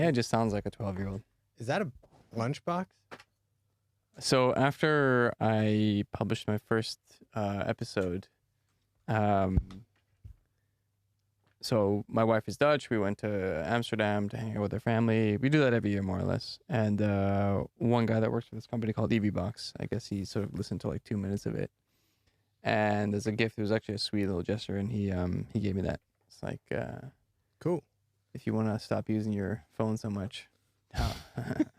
it just sounds like a 12-year-old. Is that a lunchbox? So after I published my first episode, so my wife is Dutch. We went to Amsterdam to hang out with her family. We do that every year, more or less. And one guy that works for this company called EVBox, I guess he sort of listened to like 2 minutes of it. And as a gift, it was actually a sweet little gesture, and he gave me that. It's like, Cool. if you want to stop using your phone so much, how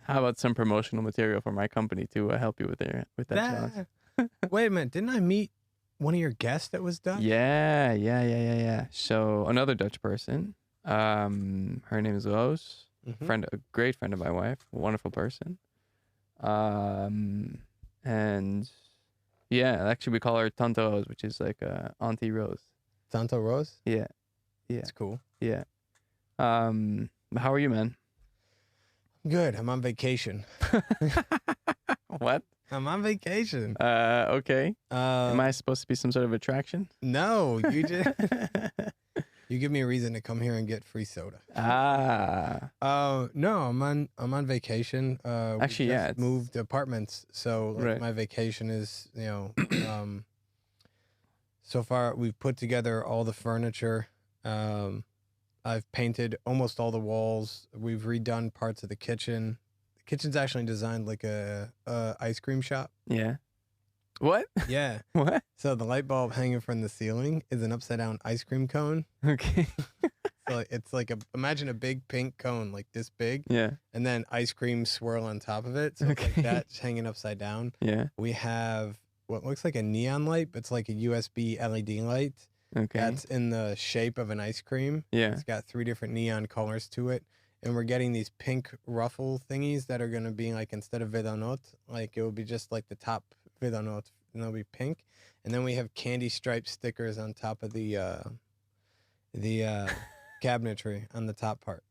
about some promotional material for my company to help you with that challenge? Wait a minute. Didn't I meet one of your guests that was Dutch? Yeah. So another Dutch person. Her name is Roos. Mhm. A great friend of my wife. Wonderful person. And yeah, actually we call her Tante Roos, which is like Auntie Rose. Santo Rose? Yeah. That's cool. Yeah. How are you, man? Good. I'm on vacation. What? I'm on vacation. Okay. Am I supposed to be some sort of attraction? No, you just you give me a reason to come here and get free soda. No, I'm on vacation. Actually, we yeah, just moved apartments, so like, Right. my vacation is so far we've put together all the furniture. I've painted almost all the walls. We've redone parts of the kitchen. The kitchen's actually designed like a ice cream shop. Yeah. What? Yeah. What? So the light bulb hanging from the ceiling is an upside down ice cream cone. Okay. So it's like imagine a big pink cone like this big, Yeah. and then ice cream swirl on top of it. So it's like Okay. that's hanging upside down. Yeah. We have what looks like a neon light, but it's like a USB LED light. Okay. That's in the shape of an ice cream. Yeah. It's got 3 different neon colors to it. And we're getting these pink ruffle thingies that are going to be like, instead of Vidanote, like it will be just like the top Vidanote, and they'll be pink. And then we have candy striped stickers on top of the cabinetry on the top part.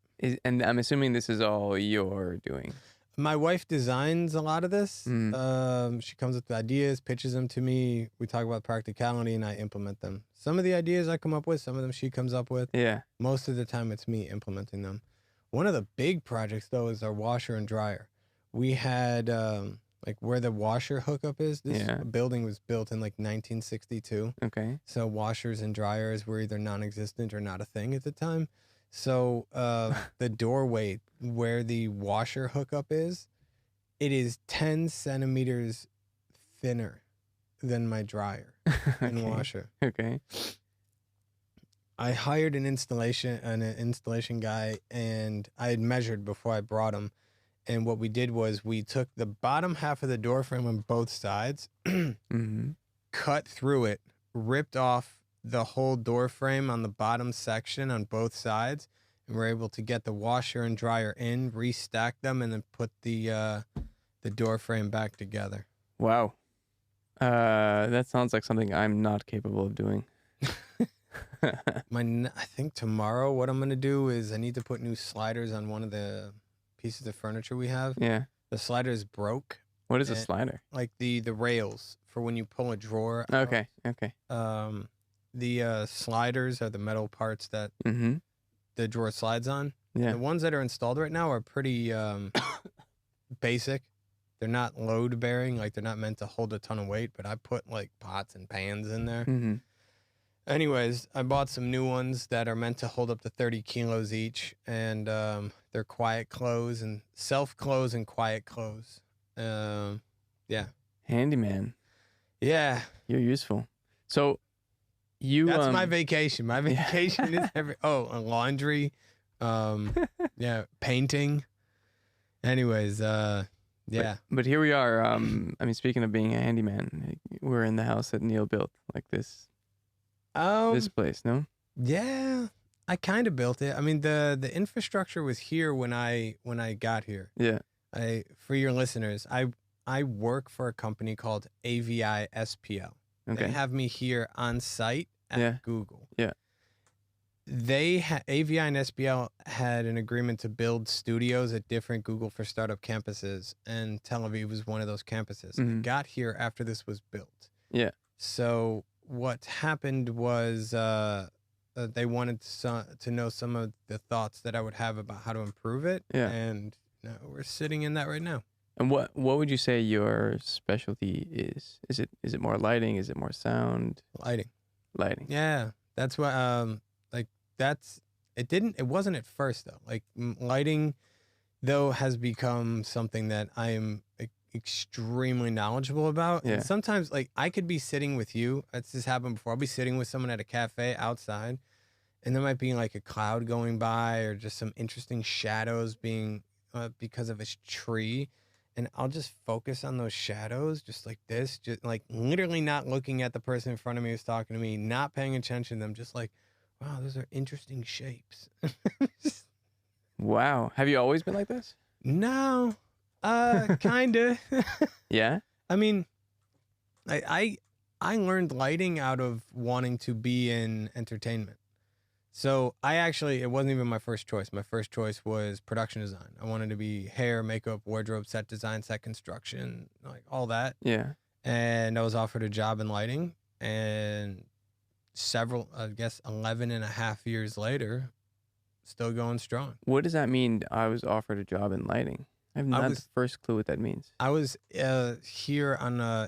And I'm assuming this is all you're doing. My wife designs a lot of this. Mm. She comes up with ideas, pitches them to me. We talk about practicality, and I implement them. Some of the ideas I come up with, some of them she comes up with. Yeah. Most of the time, it's me implementing them. One of the big projects, though, is our washer and dryer. We had, like, where the washer hookup is. This building was built in, like, 1962. Okay. So washers and dryers were either non-existent or not a thing at the time. So the doorway where the washer hookup is, it is 10 centimeters thinner than my dryer and washer. Okay. I hired an installation guy, and I had measured before I brought him. And what we did was we took the bottom half of the door frame on both sides, Mm-hmm. cut through it, ripped off the whole door frame on the bottom section on both sides, and we're able to get the washer and dryer in, restack them, and then put the door frame back together. Wow. That sounds like something I'm not capable of doing. I think tomorrow what I'm going to do is I need to put new sliders on one of the pieces of furniture we have. Yeah. The sliders broke. What is a slider? Like the rails for when you pull a drawer out. Okay. Okay. The sliders are the metal parts that Mm-hmm. the drawer slides on. Yeah. The ones that are installed right now are pretty basic. They're not load bearing, like they're not meant to hold a ton of weight, but I put like pots and pans in there. Mm-hmm. Anyways, I bought some new ones that are meant to hold up to 30 kilos each, and they're quiet close and self-close and quiet close. Yeah. Handyman. Yeah. You're useful. So you That's my vacation. My vacation is laundry. Yeah, painting. Anyways, yeah. But here we are. I mean, speaking of being a handyman, we're in the house that Neil built, like this place, no? Yeah. I kind of built it. I mean, the infrastructure was here when I got here. Yeah. For your listeners, I work for a company called AVI SPL. Okay. They have me here on site at Google. Yeah. AVI and SPL had an agreement to build studios at different Google for Startup campuses, and Tel Aviv was one of those campuses. Mm-hmm. I got here after this was built. Yeah. So what happened was they wanted to know some of the thoughts that I would have about how to improve it. Yeah. And we're sitting in that right now. And what would you say your specialty is? Is it more lighting? Is it more sound? Lighting. Lighting. Yeah, that's what it wasn't at first though. Like lighting though has become something that I am extremely knowledgeable about. Yeah. And sometimes like I could be sitting with you. It's just happened before. I'll be sitting with someone at a cafe outside, and there might be like a cloud going by or just some interesting shadows being because of a tree. And I'll just focus on those shadows just like this, just like literally not looking at the person in front of me who's talking to me, not paying attention to them, just like, wow, those are interesting shapes. Wow. Have you always been like this? No, kinda. Yeah. I mean, I learned lighting out of wanting to be in entertainment. So it wasn't even my first choice. My first choice was production design. I wanted to be hair, makeup, wardrobe, set design, set construction, like all that. Yeah. And I was offered a job in lighting, and 11 and a half years later, still going strong. What does that mean? I was offered a job in lighting. I have not the first clue what that means. I was here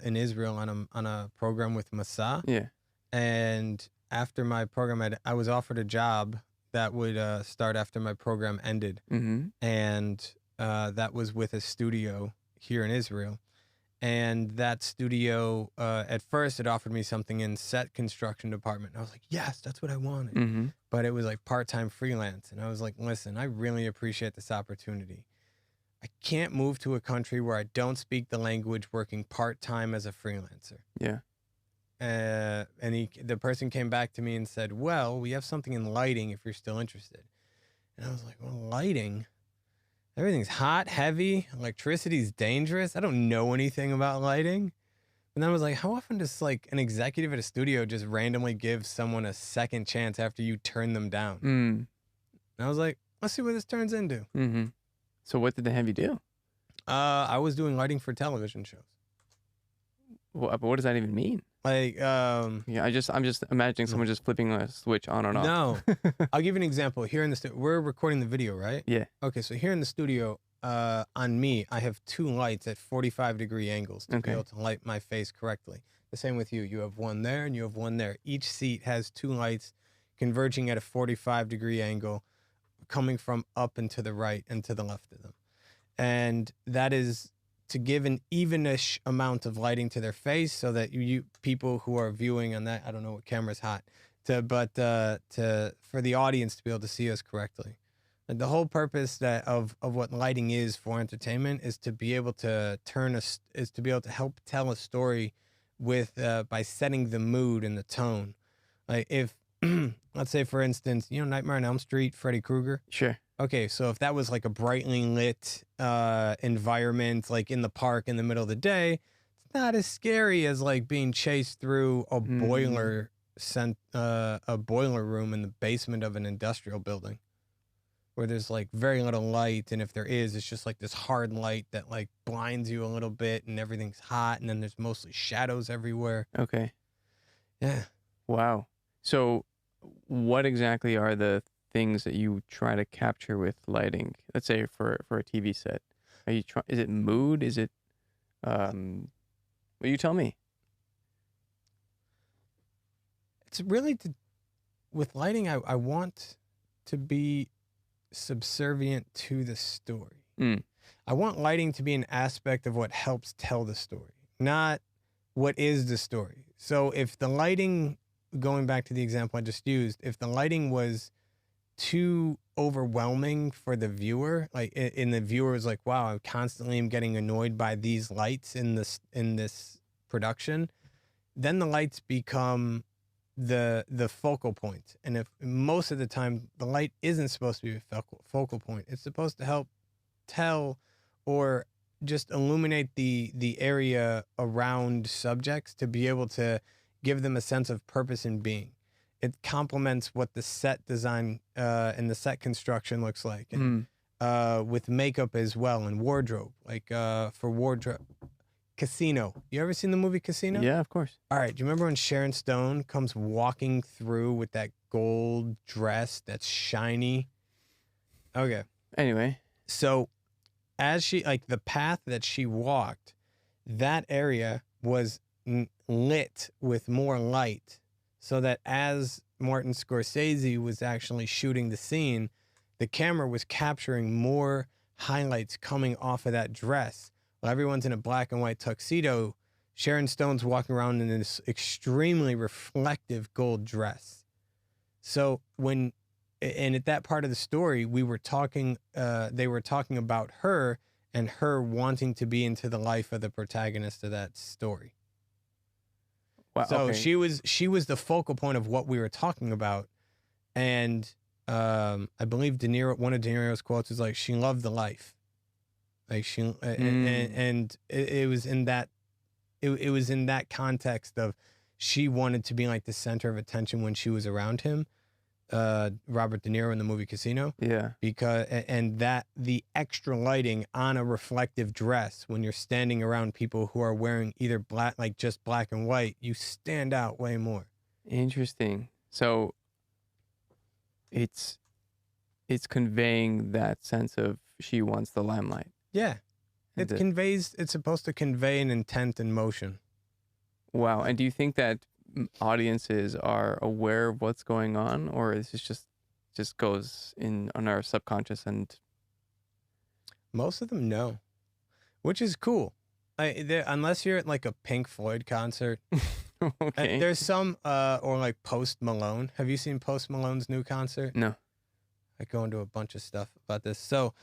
in Israel on a program with Masa. Yeah. And after my program, I was offered a job that would start after my program ended. Mm-hmm. And that was with a studio here in Israel. And that studio, at first, it offered me something in set construction department. And I was like, yes, that's what I wanted. Mm-hmm. But it was like part-time freelance. And I was like, listen, I really appreciate this opportunity. I can't move to a country where I don't speak the language working part-time as a freelancer. Yeah. And the person came back to me and said, well, we have something in lighting if you're still interested. And I was like, well, lighting? Everything's hot, heavy, electricity's dangerous. I don't know anything about lighting. And then I was like, how often does like an executive at a studio just randomly give someone a second chance after you turn them down? And I was like, let's see what this turns into. Mm-hmm. So what did they have you do? I was doing lighting for television shows. Well, but what does that even mean? Like, yeah, I'm just imagining someone just flipping a switch on and off. No, I'll give you an example. Here in the studio, we're recording the video, right? Yeah. Okay, so here in the studio, on me, I have two lights at 45-degree angles to be able to light my face correctly. The same with you. You have one there and you have one there. Each seat has two lights converging at a 45-degree angle, coming from up and to the right and to the left of them. And that is to give an evenish amount of lighting to their face so that you people who are viewing on that, I don't know what camera's hot, for the audience to be able to see us correctly. And the whole purpose of what lighting is for entertainment is to be able to help tell a story with by setting the mood and the tone. Like if let's say for instance, Nightmare on Elm Street, Freddy Krueger. Sure. Okay, so if that was like a brightly lit environment, like in the park in the middle of the day, it's not as scary as like being chased through a boiler room in the basement of an industrial building, where there's like very little light, and if there is, it's just like this hard light that like blinds you a little bit, and everything's hot, and then there's mostly shadows everywhere. Okay. Yeah. Wow. So, what exactly are the things that you try to capture with lighting? Let's say for a TV set, is it mood? Is it well, you tell me. It's really with lighting, I want to be subservient to the story. I want lighting to be an aspect of what helps tell the story, not what is the story. So if the lighting, going back to the example I just used, if the lighting was too overwhelming for the viewer, like and the viewer is like, wow, I constantly am getting annoyed by these lights in this production, then the lights become the focal point. And if most of the time the light isn't supposed to be a focal point, it's supposed to help tell or just illuminate the area around subjects to be able to give them a sense of purpose and being. It complements what the set design and the set construction looks like, and with makeup as well and wardrobe. Like for wardrobe, Casino. You ever seen the movie Casino? Yeah, of course. All right. Do you remember when Sharon Stone comes walking through with that gold dress that's shiny. Okay. Anyway. So as she, like, the path that she walked, that area was lit with more light, so that as Martin Scorsese was actually shooting the scene, the camera was capturing more highlights coming off of that dress. While everyone's in a black and white tuxedo, Sharon Stone's walking around in this extremely reflective gold dress. So and at that part of the story, we were talking, they were talking about her and her wanting to be into the life of the protagonist of that story. Wow, So okay. she was the focal point of what we were talking about. And I believe one of De Niro's quotes is like, she loved the life. Like and it was in that, it was in that context of she wanted to be like the center of attention when she was around him. Robert De Niro in the movie Casino. Yeah. And that the extra lighting on a reflective dress when you're standing around people who are wearing either black, like just black and white, you stand out way more. Interesting. So it's conveying that sense of she wants the limelight. Yeah. It's supposed to convey an intent and motion. Wow. And do you think that audiences are aware of what's going on, or is this just goes in on our subconscious? And most of them know, which is cool. Unless you're at like a Pink Floyd concert. okay. There's some or like Post Malone. Have you seen Post Malone's new concert? No. I go into a bunch of stuff about this. So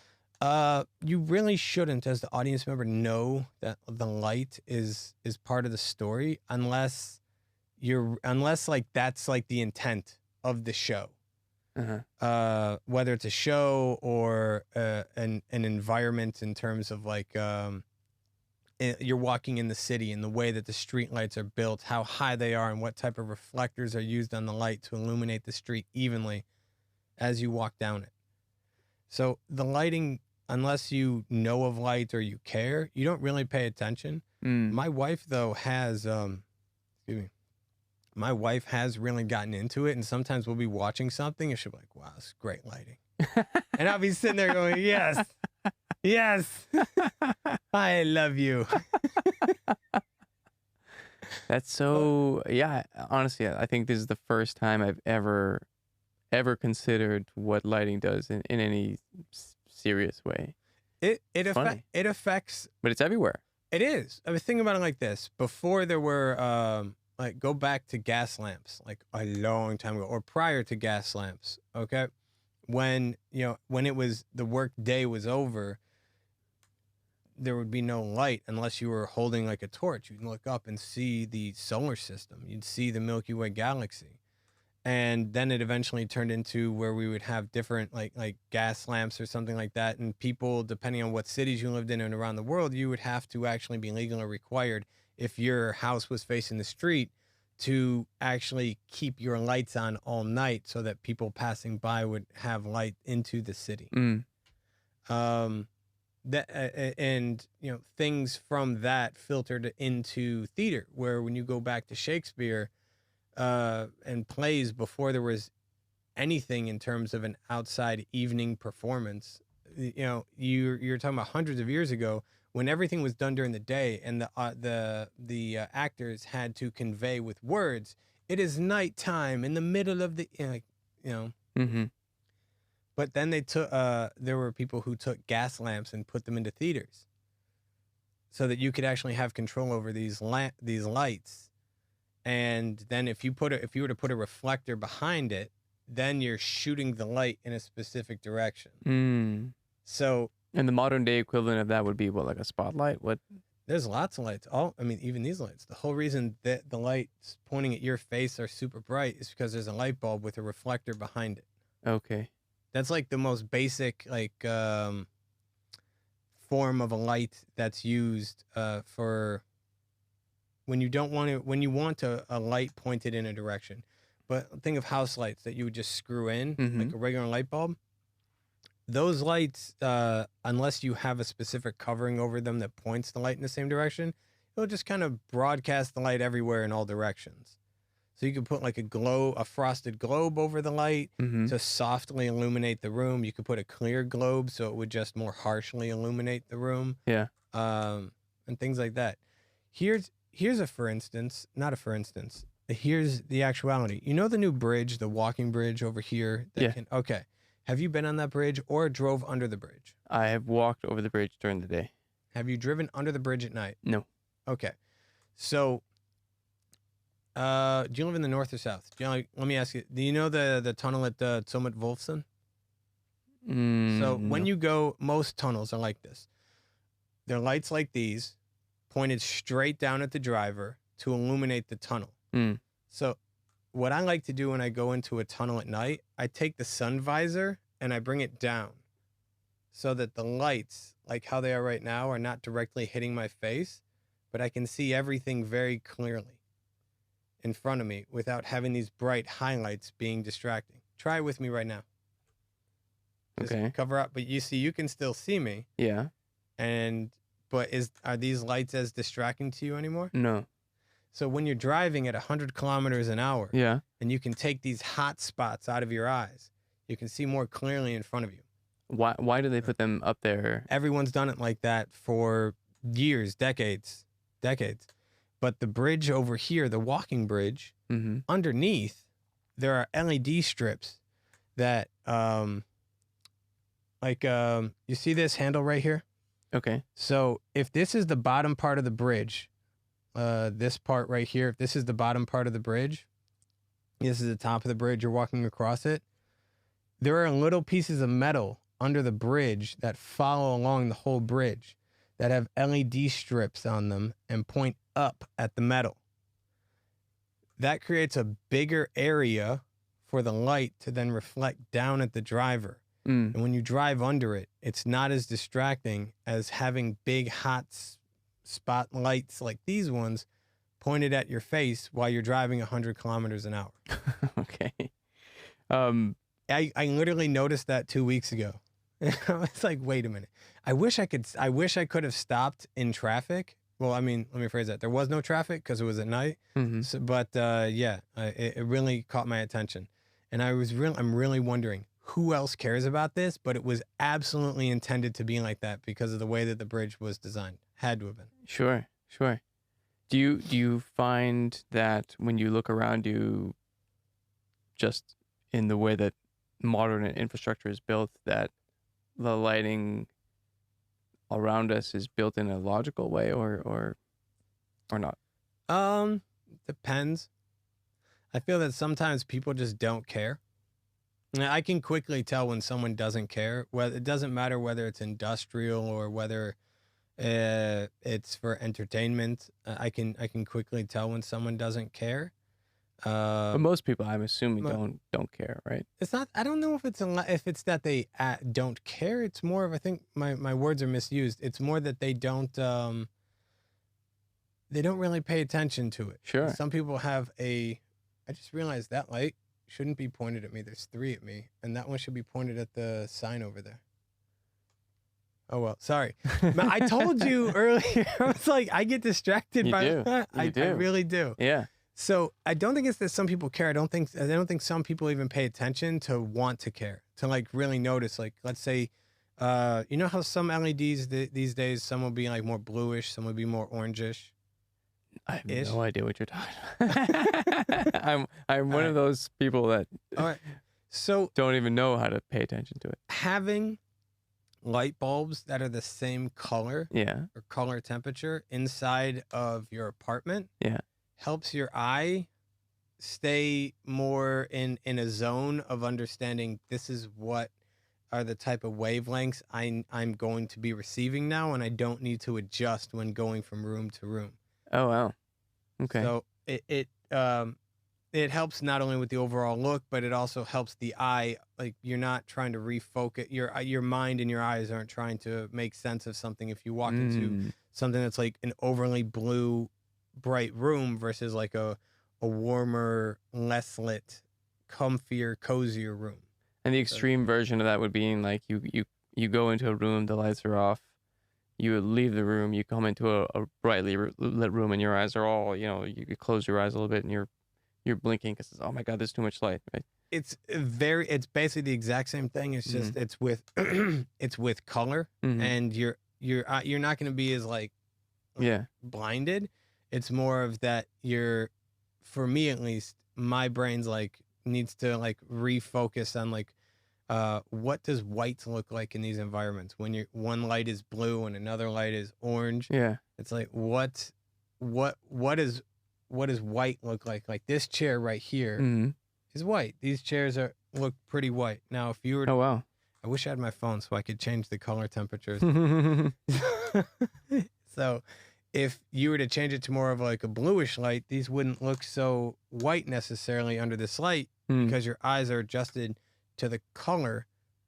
you really shouldn't, as the audience member, know that the light is part of the story unless like that's like the intent of the show. Whether it's a show or an environment in terms of like you're walking in the city and the way that the street lights are built, how high they are, and what type of reflectors are used on the light to illuminate the street evenly as you walk down it. So the lighting, unless you know of light or you care, you don't really pay attention. My wife, though, has my wife has really gotten into it, and sometimes we'll be watching something and she'll be like, wow, this is great lighting. And I'll be sitting there going, yes, yes, I love you. That's so, yeah, honestly, I think this is the first time I've ever considered what lighting does in any serious way. It affects, but it's everywhere. It is. I was thinking about it like this. Before there were like, go back to gas lamps, like a long time ago, or prior to gas lamps, okay? When it was, the work day was over, there would be no light unless you were holding like a torch. You'd look up and see the solar system. You'd see the Milky Way galaxy. And then it eventually turned into where we would have different like gas lamps or something like that. And people, depending on what cities you lived in and around the world, you would have to actually be legally required, if your house was facing the street, to actually keep your lights on all night so that people passing by would have light into the city. Things from that filtered into theater, where when you go back to Shakespeare and plays before there was anything in terms of an outside evening performance, you're talking about hundreds of years ago, when everything was done during the day, and the actors had to convey with words, it is nighttime in the middle of the, But then they took, there were people who took gas lamps and put them into theaters, so that you could actually have control over these lights. And then if you were to put a reflector behind it, then you're shooting the light in a specific direction. So. And the modern day equivalent of that would be what, like a spotlight? What? There's lots of lights. Even these lights. The whole reason that the lights pointing at your face are super bright is because there's a light bulb with a reflector behind it. Okay. That's like the most basic form of a light that's used for when you want a light pointed in a direction. But think of house lights that you would just screw in, like a regular light bulb. Those lights, unless you have a specific covering over them that points the light in the same direction, it'll just kind of broadcast the light everywhere in all directions. So you could put like a frosted globe over the light Mm-hmm. to softly illuminate the room. You could put a clear globe so it would just more harshly illuminate the room. Yeah. And things like that. Here's a for instance, not a for instance. Here's the actuality. You know the new bridge, the walking bridge over here? Yeah. Okay. Have you been on that bridge or drove under the bridge? I have walked over the bridge during the day. Have you driven under the bridge at night? No. Okay. So, do you live in the north or south? Let me ask you. Do you know the tunnel at Summit Wolfson? So when you go, most tunnels are like this. They're lights like these, pointed straight down at the driver to illuminate the tunnel. Mm. So what I like to do when I go into a tunnel at night, I take the sun visor and I bring it down so that the lights, like how they are right now, are not directly hitting my face, but I can see everything very clearly in front of me without having these bright highlights being distracting. Try it with me right now. Just Okay. cover up, but you see, you can still see me. Yeah. But are these lights as distracting to you anymore? No. So when you're driving at 100 kilometers an hour, Yeah. and you can take these hot spots out of your eyes, you can see more clearly in front of you. Why do they put them up there? Everyone's done it like that for years, decades. But the bridge over here, the walking bridge, Mm-hmm. underneath, there are LED strips that, you see this handle right here? Okay. So if this is the bottom part of the bridge, this part right here, if this is the bottom part of the bridge, this is the top of the bridge, you're walking across it, there are little pieces of metal under the bridge that follow along the whole bridge that have LED strips on them and point up at the metal. That creates a bigger area for the light to then reflect down at the driver. Mm. And when you drive under it, it's not as distracting as having big hot spot lights like these ones pointed at your face while you're driving 100 kilometers an hour. Okay. I literally noticed that 2 weeks ago. I was like, wait a minute. I wish I could have stopped in traffic. Well, I mean, let me phrase that. There was no traffic because it was at night. Mm-hmm. So, but it really caught my attention. And I'm really wondering who else cares about this, but it was absolutely intended to be like that because of the way that the bridge was designed. Had to have been. Sure. Do you find that when you look around you, just in the way that modern infrastructure is built, that the lighting around us is built in a logical way or not? Depends. I feel that sometimes people just don't care. I can quickly tell when someone doesn't care. Well, it doesn't matter whether it's industrial or whether it's for entertainment. I can quickly tell when someone doesn't care. But most people, I'm assuming, don't care, right? It's not. I don't know if it's that they don't care. It's more of, I think my words are misused. It's more that they don't really pay attention to it. Sure. Some people have I just realized that light shouldn't be pointed at me. There's 3 at me, and that one should be pointed at the sign over there. Oh, well, sorry. I told you earlier, I was like, I get distracted by that. I really do. Yeah. So I don't think it's that some people care. I don't think some people even pay attention to want to care, to like really notice. Like, let's say, you know how some LEDs these days, some will be like more bluish, some will be more orangish. I have no idea what you're talking about. I'm one of those people that All right. So don't even know how to pay attention to it. having light bulbs that are the same color Yeah. or color temperature inside of your apartment Yeah. helps your eye stay more in a zone of understanding this is what are the type of wavelengths I'm going to be receiving now, and I don't need to adjust when going from room to room. Oh, wow. Okay. So it helps not only with the overall look, but it also helps the eye. Like, you're not trying to refocus your mind and your eyes aren't trying to make sense of something. If you walk into something that's like an overly blue, bright room versus like a warmer, less lit, comfier, cozier room. And the extreme version of that would be like you go into a room, the lights are off, you leave the room, you come into a brightly lit room, and your eyes are all, you close your eyes a little bit, and you're you're blinking because oh my god, there's too much light, right? It's basically the exact same thing. It's just it's with it's with color, and you're not going to be as like blinded. It's more of that for me at least, my brain's like needs to like refocus on like what does white look like in these environments when one light is blue and another light is orange. Yeah. It's like what does white look like? Like this chair right here is white. These chairs look pretty white. Now if you were oh wow, I wish I had my phone so I could change the color temperatures. So if you were to change it to more of like a bluish light, these wouldn't look so white necessarily under this light because your eyes are adjusted to the color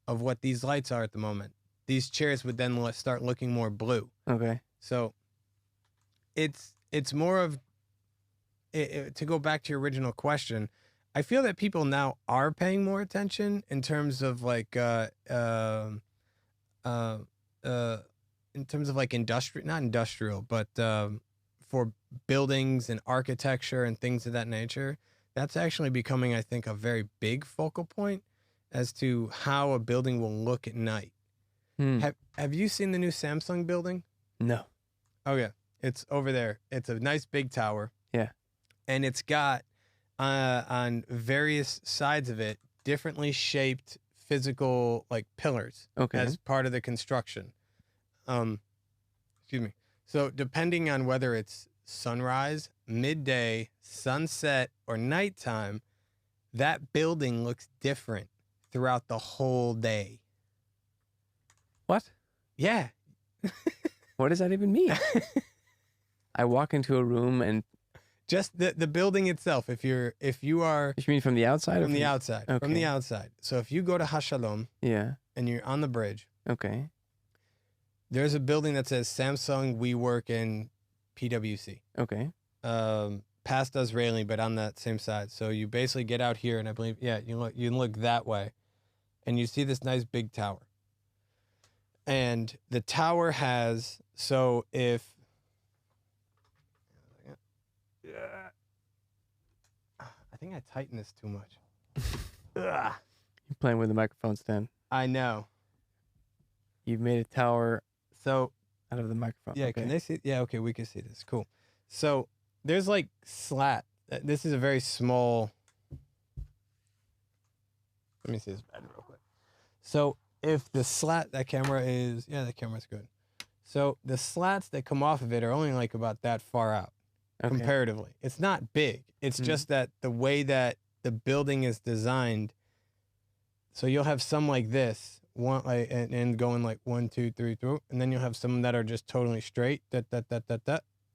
of what these lights are at the moment. These chairs would then start looking more blue. Okay. So it's more of to go back to your original question. I feel that people now are paying more attention in terms of like in terms of like not industrial, but for buildings and architecture and things of that nature. That's actually becoming, I think, a very big focal point as to how a building will look at night. Have you seen the new Samsung building? No. Okay. It's over there. It's a nice big tower. Yeah. And it's got on various sides of it differently shaped physical like pillars as part of the construction. Excuse me. So depending on whether it's sunrise, midday, sunset, or nighttime, that building looks different throughout the whole day. What? Yeah. What does that even mean? I walk into a room and just the building itself. If you are, you mean from the outside? From the outside. Okay. From the outside. So if you go to Hashalom, and you're on the bridge, there's a building that says Samsung, WeWork, and PwC. Okay. Past Israeli, but on that same side. So you basically get out here, and I believe, you look that way, and you see this nice big tower. And the tower has, so if, I think I tightened this too much. You're playing with the microphone stand. I know. You've made a tower so out of the microphone. Yeah, okay. Can they see? Yeah, okay, we can see this. Cool. So there's like slat. This is a very small. Let me see this bad real quick. So if the slat, that camera's good. So the slats that come off of it are only like about that far out comparatively. It's not big. It's just that the way that the building is designed. So you'll have some like this, one like and going like 1, 2, 3, through, and then you'll have some that are just totally straight, and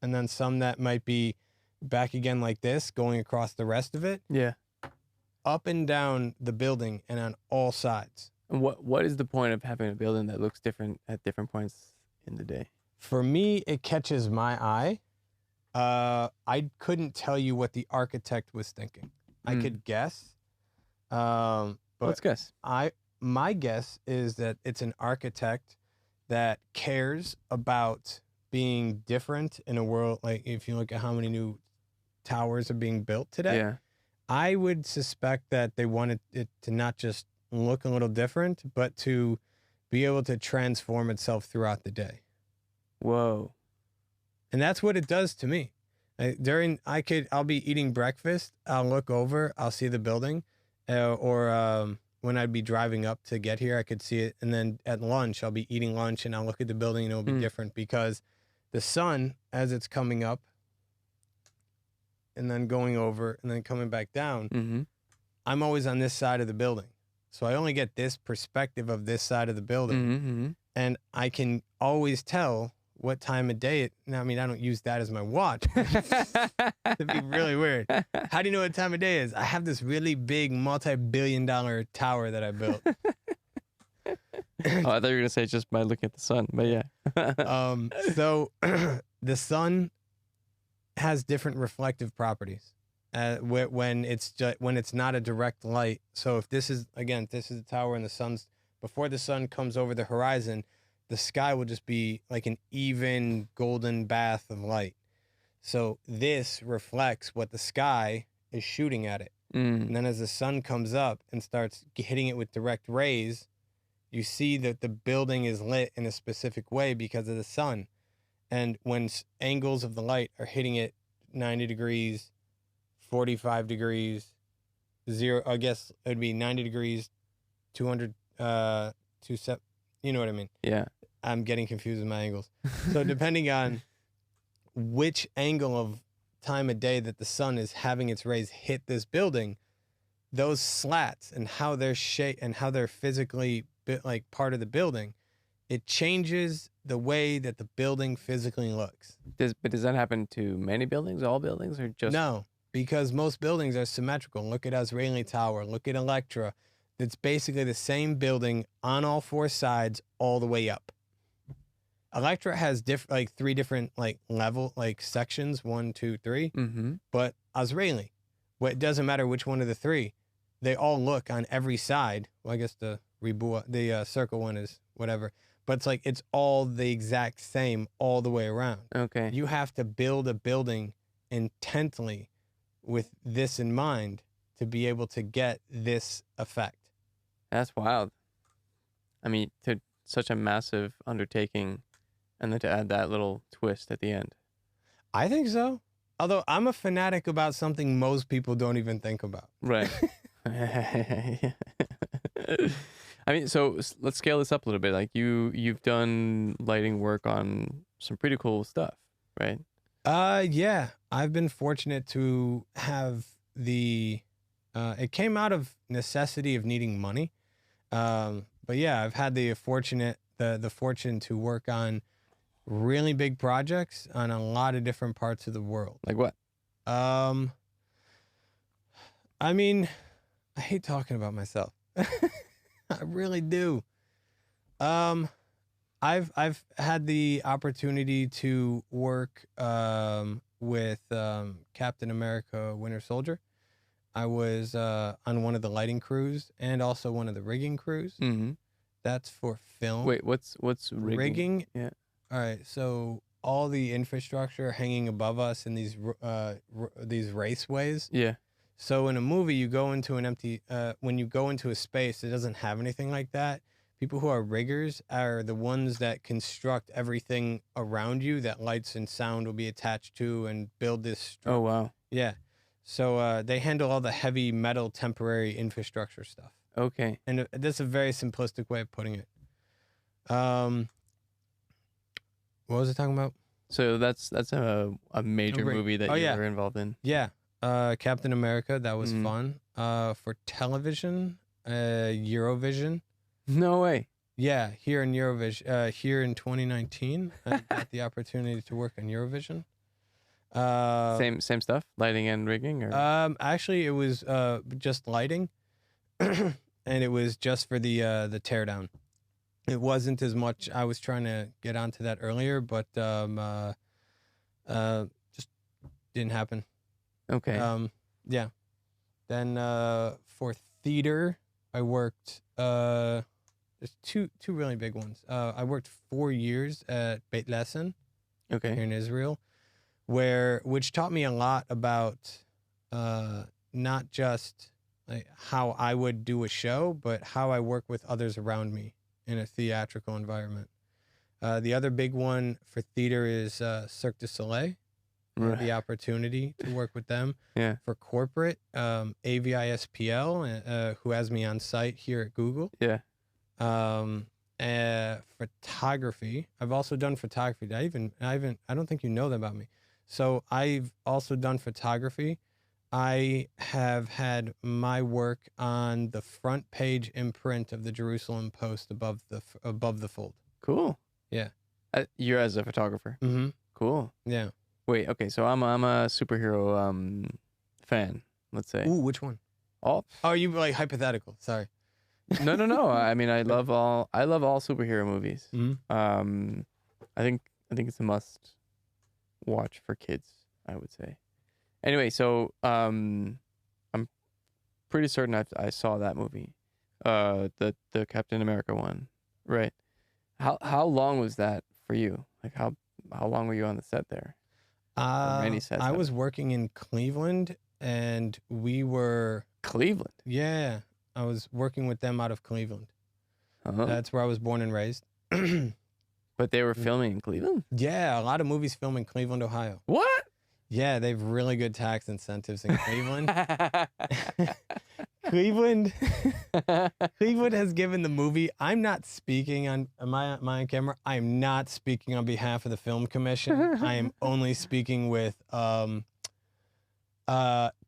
then some that might be back again like this, going across the rest of it. Yeah. Up and down the building and on all sides. And what is the point of having a building that looks different at different points in the day? For me, it catches my eye. I couldn't tell you what the architect was thinking. I could guess. But let's guess. My guess is that it's an architect that cares about being different in a world. Like if you look at how many new towers are being built today, I would suspect that they wanted it to not just look a little different, but to be able to transform itself throughout the day. Whoa. And that's what it does to me. I'll be eating breakfast. I'll look over, I'll see the building, or when I'd be driving up to get here, I could see it. And then at lunch, I'll be eating lunch and I'll look at the building and it'll be different because the sun, as it's coming up and then going over and then coming back down, I'm always on this side of the building. So I only get this perspective of this side of the building. And I can always tell what time of day I don't use that as my watch. It'd be really weird. How do you know what time of day is? I have this really big multi-billion-dollar tower that I built. I thought you were gonna say it's just by looking at the sun, but yeah. So the sun has different reflective properties when it's not a direct light. So if this is the tower and the sun's before the sun comes over the horizon, the sky will just be like an even golden bath of light. So this reflects what the sky is shooting at it. Mm. And then as the sun comes up and starts hitting it with direct rays, you see that the building is lit in a specific way because of the sun. And when angles of the light are hitting it 90 degrees, 45 degrees, zero, I guess it would be 90 degrees, 200, 27, you know what I mean? Yeah. I'm getting confused with my angles. So depending on which angle of time of day that the sun is having its rays hit this building, those slats and how they're shaped and how they're physically like part of the building, it changes the way that the building physically looks. But does that happen to many buildings, all buildings, or just... No, because most buildings are symmetrical. Look at Israeli Tower. Look at Electra. It's basically the same building on all four sides all the way up. Electra has three different sections, 1, 2, 3. Mm-hmm. But Israeli, it doesn't matter which one of the three, they all look on every side. Well, I guess the circle one is whatever. But it's all the exact same all the way around. Okay. You have to build a building intently with this in mind to be able to get this effect. That's wild. I mean, to such a massive undertaking, and then to add that little twist at the end. I think so. Although I'm a fanatic about something most people don't even think about. Right. I mean, so let's scale this up a little bit. Like you've done lighting work on some pretty cool stuff, right? Yeah. I've been fortunate to have it came out of necessity of needing money. But yeah, I've had the fortune to work on really big projects on a lot of different parts of the world. Like what? I mean, I hate talking about myself. I really do. I've had the opportunity to work with Captain America Winter Soldier. I was on one of the lighting crews and also one of the rigging crews. Mm-hmm. That's for film. Wait, what's rigging? Yeah. All right. So all the infrastructure hanging above us in these raceways. Yeah. So in a movie, you go into an empty, when you go into a space that doesn't have anything like that, people who are riggers are the ones that construct everything around you that lights and sound will be attached to and build this. Oh, wow. Yeah. So they handle all the heavy metal temporary infrastructure stuff. Okay. And that's a very simplistic way of putting it. What was I talking about? So that's a major movie that you were involved in. Yeah. Captain America, that was fun. For television, Eurovision. No way. Yeah, here in Eurovision, here in 2019, I got the opportunity to work on Eurovision. Same stuff, lighting and rigging, or actually, it was just lighting, and it was just for the teardown. It wasn't as much. I was trying to get onto that earlier, but just didn't happen. Okay. Yeah. Then for theater, I worked. There's two really big ones. I worked 4 years at Beit Lesson, okay, here in Israel, which taught me a lot about not just like how I would do a show, but how I work with others around me in a theatrical environment. The other big one for theater is Cirque du Soleil. Right. The opportunity to work with them. Yeah. For corporate, AVISPL, who has me on site here at Google. Yeah. Photography. I've also done photography. I don't think you know that about me. So I've also done photography. I have had my work on the front page imprint of the Jerusalem Post above the fold. Cool. Yeah. You're as a photographer. Mm-hmm. Cool. Yeah. Wait. Okay. So I'm a superhero fan. Let's say. Ooh, which one? All. Oh, you like hypothetical? Sorry. No. I mean, I love all superhero movies. Mm-hmm. I think it's a must watch for kids, I would say. Anyway, so I'm pretty certain I saw that movie, the Captain America one, right? How long was that for you? Like how long were you on the set there? Or many sets. I was working in Cleveland and we were Cleveland. yeah. I was working with them out of Cleveland. Uh-huh. That's where I was born and raised. But they were filming in Cleveland? Yeah, a lot of movies film in Cleveland, Ohio. What? Yeah, they have really good tax incentives in Cleveland. Cleveland has given the movie. I'm not speaking on my camera. I am not speaking on behalf of the film commission. I am only speaking with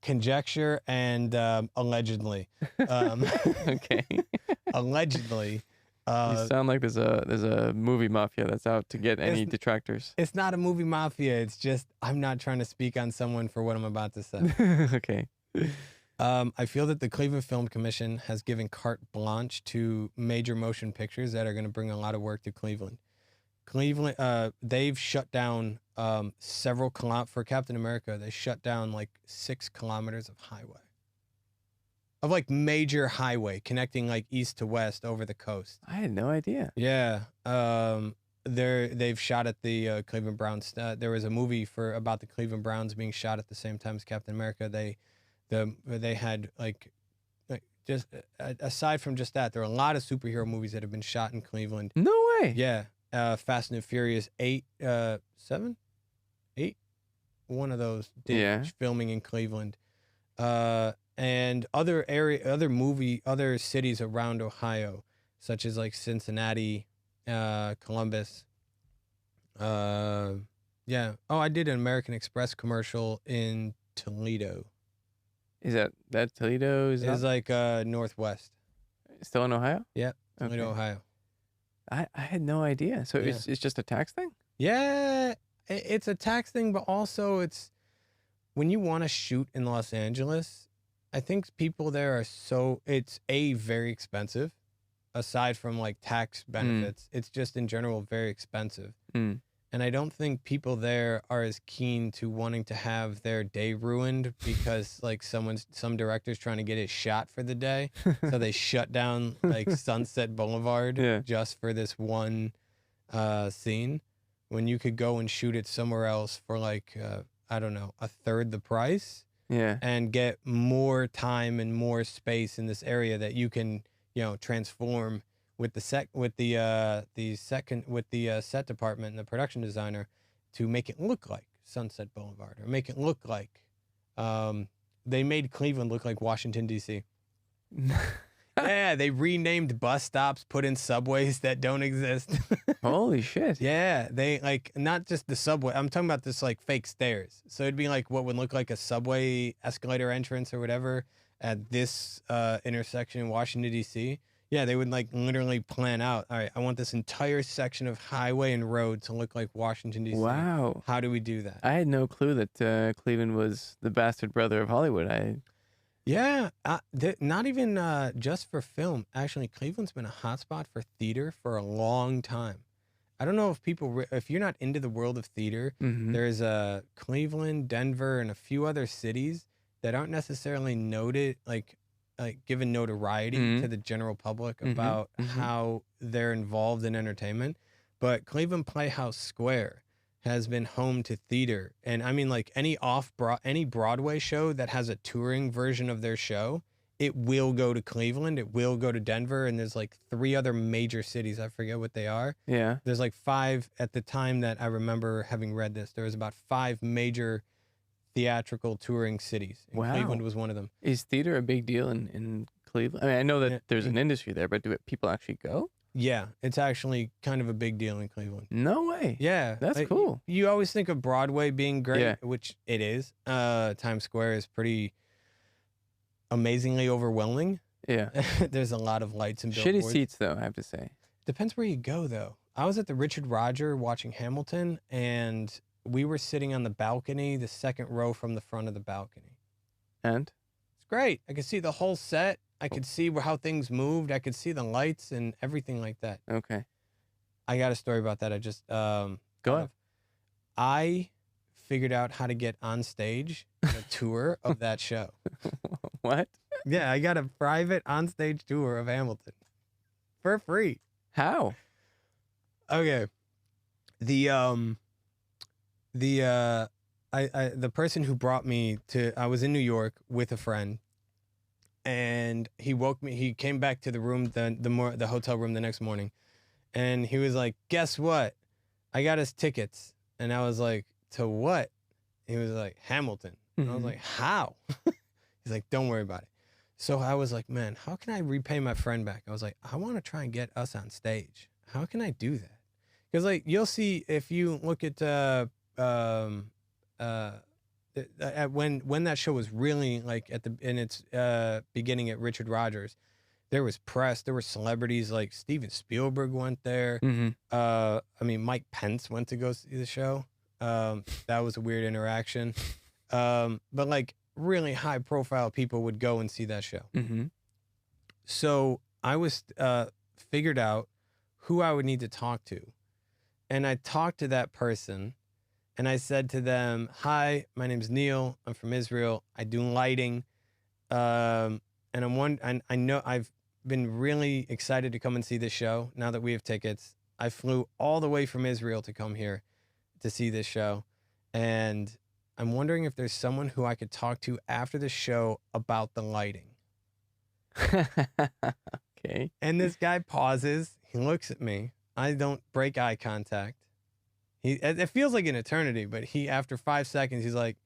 conjecture and allegedly. Okay. Allegedly. You sound like there's a movie mafia that's out to get any detractors. It's not a movie mafia. It's just I'm not trying to speak on someone for what I'm about to say. Okay. I feel that the Cleveland Film Commission has given carte blanche to major motion pictures that are going to bring a lot of work to Cleveland. They've shut down several kilometers for Captain America. They shut down like 6 kilometers of highway. Of like major highway connecting like east to west over the coast. I had no idea. Yeah. They've shot at the Cleveland Browns. There was a movie about the Cleveland Browns being shot at the same time as Captain America. They had like just aside from just that, there are a lot of superhero movies that have been shot in Cleveland. No way. Yeah. Fast and Furious 8, 7, 8. One of those did filming in Cleveland. And other cities around Ohio, such as like Cincinnati, Columbus. Yeah. Oh, I did an American Express commercial in Toledo. Is that Toledo? It's like northwest. Still in Ohio? Yep. Toledo, Ohio. I had no idea. So Yeah. it's just a tax thing? Yeah. It's a tax thing, but also it's when you want to shoot in Los Angeles, I think people there are it's very expensive. Aside from like tax benefits, it's just in general very expensive. Mm. And I don't think people there are as keen to wanting to have their day ruined because like some director's trying to get his shot for the day. So they shut down like Sunset Boulevard just for this one scene when you could go and shoot it somewhere else for like, I don't know, a third the price. Yeah. And get more time and more space in this area that you can, transform with the set department and the production designer to make it look like Sunset Boulevard or make it look like they made Cleveland look like Washington D.C. Yeah, they renamed bus stops, put in subways that don't exist. Holy shit. Yeah, they like not just the subway. I'm talking about this like fake stairs. So it'd be like what would look like a subway escalator entrance or whatever at this intersection in Washington, D.C. Yeah, they would like literally plan out, all right, I want this entire section of highway and road to look like Washington, D.C. Wow. How do we do that? I had no clue that Cleveland was the bastard brother of Hollywood. Yeah, not even just for film. Actually, Cleveland's been a hotspot for theater for a long time. I don't know if you're not into the world of theater, there's Cleveland, Denver, and a few other cities that aren't necessarily noted, like given notoriety to the general public about how they're involved in entertainment. But Cleveland Playhouse Square has been home to theater. And I mean, like any Broadway show that has a touring version of their show, it will go to Cleveland, it will go to Denver, and there's like 3 other major cities. I forget what they are. Yeah. There's like 5 at the time that I remember having read this. There was about 5 major theatrical touring cities. And wow. Cleveland was one of them. Is theater a big deal in Cleveland? I mean, I know that there's an industry there, but do people actually go? Yeah, it's actually kind of a big deal in Cleveland. No way. Yeah. That's cool. You always think of Broadway being great, which it is. Times Square is pretty amazingly overwhelming. Yeah. There's a lot of lights and billboards. Shitty seats, though, I have to say. Depends where you go, though. I was at the Richard Rodger watching Hamilton, and we were sitting on the balcony, the second row from the front of the balcony. And? It's great. I could see the whole set. I could see how things moved. I could see the lights and everything like that. Okay. I got a story about that. I just go ahead. I figured out how to get on stage on a tour of that show. What? Yeah, I got a private on-stage tour of Hamilton for free. How? Okay. I the person who brought me to, I was in New York with a friend, and he woke me. He came back to the room, the hotel room the next morning, and he was like, "Guess what? I got us tickets." And I was like, "To what?" He was like, "Hamilton." And I was like, "How?" He's like, "Don't worry about it." So I was like, "Man, how can I repay my friend back?" I was like, "I want to try and get us on stage. How can I do that?" Because like you'll see if you look at when that show was really like in its beginning at Richard Rodgers, there was press, there were celebrities like Steven Spielberg went there. I mean, Mike Pence went to go see the show. That was a weird interaction. But like really high profile people would go and see that show. So I was figured out who I would need to talk to. And I talked to that person and I said to them, "Hi, my name's Neil. I'm from Israel. I do lighting. And I know I've been really excited to come and see this show now that we have tickets. I flew all the way from Israel to come here to see this show. And I'm wondering if there's someone who I could talk to after the show about the lighting." Okay. And this guy pauses. He looks at me. I don't break eye contact. It feels like an eternity, but after 5 seconds, he's like,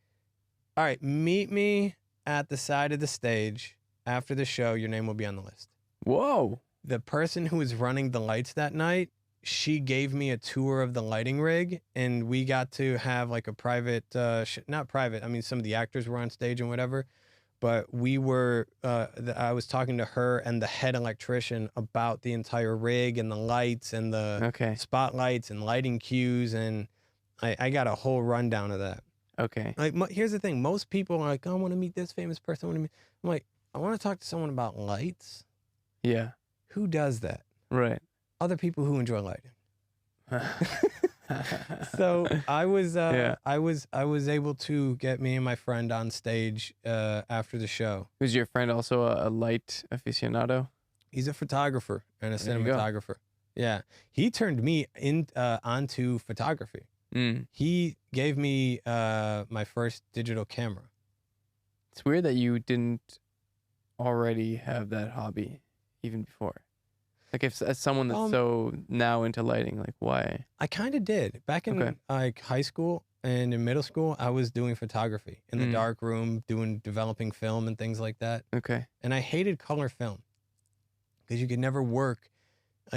"All right, meet me at the side of the stage after the show. Your name will be on the list." Whoa. The person who was running the lights that night, she gave me a tour of the lighting rig, and we got to have like a private, not private. I mean, some of the actors were on stage and whatever, but we were, I was talking to her and the head electrician about the entire rig and the lights and the spotlights and lighting cues. And I got a whole rundown of that. Okay. Like, here's the thing. Most people are like, "Oh, I want to meet this famous person. I'm like, I want to talk to someone about lights. Yeah. Who does that? Right. Other people who enjoy lighting." So I was able to get me and my friend on stage after the show. Was your friend also a light aficionado? He's a photographer and a There you go. cinematographer. Yeah, he turned me onto photography. He gave me my first digital camera. It's weird that you didn't already have that hobby even before. Like if as someone that's so now into lighting, like why? I kind of did. Back in like high school and in middle school, I was doing photography in the dark room, developing film and things like that. Okay. And I hated color film because you could never work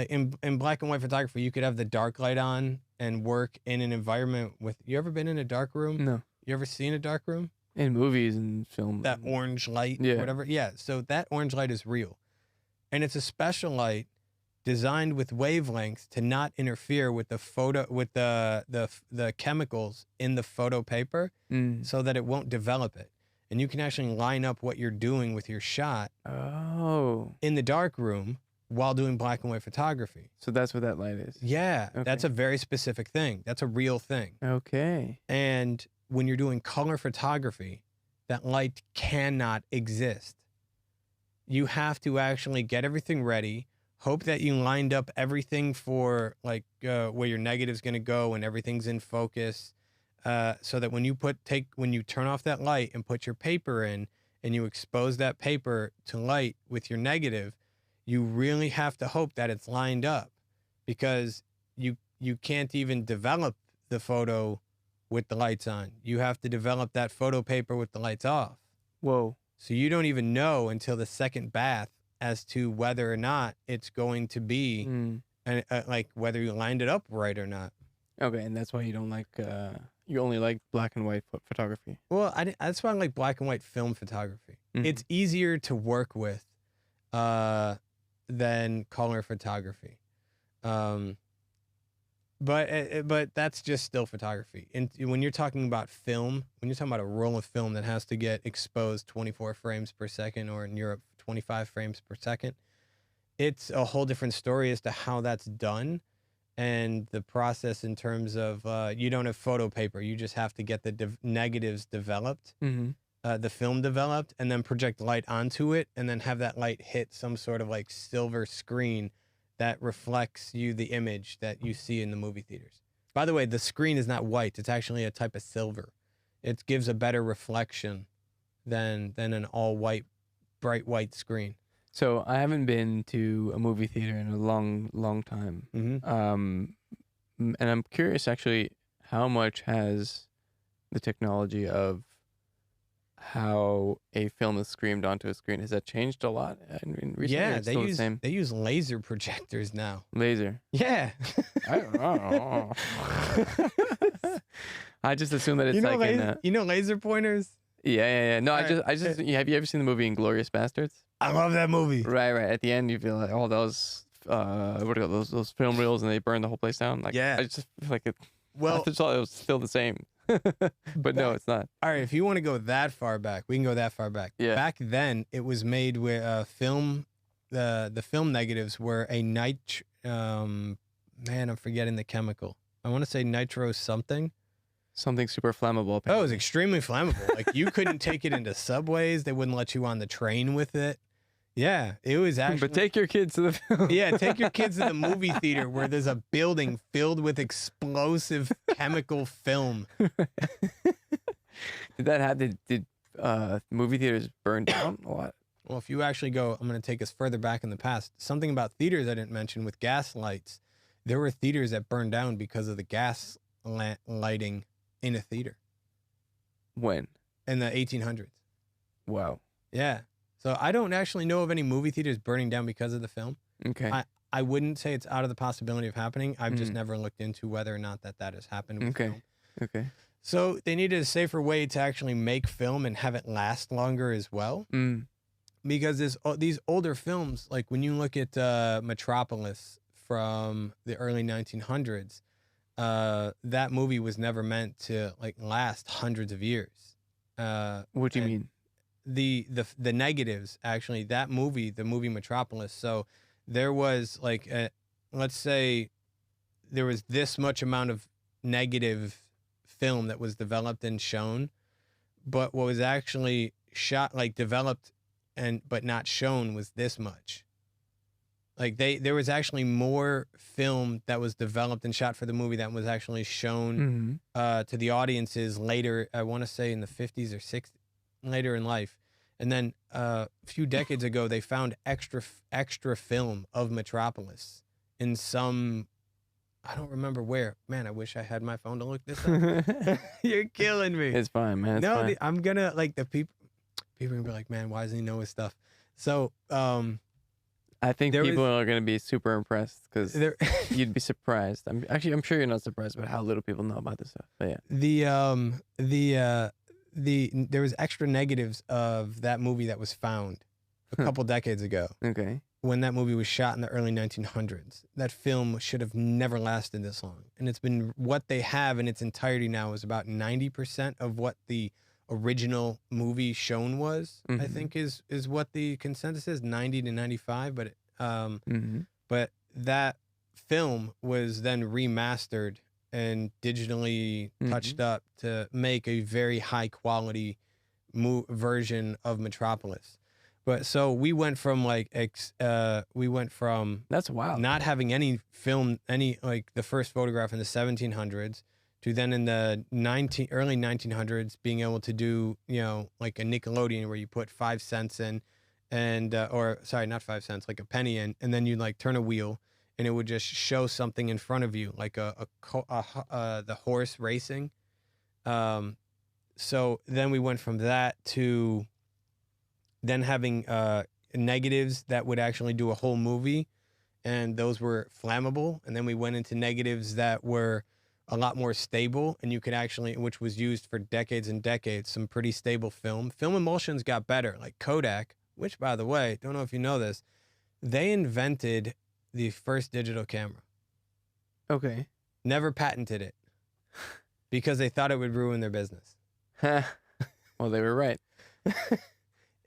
in black and white photography. You could have the dark light on and work in an environment with. You ever been in a dark room? No. You ever seen a dark room? In movies and film. That orange light, whatever. Yeah. So that orange light is real, and it's a special light designed with wavelengths to not interfere with the photo, with the chemicals in the photo paper, so that it won't develop it. And you can actually line up what you're doing with your shot in the dark room while doing black and white photography. So that's what that light is. Yeah, that's a very specific thing. That's a real thing. Okay. And when you're doing color photography, that light cannot exist. You have to actually get everything ready, hope that you lined up everything for like where your negative's going to go and everything's in focus, so that when you turn off that light and put your paper in and you expose that paper to light with your negative, you really have to hope that it's lined up, because you can't even develop the photo with the lights on. You have to develop that photo paper with the lights off. Whoa. So you don't even know until the second bath as to whether or not it's going to be, like whether you lined it up right or not. Okay, and that's why you don't like, you only like black and white photography. Well, that's why I like black and white film photography. It's easier to work with than color photography. But that's just still photography. And when you're talking about film, when you're talking about a roll of film that has to get exposed 24 frames per second, or in Europe, 25 frames per second, it's a whole different story as to how that's done. And the process in terms of, you don't have photo paper. You just have to get the negatives developed, the film developed, and then project light onto it, and then have that light hit some sort of like silver screen that reflects you the image that you see in the movie theaters. By the way, the screen is not white. It's actually a type of silver. It gives a better reflection than an all white, bright white screen. So I haven't been to a movie theater in a long time. And I'm curious actually, how much has the technology of how a film is streamed onto a screen, has that changed a lot in recent Yeah, years? It's still the same? they use laser projectors now. Laser. Yeah. I don't know. I just assume that it's you know laser pointers? Yeah. No, Alright. I just have you ever seen the movie Inglourious Bastards? I love that movie. Right. At the end, you feel like, oh, those what do you call those film reels, and they burn the whole place down. Like, Yeah. I just feel like it. Well, I thought it was still the same, but no, it's not. all right, if you want to go that far back, we can go that far back. Yeah. Back then, it was made with film. The film negatives were a man, I'm forgetting the chemical. I want to say nitro something. Something super flammable. Oh, it was extremely flammable. Like you couldn't take it into subways. They wouldn't let you on the train with it. Yeah, it was actually. But take your kids to the film. Yeah, take your kids to the movie theater where there's a building filled with explosive chemical film. Did movie theaters burn down a lot? Well, if you actually go, I'm going to take us further back in the past. Something about theaters I didn't mention with gas lights. There were theaters that burned down because of the gas lighting in a theater When? in the 1800s. Wow. Yeah. So I don't actually know of any movie theaters burning down because of the film. Okay. I wouldn't say it's out of the possibility of happening. I've just never looked into whether or not that has happened with film. Okay. So they needed a safer way to actually make film and have it last longer as well. Because these older films, like when you look at Metropolis from the early 1900s, that movie was never meant to like last hundreds of years. What do you mean? The negatives, actually, the movie Metropolis. So there was like let's say there was this much amount of negative film that was developed and shown, but what was actually shot, like developed but not shown, was this much. Like there was actually more film that was developed and shot for the movie that was actually shown to the audiences later. I want to say in the 50s or 60s, later in life. And then a few decades ago, they found extra film of Metropolis in some, I don't remember where. Man, I wish I had my phone to look this up. You're killing me. It's fine, man. It's fine. I'm gonna, like, the people are gonna be like, man, why doesn't he know his stuff? So I think people are gonna be super impressed because you'd be surprised. I'm sure you're not surprised about how little people know about this stuff. But yeah. There was extra negatives of that movie that was found a couple decades ago. Okay. When that movie was shot in the early 1900s. That film should have never lasted this long. And it's been, what they have in its entirety now is about 90% of what the original movie shown was. I think is what the consensus is, 90 to 95. But that film was then remastered and digitally touched up to make a very high quality version of Metropolis. But so we went from That's wild. Not having any film, like the first photograph in the 1700s, to then in the early 1900s being able to do, like a Nickelodeon where you put 5 cents in, and or sorry, not 5 cents, like a penny in, and then you like turn a wheel and it would just show something in front of you, like the horse racing. So then we went from that to then having negatives that would actually do a whole movie, and those were flammable. And then we went into negatives that were a lot more stable, and you could actually, which was used for decades and decades, some pretty stable film. Film emulsions got better, like Kodak, which, by the way, don't know if you know this, they invented the first digital camera. Okay. Never patented it because they thought it would ruin their business. Well, they were right.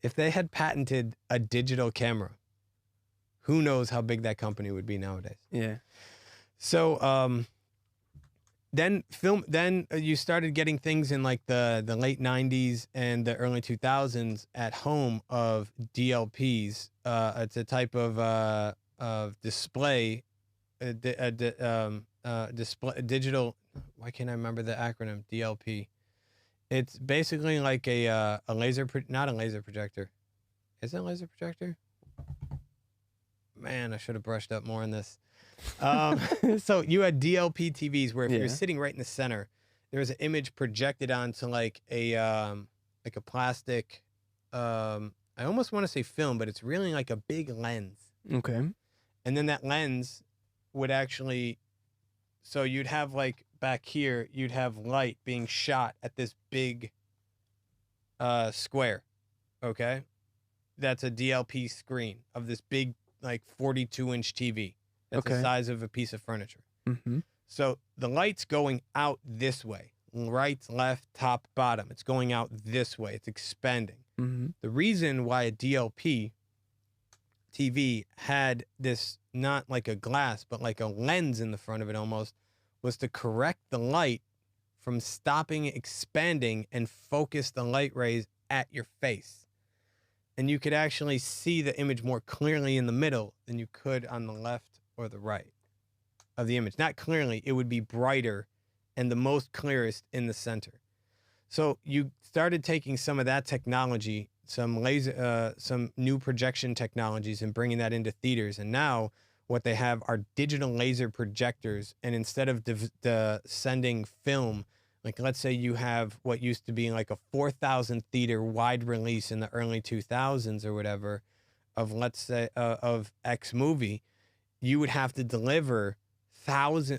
If they had patented a digital camera, who knows how big that company would be nowadays. Yeah. So then you started getting things in like the late 90s and the early 2000s at home of DLPs. It's a type of display, display digital. Why can't I remember the acronym? DLP. It's basically like a laser, not a laser projector. Is it a laser projector? Man, I should have brushed up more on this. So you had DLP TVs where if you're sitting right in the center, there was an image projected onto like a plastic, I almost want to say film, but it's really like a big lens. Okay. And then that lens would actually, so you'd have like back here, you'd have light being shot at this big square. Okay. That's a DLP screen of this big, like 42-inch TV. That's the size of a piece of furniture. Mm-hmm. So the light's going out this way, right, left, top, bottom. It's going out this way. It's expanding. Mm-hmm. The reason why a DLP TV had this, not like a glass, but like a lens in the front of it almost, was to correct the light from stopping expanding and focus the light rays at your face. And you could actually see the image more clearly in the middle than you could on the left or the right of the image. Not clearly, it would be brighter and the most clearest in the center. So you started taking some of that technology, some laser, some new projection technologies, and bringing that into theaters. And now what they have are digital laser projectors. And instead of sending film, like let's say you have what used to be like a 4,000 theater wide release in the early 2000s or whatever of, let's say, of X movie, you would have to deliver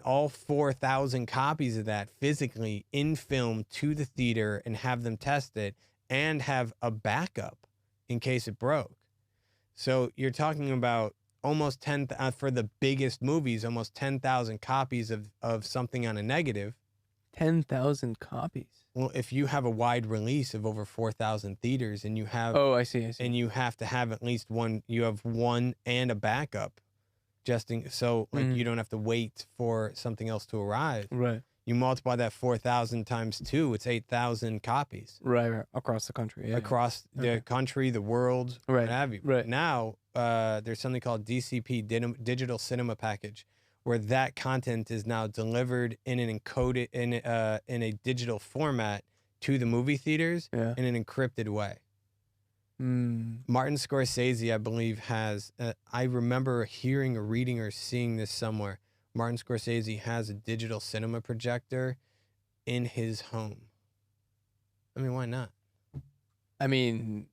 all 4,000 copies of that physically in film to the theater and have them test it and have a backup in case it broke. So you're talking about almost 10, for the biggest movies, almost 10,000 copies of something on a negative. 10,000 copies. Well, if you have a wide release of over 4,000 theaters and you have, I see. And you have to have at least one, you have one and a backup, so like you don't have to wait for something else to arrive. Right. You multiply that 4,000 times 2, it's 8,000 copies. Right. Across the country. Yeah. Across the country, the world, right. what have you. Right. Now, there's something called DCP, Digital Cinema Package, where that content is now delivered in an encoded, in a digital format to the movie theaters in an encrypted way. Martin Scorsese, I believe, has, I remember hearing or reading or seeing this somewhere. Martin Scorsese has a digital cinema projector in his home. I mean, why not? I mean,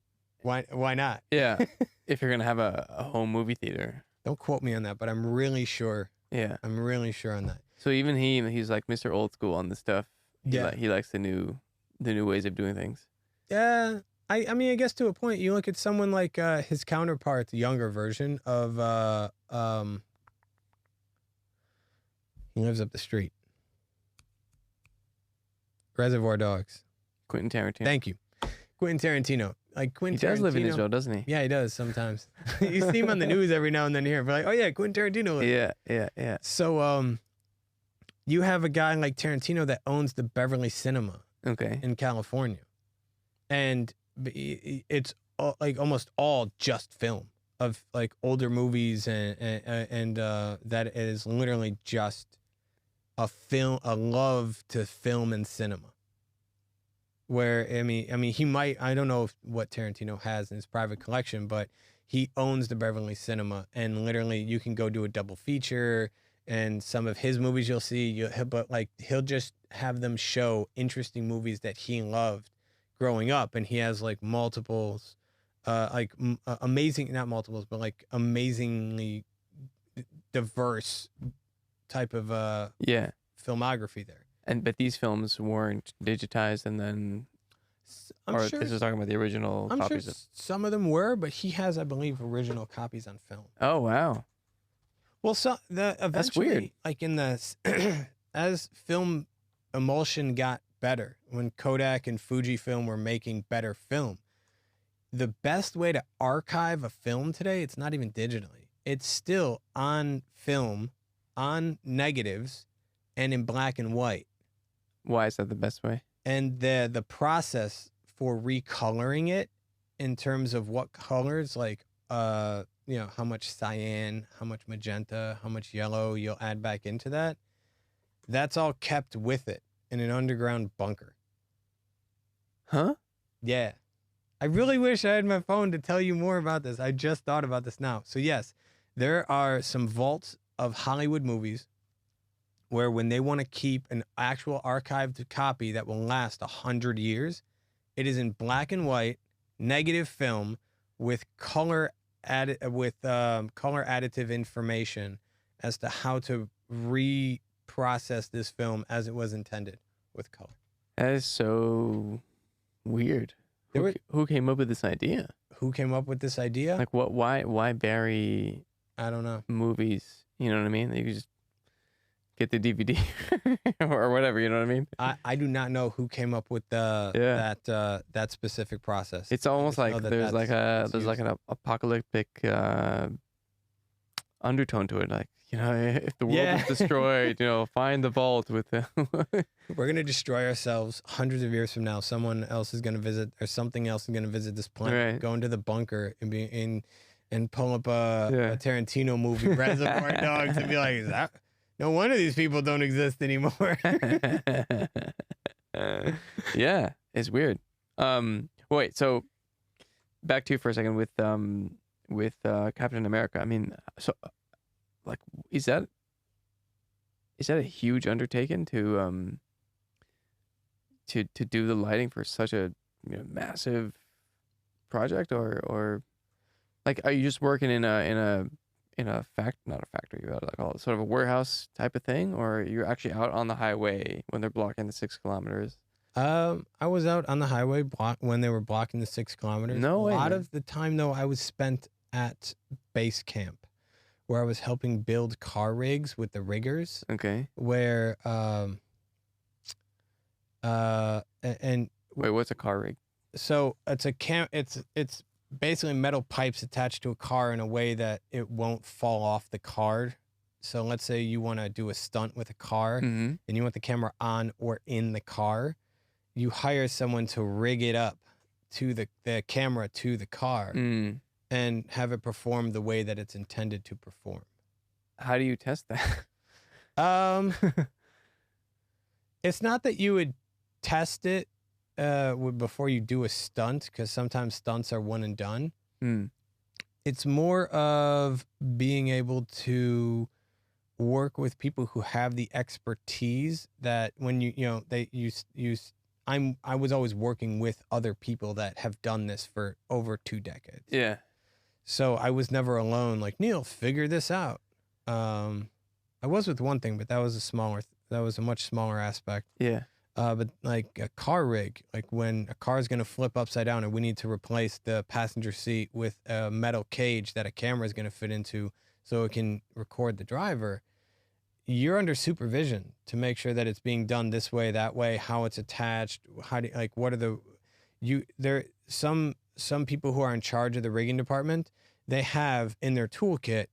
why not? Yeah. If you're going to have a home movie theater. Don't quote me on that, but I'm really sure. Yeah. I'm really sure on that. So even he's like Mr. Old School on this stuff. He likes the new ways of doing things. Yeah. I mean, I guess to a point, you look at someone like his counterpart, the younger version of, he lives up the street. Reservoir Dogs. Quentin Tarantino. Thank you. Quentin Tarantino. Like Quentin Tarantino. He does live in Israel, doesn't he? Yeah, he does sometimes. You see him on the news every now and then here. But like, oh yeah, Quentin Tarantino lives. Yeah. So, you have a guy like Tarantino that owns the Beverly Cinema. Okay. In California. And it's like almost all just film of like older movies and that is literally just a love to film and cinema. Where I mean he might, I don't know what Tarantino has in his private collection, but he owns the Beverly Cinema, and literally you can go do a double feature, and some of his movies you'll see, but like he'll just have them show interesting movies that he loved growing up, and he has like multiples, amazing, not multiples, but like amazingly diverse type of filmography there. But these films weren't digitized, and then I'm sure this is talking about the original copies. Sure some of them were, but he has, I believe, original copies on film. Oh wow! Well, so eventually, that's weird. Like in the as film emulsion got better, when Kodak and Fujifilm were making better film, the best way to archive a film today, it's not even digitally. It's still on film, on negatives, and in black and white. Why is that the best way? And the process for recoloring it in terms of what colors, like how much cyan, how much magenta, how much yellow you'll add back into that, that's all kept with it in an underground bunker. Huh? Yeah. I really wish I had my phone to tell you more about this. I just thought about this now. So yes, there are some vaults of Hollywood movies where when they want to keep an actual archived copy that will last 100 years, it is in black and white, negative film with color additive information as to how to reprocess this film as it was intended with color. That is so weird. Who came up with this idea? Who came up with this idea? Like, what? Why bury? I don't know. Movies. You know what I mean? You could just get the DVD or whatever. You know what I mean? I do not know who came up with that specific process. It's almost like there's like an apocalyptic undertone to it. Like, you know, if the world is destroyed, you know, find the vault with the. We're gonna destroy ourselves hundreds of years from now. Someone else is gonna visit, or something else is gonna visit this planet. Right. Go into the bunker and be in, and pull up a Tarantino movie, Reservoir Dogs, and be like, "Is that? No wonder these people don't exist anymore." Yeah, it's weird. Wait, so back to you for a second with Captain America. I mean, so like, is that a huge undertaking to do the lighting for such a massive project, or like, are you just working in a not a factory, but like sort of a warehouse type of thing, or you're actually out on the highway when they're blocking the 6 kilometers? I was out on the highway when they were blocking the 6 kilometers. No way. A lot of the time, though, I was spent at base camp, where I was helping build car rigs with the riggers. Okay. Where and wait, what's a car rig? So it's it's basically metal pipes attached to a car in a way that it won't fall off the car. So let's say you want to do a stunt with a car, and you want the camera on or in the car. You hire someone to rig it up to the camera to the car and have it perform the way that it's intended to perform. How do you test that? It's not that you would test it before you do a stunt, because sometimes stunts are one and done. It's more of being able to work with people who have the expertise that when I was always working with other people that have done this for over 2 decades. Yeah. So I was never alone. Like, Neil, figure this out. I was with one thing, but that was a much smaller aspect. Yeah. But like a car rig, like when a car is going to flip upside down and we need to replace the passenger seat with a metal cage that a camera is going to fit into so it can record the driver, you're under supervision to make sure that it's being done this way, that way, how it's attached, some people who are in charge of the rigging department, they have in their toolkit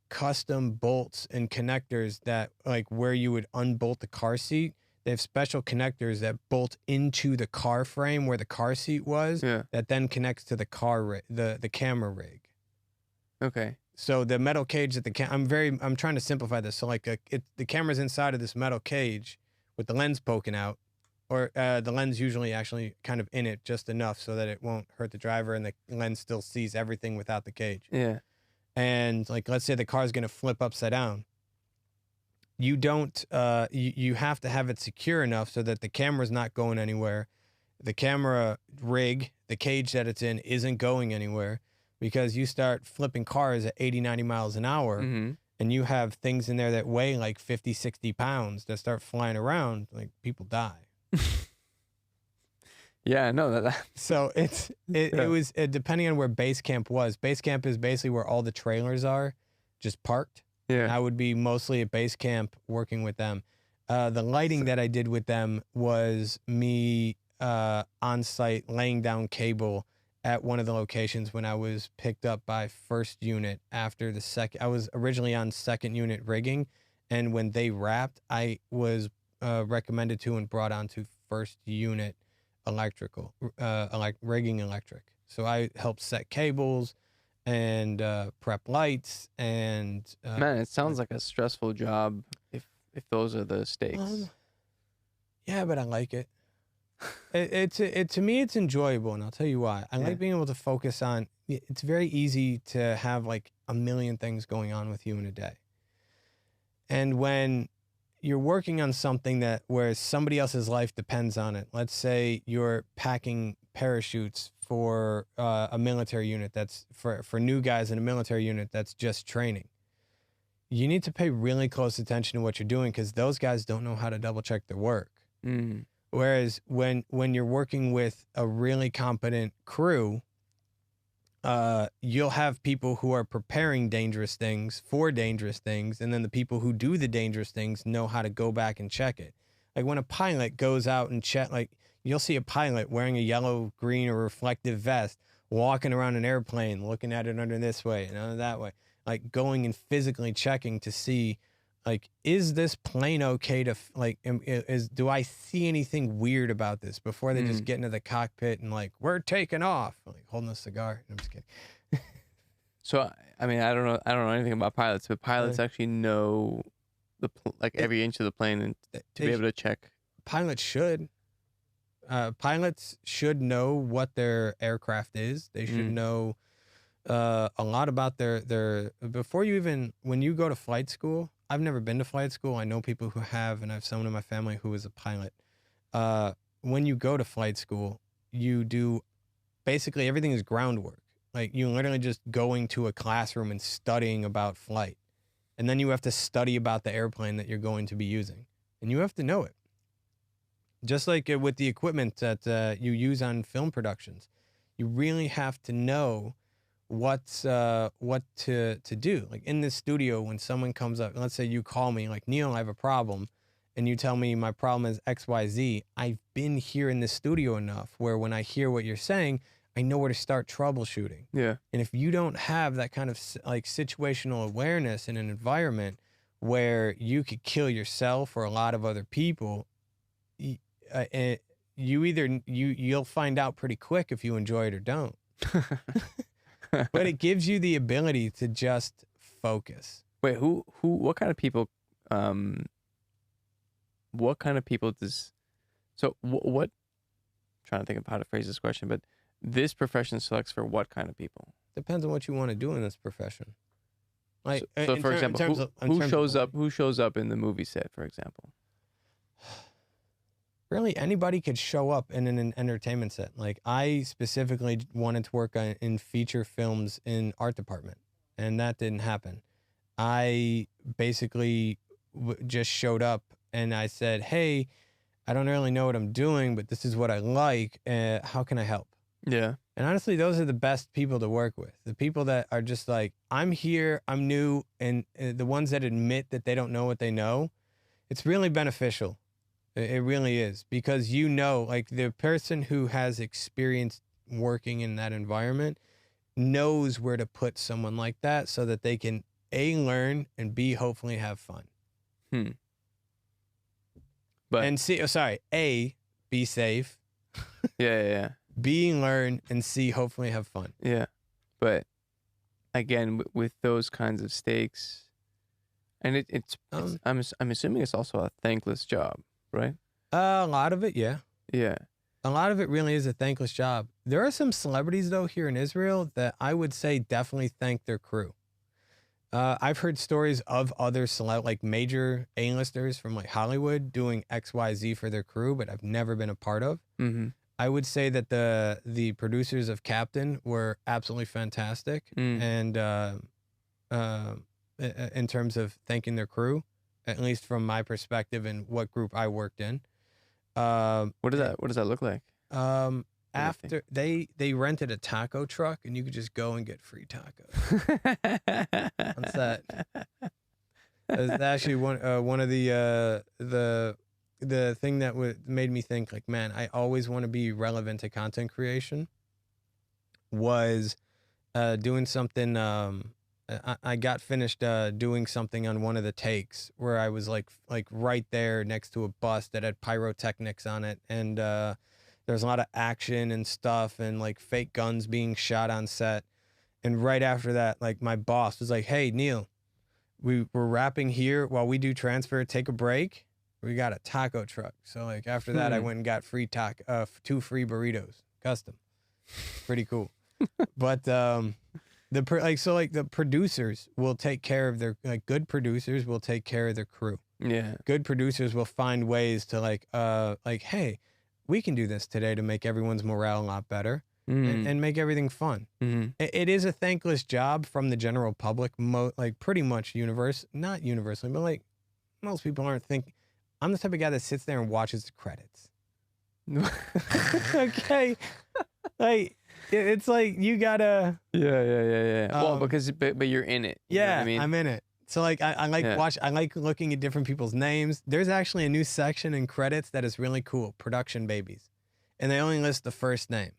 custom bolts and connectors that, like, where you would unbolt the car seat, they have special connectors that bolt into the car frame where the car seat was, that then connects to the the camera rig. Okay. So the metal cage that I'm trying to simplify this. So like the camera's inside of this metal cage with the lens poking out, or the lens usually actually kind of in it just enough so that it won't hurt the driver, and the lens still sees everything without the cage. Yeah. And like, let's say the car's going to flip upside down. You don't, you have to have it secure enough so that the camera's not going anywhere. The camera rig, the cage that it's in, isn't going anywhere, because you start flipping cars at 80, 90 miles an hour, and you have things in there that weigh like 50, 60 pounds that start flying around, like, people die. Yeah, I know that. So it was depending on where base camp was. Base camp is basically where all the trailers are, just parked. Yeah. And I would be mostly at base camp working with them. The lighting that I did with them was me on site laying down cable at one of the locations when I was picked up by first unit after the second. I was originally on second unit rigging, and when they wrapped, I was recommended to and brought on to first unit electrical, rigging electric. So I helped set cables and prep lights and man, it sounds like a stressful job if those are the stakes. Yeah, but I like it. To me, it's enjoyable, and I'll tell you why. I Yeah. like being able to focus on. It's very easy to have like a million things going on with you in a day, and when you're working on something that where somebody else's life depends on it. Let's say you're packing parachutes for a military unit that's for new guys in a military unit that's just training. You need to pay really close attention to what you're doing because those guys don't know how to double check their work. Mm. Whereas when you're working with a really competent crew, you'll have people who are preparing dangerous things for dangerous things, and then the people who do the dangerous things know how to go back and check it. Like when a pilot goes out and check, like you'll see a pilot wearing a yellow, green, or reflective vest, walking around an airplane, looking at it under this way and under that way, like going and physically checking to see, like, is this plane okay to do I see anything weird about this before they just get into the cockpit and like, we're taking off, like holding a cigar. I'm just kidding. So I mean, I don't know anything about pilots, but pilots actually know every inch of the plane and to be able to check. Pilots should. Pilots should know what their aircraft is. They should know a lot about their before you even when you go to flight school. I've never been to flight school. I know people who have, and I have someone in my family who is a pilot. When you go to flight school, you do basically everything is groundwork. Like you literally just going to a classroom and studying about flight. And then you have to study about the airplane that you're going to be using. And you have to know it. Just like with the equipment that you use on film productions. You really have to know what to do. Like in the studio, when someone comes up, let's say you call me like, Neil, I have a problem, and you tell me my problem is XYZ. I've been here in the studio enough where when I hear what you're saying, I know where to start troubleshooting. Yeah. And if you don't have that kind of like situational awareness in an environment where you could kill yourself or a lot of other people, you'll find out pretty quick if you enjoy it or don't. But it gives you the ability to just focus. Wait, what kind of people, what, trying to think of how to phrase this question, but this profession selects for what kind of people? Depends on what you want to do in this profession. Like, so for example, who shows up in the movie set, for example? Really, anybody could show up in an entertainment set. Like, I specifically wanted to work in feature films in art department, and that didn't happen. I basically just showed up, and I said, hey, I don't really know what I'm doing, but this is what I like. How can I help? Yeah. And honestly, those are the best people to work with. The people that are just like, I'm here, I'm new, and the ones that admit that they don't know what they know, it's really beneficial. It really is, because like the person who has experience working in that environment knows where to put someone like that so that they can A, learn, and B, hopefully have fun. But and C, A, be safe. Yeah. B, learn, and C, hopefully have fun. Yeah. But again, with those kinds of stakes, and I'm assuming it's also a thankless job. Right? A lot of it, yeah. Yeah. A lot of it really is a thankless job. There are some celebrities, though, here in Israel that I would say definitely thank their crew. I've heard stories of other like major A-listers from like Hollywood doing XYZ for their crew, but I've never been a part of. Mm-hmm. I would say that the producers of Captain were absolutely fantastic, and in terms of thanking their crew. At least from my perspective and what group I worked in. What does that look like? After they rented a taco truck and you could just go and get free tacos on set. It's actually one of the thing that made me think like, man, I always want to be relevant to content creation. Was doing something. I got finished doing something on one of the takes where I was like right there next to a bus that had pyrotechnics on it, and there's a lot of action and stuff and like fake guns being shot on set. And right after that, like my boss was like, "Hey Neil, we're wrapping here while we do transfer. Take a break." We got a taco truck. So like after that, I went and got 2 free burritos, custom. Pretty cool. But the producers will take care of their good producers will take care of their crew. Yeah. Good producers will find ways to hey, we can do this today to make everyone's morale a lot better and make everything fun. It is a thankless job from the general public, pretty much not universally, but like most people aren't thinking. I'm the type of guy that sits there and watches the credits. Okay. Like, it's like you gotta. Yeah. Well, but you're in it. You know what I mean? I'm in it. So like I like looking at different people's names. There's actually a new section in credits that is really cool, production babies. And they only list the first name.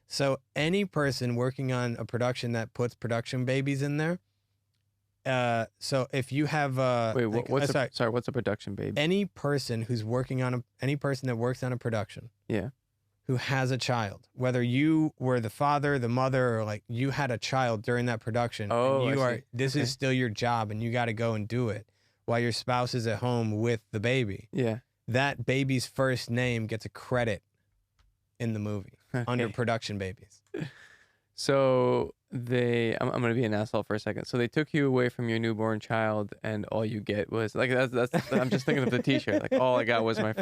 So any person working on a production that puts production babies in there, so if you have what's a production baby? Any person who's working on any person that works on a production. Yeah. Who has a child, whether you were the father, the mother, or like you had a child during that production. Oh, and this is still your job and you got to go and do it while your spouse is at home with the baby. Yeah. That baby's first name gets a credit in the movie under production babies. So I'm going to be an asshole for a second. So they took you away from your newborn child and all you get was like, that's I'm just thinking of the t-shirt. Like all I got was my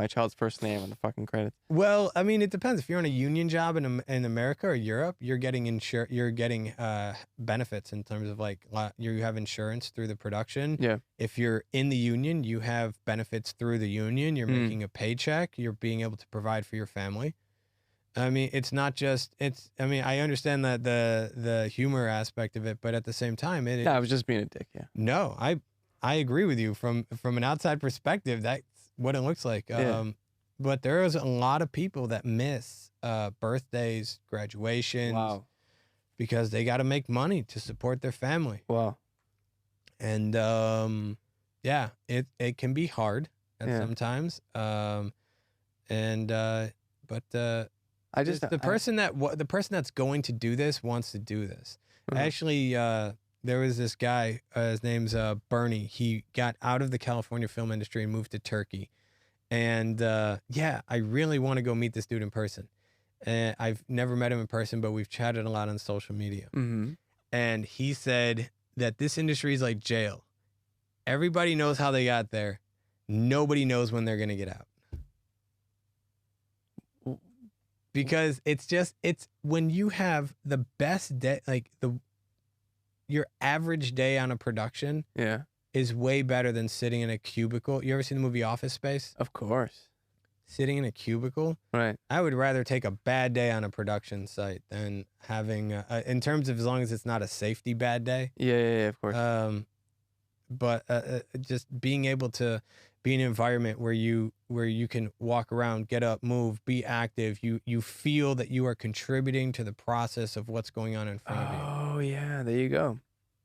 child's first name on the fucking credits. Well, I mean, it depends. If you're on a union job in America or Europe, you're getting benefits in terms of like you have insurance through the production. Yeah. If you're in the union, you have benefits through the union. You're making a paycheck. You're being able to provide for your family. I mean, it's not just I mean, I understand that the humor aspect of it, but at the same time, I was just being a dick. Yeah. No, I agree with you from an outside perspective. That's what it looks like. But there is a lot of people that miss birthdays, graduations, because they got to make money to support their family. Wow. And it can be hard sometimes. The person that's going to do this wants to do this. Actually, there was this guy, his name's Bernie. He got out of the California film industry and moved to Turkey. And I really want to go meet this dude in person. And I've never met him in person, but we've chatted a lot on social media. And he said that this industry is like jail. Everybody knows how they got there. Nobody knows when they're going to get out. Because it's when you have the best day, like your average day on a production is way better than sitting in a cubicle. You ever seen the movie Office Space? Of course. Sitting in a cubicle? Right. I would rather take a bad day on a production site than having, in terms of as long as it's not a safety bad day. Yeah, of course. But just being able to be in an environment where you can walk around, get up, move, be active. You feel that you are contributing to the process of what's going on in front of you. Oh yeah, there you go.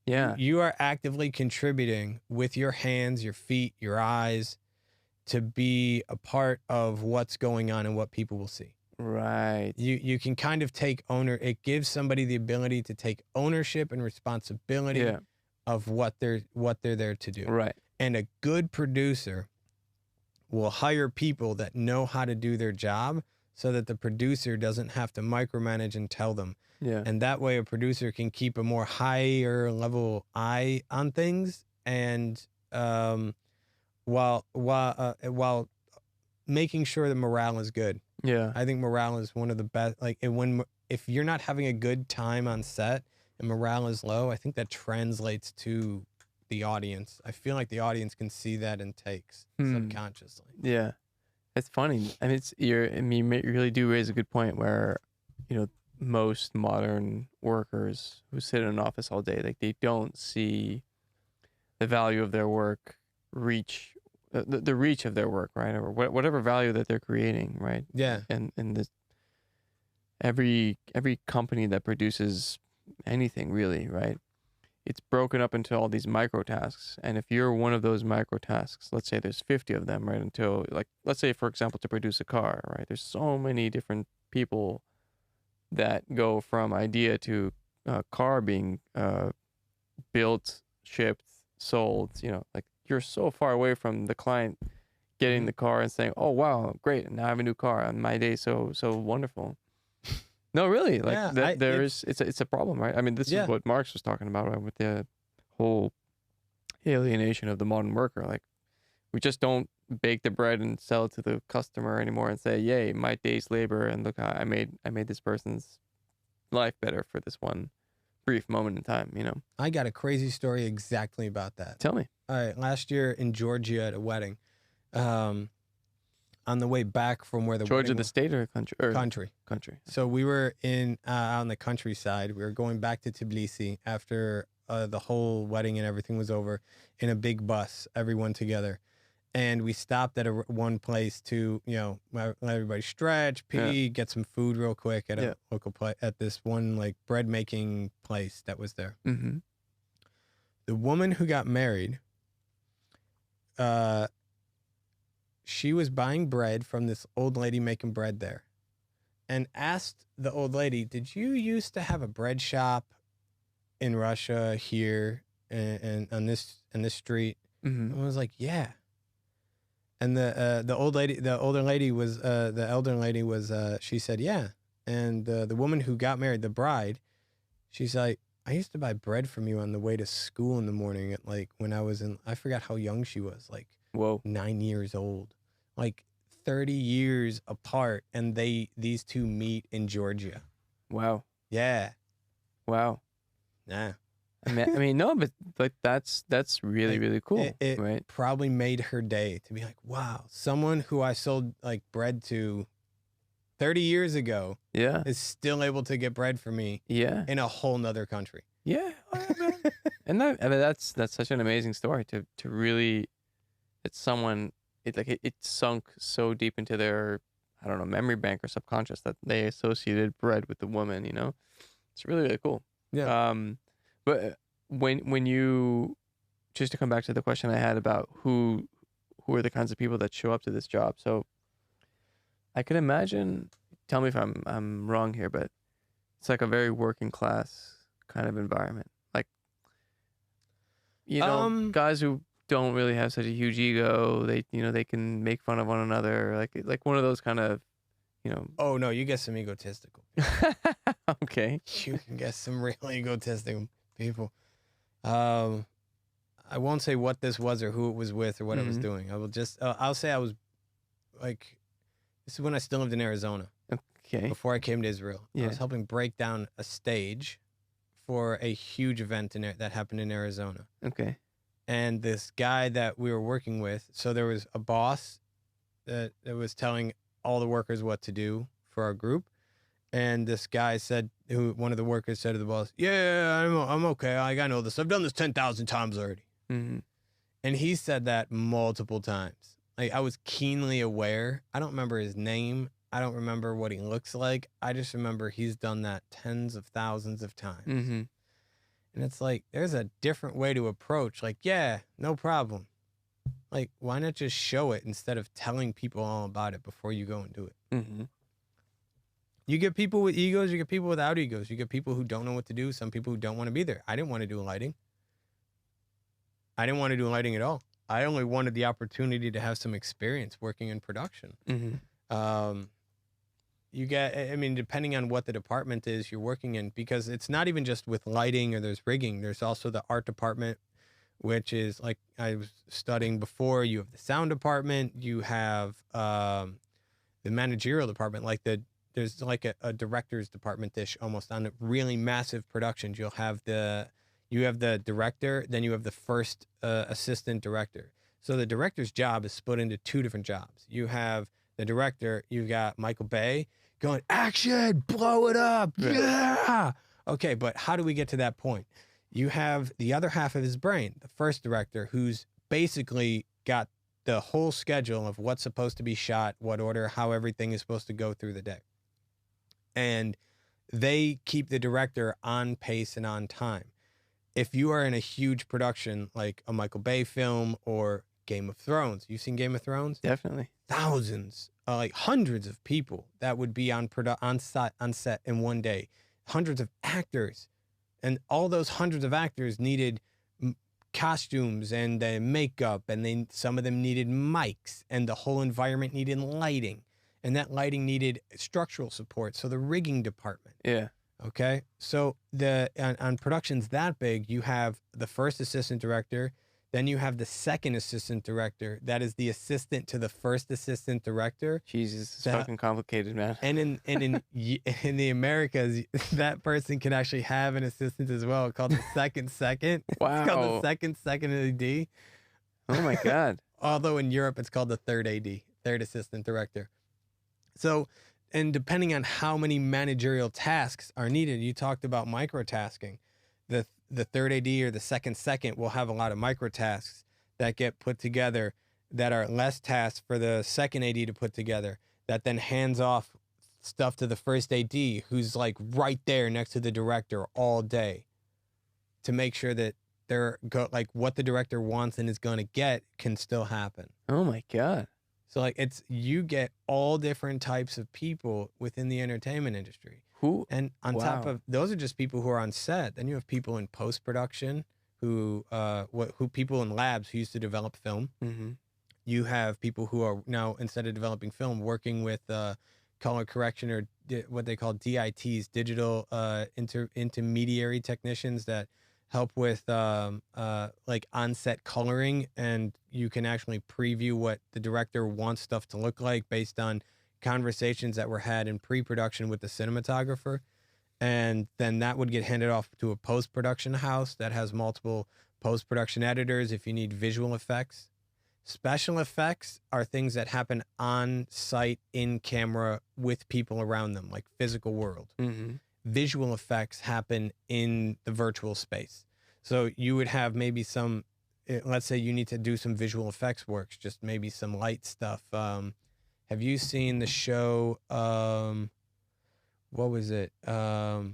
Yeah. You are actively contributing with your hands, your feet, your eyes to be a part of what's going on and what people will see. Right. You can kind of take it gives somebody the ability to take ownership and responsibility of what they're there to do. Right. And a good producer will hire people that know how to do their job so that the producer doesn't have to micromanage and tell them. Yeah. And that way a producer can keep a more higher level eye on things and while making sure the morale is good. Yeah. I think morale is one of the best. Like if you're not having a good time on set and morale is low, I think that translates to the audience. I feel like the audience can see that in takes subconsciously. Yeah, it's funny. I mean, you really do raise a good point where, most modern workers who sit in an office all day, like they don't see the value of their work reach the reach of their work, right, or whatever value that they're creating, right? Yeah, and this every company that produces anything really, right? It's broken up into all these micro tasks. And if you're one of those micro tasks, let's say there's 50 of them, right? Until let's say, for example, to produce a car, right? There's so many different people that go from idea to car being built, shipped, sold, you're so far away from the client getting Mhm. the car and saying, "Oh wow, great! Now I have a new car, and my day so wonderful." No, really, like Yeah, that. It's a problem, right? I mean, this is yeah. what Marx was talking about, right, with the whole alienation of the modern worker. Like, we just don't bake the bread and sell it to the customer anymore and say, "Yay, my day's labor, and look, I made this person's life better for this one brief moment in time." You know, I got a crazy story exactly about that. tell me, All right, last year in Georgia at a wedding, um, on the way back from where the Georgia, wedding the state or country? Or country. country. So we were in on the countryside. We were going back to Tbilisi after the whole wedding and everything was over in a big bus, everyone together. And we stopped at one place to, let everybody stretch, pee, get some food real quick at a local place, at this one like bread making place that was there. Mm-hmm. The woman who got married, she was buying bread from this old lady making bread there, and asked the old lady, "Did you used to have a bread shop in Russia here and on this street?" Mm-hmm. And I was like, "Yeah." And the elder lady was she said, "Yeah." And the woman who got married, the bride, she's like, "I used to buy bread from you on the way to school in the morning at like when I forgot how young she was, like Whoa, 9 years old, like 30 years apart, and these two meet in Georgia." wow, Yeah. wow. Nah. I mean, no, but like that's really Like, really cool, it right? probably made her day to be like, wow, someone who I sold like bread to 30 years ago Yeah, is still able to get bread for me yeah, in a whole nother country. yeah. Oh, yeah, man. And that, I mean, that's such an amazing story to really. It's someone. It sunk so deep into their, I don't know, memory bank or subconscious that they associated bread with the woman. You know, it's really really cool. Yeah. But when you, just to come back to the question I had about who are the kinds of people that show up to this job. So I can imagine. Tell me if I'm wrong here, but it's like a very working class kind of environment. Like, guys who don't really have such a huge ego. They can make fun of one another. Like one of those kind of, you know. Oh no, you get some egotistical. Okay. You can get some really egotistical people. I won't say what this was or who it was with or what I was doing. I will just, I'll say I was like, this is when I still lived in Arizona. Okay. Before I came to Israel. Yeah. I was helping break down a stage for a huge event that happened in Arizona. Okay. And this guy that we were working with, so there was a boss that was telling all the workers what to do for our group. And this guy said, one of the workers said to the boss, "Yeah, I'm okay. I know this. I've done this 10,000 times already." Mm-hmm. And he said that multiple times. Like, I was keenly aware. I don't remember his name. I don't remember what he looks like. I just remember he's done that tens of thousands of times. Mm-hmm. And it's like, there's a different way to approach. Like, yeah, no problem. Like, why not just show it instead of telling people all about it before you go and do it? Mm-hmm. You get people with egos. You get people without egos. You get people who don't know what to do. Some people who don't want to be there. I didn't want to do lighting. I didn't want to do lighting at all. I only wanted the opportunity to have some experience working in production. Mm-hmm. You get, I mean, depending on what the department is you're working in, because it's not even just with lighting or there's rigging. There's also the art department, which is like I was studying before. You have the sound department. You have the managerial department. Like there's like a director's department-ish almost on really massive productions. You have the director, then you have the first assistant director. So the director's job is split into two different jobs. You have the director, you got Michael Bay going, "Action, blow it up, yeah." Okay, but how do we get to that point? You have the other half of his brain, the first director, who's basically got the whole schedule of what's supposed to be shot, what order, how everything is supposed to go through the day. And they keep the director on pace and on time. If you are in a huge production like a Michael Bay film or Game of Thrones, you've seen Game of Thrones? Definitely. Thousands, like hundreds of people that would be on set in one day. Hundreds of actors. And all those hundreds of actors needed costumes and the makeup, and some of them needed mics, and the whole environment needed lighting, and that lighting needed structural support. So the rigging department. Yeah. Okay. So on productions that big, you have the first assistant director, then you have the second assistant director. That is the assistant to the first assistant director. Jesus, it's fucking complicated, man. And in the Americas, that person can actually have an assistant as well, called the second. Wow. It's called the second AD. Oh my God. Although in Europe, it's called the third AD, third assistant director. So, and depending on how many managerial tasks are needed, you talked about microtasking. The third AD or the second will have a lot of microtasks that get put together that are less tasks for the second AD to put together, that then hands off stuff to the first AD, who's like right there next to the director all day, to make sure that like what the director wants and is going to get can still happen. Oh my God. So like you get all different types of people within the entertainment industry. And on top of those are just people who are on set. Then you have people in post-production who people in labs who used to develop film. Mm-hmm. You have people who are now, instead of developing film, working with color correction, or what they call DITs, digital intermediary technicians, that help with like on-set coloring, and you can actually preview what the director wants stuff to look like based on conversations that were had in pre-production with the cinematographer. And then that would get handed off to a post-production house that has multiple post-production editors if you need visual effects. Special effects are things that happen on site, in camera, with people around them, like physical world. Mm-hmm. Visual effects happen in the virtual space. So you would have maybe let's say you need to do some visual effects works, just maybe some light stuff. Have you seen the show, what was it? It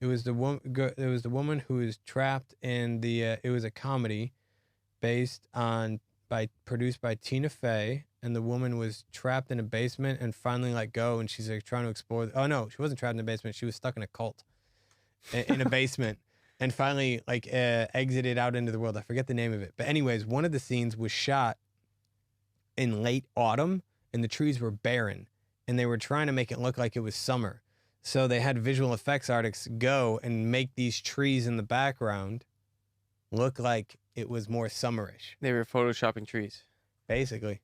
was the woman who was trapped in it was a comedy produced by Tina Fey, and the woman was trapped in a basement and finally let go, and she's like trying to explore. Oh no, she wasn't trapped in a basement. She was stuck in a cult in a basement, and finally like exited out into the world. I forget the name of it. But anyways, one of the scenes was shot in late autumn, and the trees were barren, and they were trying to make it look like it was summer. So they had visual effects artists go and make these trees in the background look like it was more summerish. They were photoshopping trees. Basically.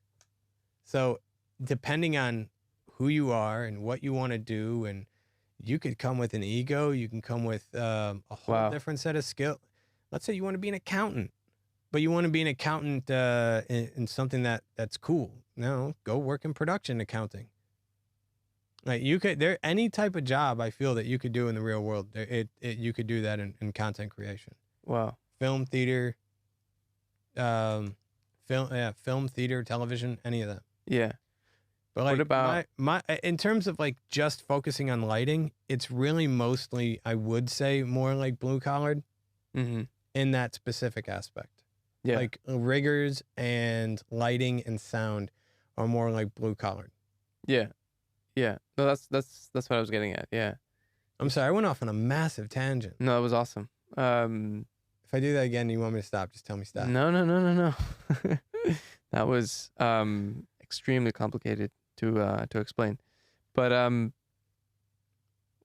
So depending on who you are and what you want to do, and you could come with an ego, you can come with a whole different set of skill. Let's say you want to be an accountant, but you want to be an accountant in something that's cool. No, go work in production accounting. Like any type of job I feel that you could do in the real world, you could do that in content creation. Wow. Film, theater, film, theater, television, any of that. Yeah. But like, what about my in terms of like just focusing on lighting, it's really mostly, I would say, more like blue collared in that specific aspect. Yeah. Like riggers and lighting and sound are more like blue collared. Yeah. Yeah. No, that's what I was getting at. Yeah. I'm sorry, I went off on a massive tangent. No, that was awesome. If I do that again, you want me to stop? Just tell me stop. No. That was extremely complicated to explain. But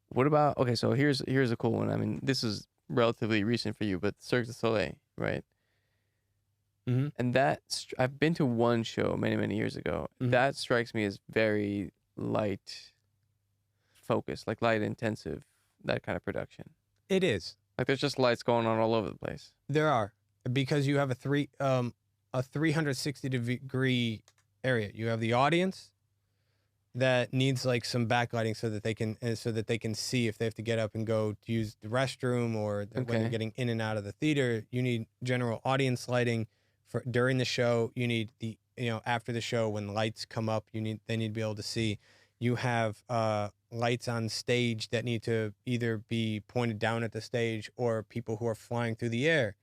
what about, okay, so here's a cool one. I mean, this is relatively recent for you, but Cirque du Soleil, right? Mm-hmm. And I've been to one show many years ago. Mm-hmm. That strikes me as very light focused, like light intensive, that kind of production. It is. Like there's just lights going on all over the place. There are, because you have a 360-degree area. You have the audience that needs like some backlighting so that they can see if they have to get up and go to use the restroom, or when they're getting in and out of the theater. You need general audience lighting for during the show. You need after the show when the lights come up. They need to be able to see. You have lights on stage that need to either be pointed down at the stage or people who are flying through the air.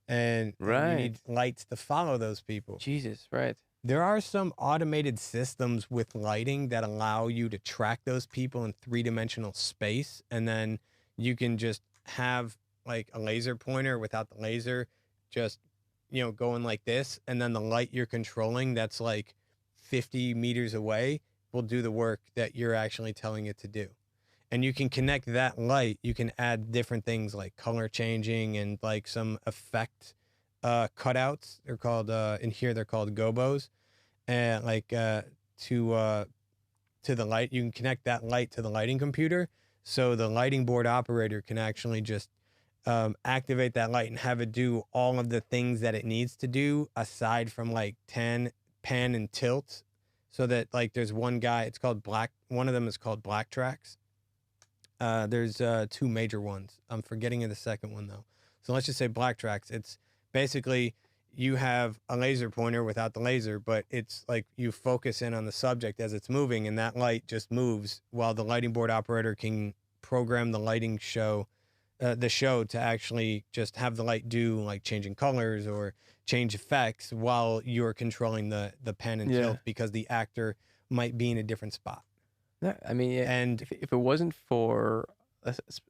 And you need lights to follow those people. Jesus, right. There are some automated systems with lighting that allow you to track those people in three-dimensional space, and then you can just have like a laser pointer without the laser, just, going like this, and then the light you're controlling that's like 50 meters away will do the work that you're actually telling it to do. And you can connect that light. You can add different things like color changing and like some effect cutouts. They're called in here they're called gobos, and like to the light. You can connect that light to the lighting computer, so the lighting board operator can actually just activate that light and have it do all of the things that it needs to do, aside from like pan and tilt. So that like there's one guy, it's called black. One of them is called black tracks. There's two major ones. I'm forgetting the second one though. So let's just say black tracks. It's basically you have a laser pointer without the laser, but it's like you focus in on the subject as it's moving, and that light just moves while the lighting board operator can program the lighting show, the show to actually just have the light do like changing colors or change effects while you're controlling the pan and tilt, because the actor might be in a different spot. Yeah, I mean, and if it wasn't for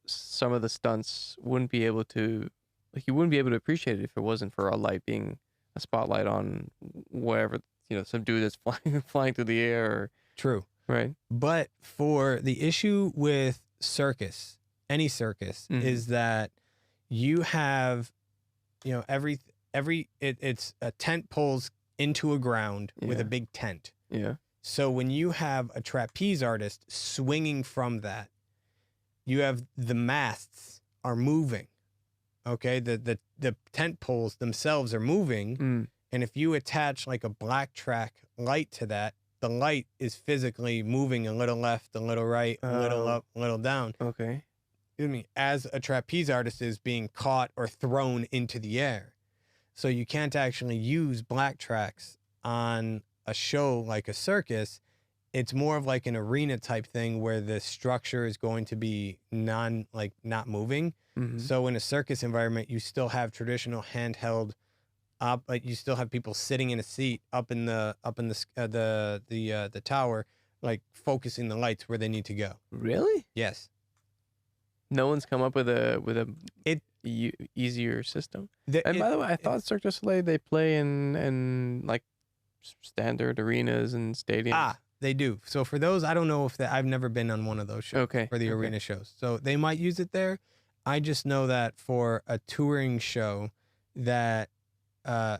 some of the stunts, you wouldn't be able to appreciate it if it wasn't for a light being a spotlight on wherever, some dude that's flying through the air. Or, true. Right. But for the issue with circus, any circus, is that you have, it's a tent pulls into a ground with a big tent. Yeah. So when you have a trapeze artist swinging from that, you have the masts are moving. Okay, the tent poles themselves are moving, and if you attach like a black track light to that, the light is physically moving a little left, a little right, a little up, a little down. Okay. Excuse me, as a trapeze artist is being caught or thrown into the air. So you can't actually use black tracks on a show like a circus. It's more of like an arena type thing where the structure is going to be not moving. So in a circus environment, you still have traditional handheld like you still have people sitting in a seat up in the tower, like focusing the lights where they need to go. Really? Yes. No one's come up with a easier system. And by the way, I thought Cirque du Soleil, they play in like standard arenas and stadiums. They do. So for those, I don't know if I've never been on one of those shows for the arena shows. So they might use it there. I just know that for a touring show that so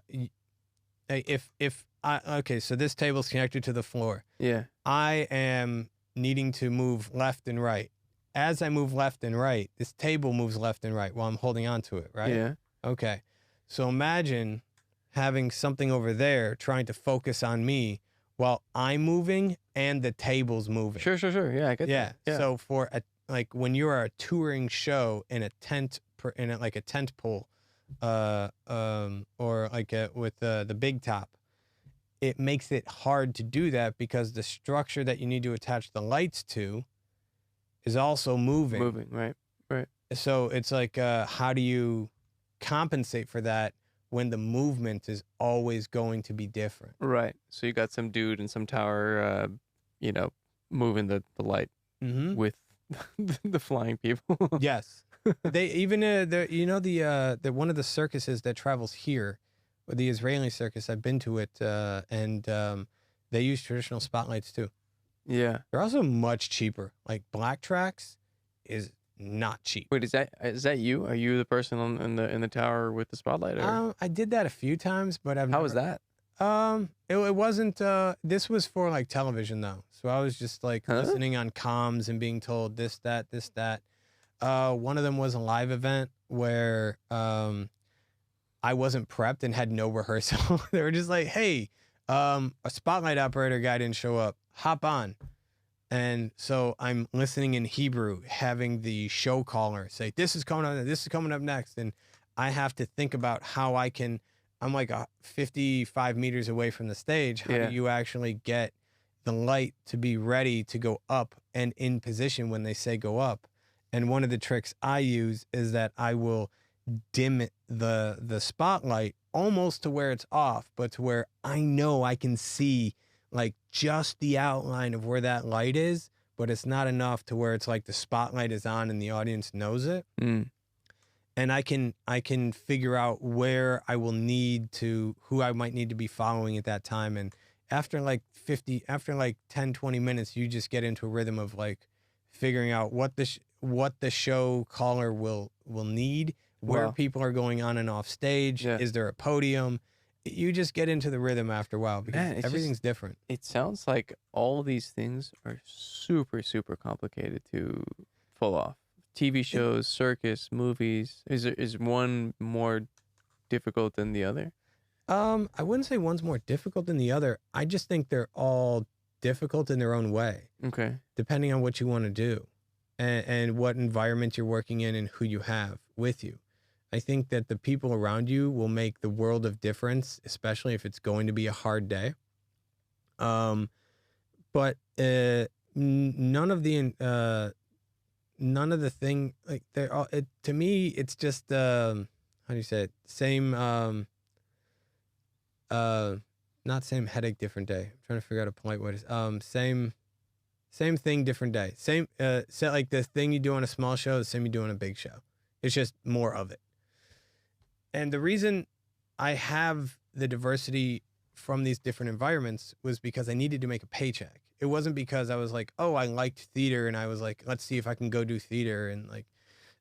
this table's connected to the floor. Yeah. I am needing to move left and right. As I move left and right, this table moves left and right while I'm holding on to it, right? Yeah. Okay. So imagine having something over there trying to focus on me while I'm moving and the table's moving. Sure. Yeah, I get that. Yeah. So for when you're a touring show in a tent, like a tent pole, or like with the big top, it makes it hard to do that because the structure that you need to attach the lights to is also moving. Right. So it's like, how do you compensate for that when the movement is always going to be different? Right. So you got some dude in some tower, moving the light with the flying people. Yes. They even the one of the circuses that travels here, the Israeli circus. I've been to it, and they use traditional spotlights too. Yeah, they're also much cheaper. Like black tracks is not cheap. Wait, is that you? Are you the person in the tower with the spotlight? Or? I did that a few times, but How was that? It wasn't. This was for like television though, so I was just like listening on comms and being told this, that. One of them was a live event where I wasn't prepped and had no rehearsal. They were just like, hey, a spotlight operator guy didn't show up. Hop on. And so I'm listening in Hebrew, having the show caller say, this is coming up next. And I have to think about how I'm like 55 meters away from the stage. How do you actually get the light to be ready to go up and in position when they say go up? And one of the tricks I use is that I will dim the spotlight almost to where it's off, but to where I know I can see like just the outline of where that light is, but it's not enough to where it's like the spotlight is on and the audience knows it. and I can figure out where I will need to, who I might need to be following at that time. And after like 10, 20 minutes, you just get into a rhythm of like figuring out what the show caller will need, where Wow. people are going on and off stage. Yeah. Is there a podium? You just get into the rhythm after a while because Man, it's everything's different. It sounds like all these things are super, super complicated to pull off. TV shows, circus, movies. Is one more difficult than the other? I wouldn't say one's more difficult than the other. I just think they're all difficult in their own way, Okay. depending on what you want to do and what environment you're working in and who you have with you. I think that the people around you will make the world of difference, especially if it's going to be a hard day. But none of the thing, like they're all, to me, it's just how do you say it? Same not same headache, different day. I'm trying to figure out a polite way to same thing, different day. Same like the thing you do on a small show, the same you do on a big show. It's just more of it. And the reason I have the diversity from these different environments was because I needed to make a paycheck. It wasn't because I was like, oh, I liked theater and I was like, let's see if I can go do theater and like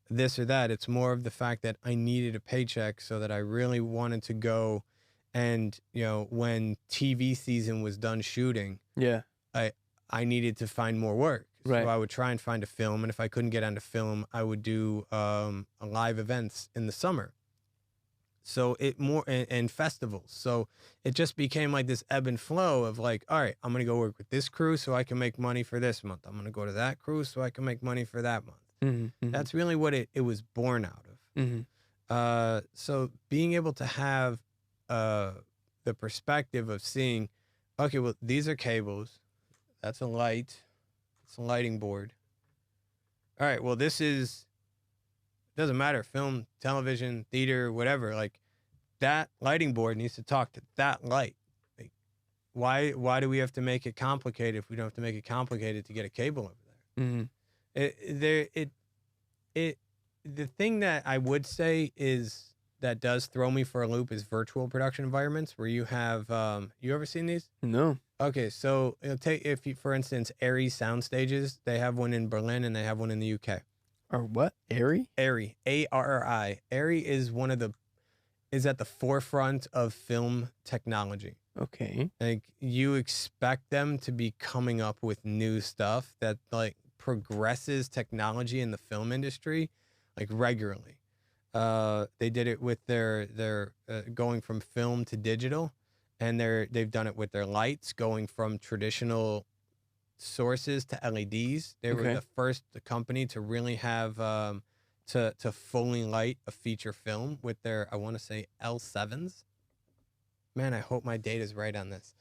this or that. It's more of the fact that I needed a paycheck so that I really wanted to go. And, you know, when TV season was done shooting, Yeah. I needed to find more work. Right. So I would try and find a film. And if I couldn't get onto film, I would do live events in the summer. So and festivals. So it just became like this ebb and flow of like, all right, I'm going to go work with this crew so I can make money for this month. I'm going to go to that crew so I can make money for that month. Mm-hmm. That's really what it was born out of. Mm-hmm. So being able to have the perspective of seeing, okay, well, these are cables. That's a light. It's a lighting board. All right, well, doesn't matter, film, television, theater, whatever. Like that lighting board needs to talk to that light. Like, why do we have to make it complicated if we don't have to make it complicated to get a cable over there? Mm-hmm. The thing that I would say is that does throw me for a loop is virtual production environments where you have you ever seen these? No. Okay, so if you, for instance, Airy sound stages, they have one in Berlin and they have one in the UK. Or what? Airy? Airy, ARRI. Airy is is at the forefront of film technology. Okay. Like you expect them to be coming up with new stuff that like progresses technology in the film industry like regularly. They did it with their going from film to digital, and they've done it with their lights going from traditional sources to LEDs. They were the first company to really have to fully light a feature film with their, I want to say, L7s. Man, I hope my data's right on this.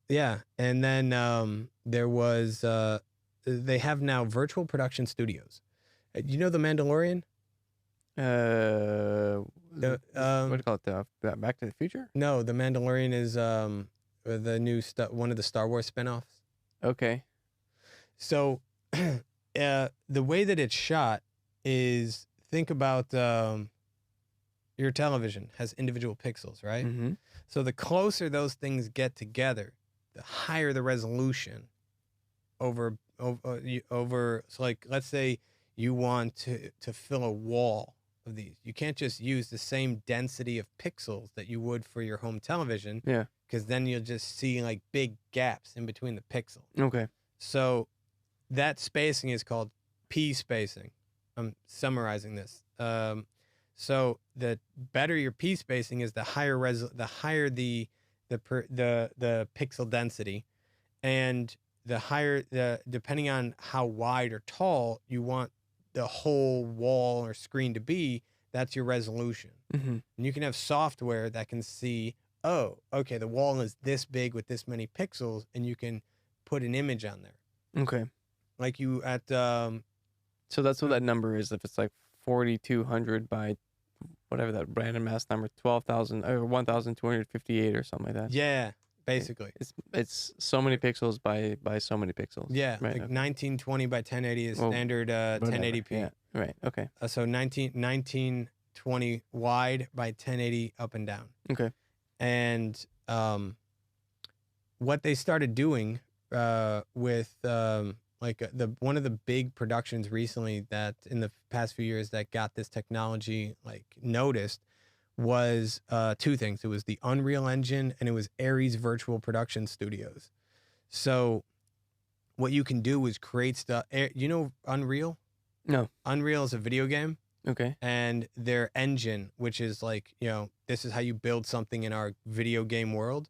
Yeah, and then there was they have now virtual production studios. You know The Mandalorian? What do you call it? Back to the Future? No, The Mandalorian is the new one of the Star Wars spinoffs. Okay. So the way that it's shot is, think about your television has individual pixels, right? Mm-hmm. So the closer those things get together, the higher the resolution over. So like, let's say you want to fill a wall of these. You can't just use the same density of pixels that you would for your home television. Yeah. Because then you'll just see like big gaps in between the pixel. Okay. So that spacing is called P spacing. I'm summarizing this. So the better your P spacing is, the higher the pixel density, and the higher depending on how wide or tall you want the whole wall or screen to be, that's your resolution. Mm-hmm. And you can have software that can see, oh, okay, the wall is this big with this many pixels, and you can put an image on there. Okay. Like you at so that's what that number is. If it's like 4,200 by whatever that random mass number, 12,000 or 1,258 or something like that. Yeah, basically. It's so many pixels by so many pixels. Yeah, Right. like Okay. 1920 by 1080 is Well, standard Whatever. 1080p. Yeah. Right. Okay. So 1920 wide by 1080 up and down. Okay. And what they started doing with one of the big productions recently that in the past few years that got this technology like noticed was two things. It was the Unreal Engine and it was Ares Virtual Production Studios. So what you can do is create stuff. You know Unreal? No. Unreal is a video game. Okay. And their engine, which is like, this is how you build something in our video game world.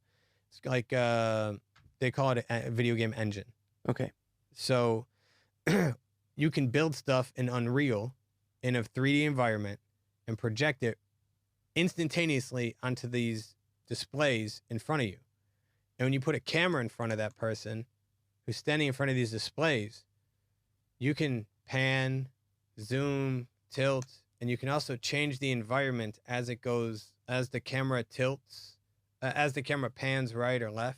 It's like they call it a video game engine. Okay. So you can build stuff in Unreal in a 3D environment and project it instantaneously onto these displays in front of you. And when you put a camera in front of that person who's standing in front of these displays, you can pan, zoom, tilt, and you can also change the environment as it goes, as the camera tilts, as the camera pans right or left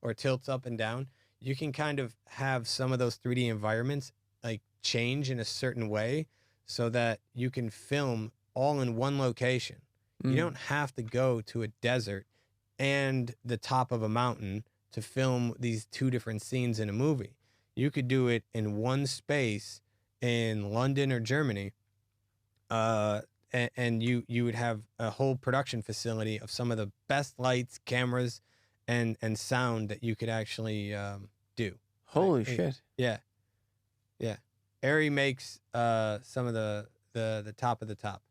or tilts up and down. You can kind of have some of those 3D environments like change in a certain way so that you can film all in one location. You don't have to go to a desert and the top of a mountain to film these two different scenes in a movie. You could do it in one space in London or Germany, and you would have a whole production facility of some of the best lights, cameras, and sound that you could actually do. Holy shit. Yeah. Arri makes some of the top of the top.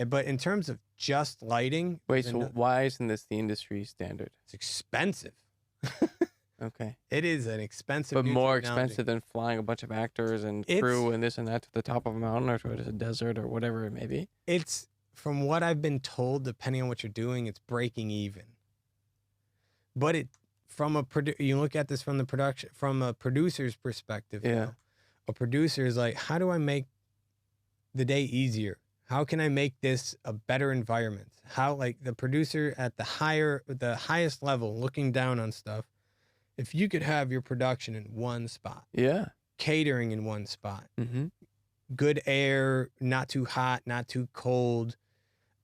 But in terms of just lighting... Wait, so why isn't this the industry standard? It's expensive. Okay. It is an expensive But new more technology. expensive than flying a bunch of actors and crew and this and that to the top of a mountain or to a desert or whatever it may be? It's, from what I've been told, depending on what you're doing, it's breaking even. But you look at this from a producer's perspective. Yeah. A producer is like, how do I make the day easier? How can I make this a better environment? How, like, the producer at the highest level looking down on stuff, if you could have your production in one spot, Yeah. catering in one spot, Mm-hmm. good air, not too hot, not too cold,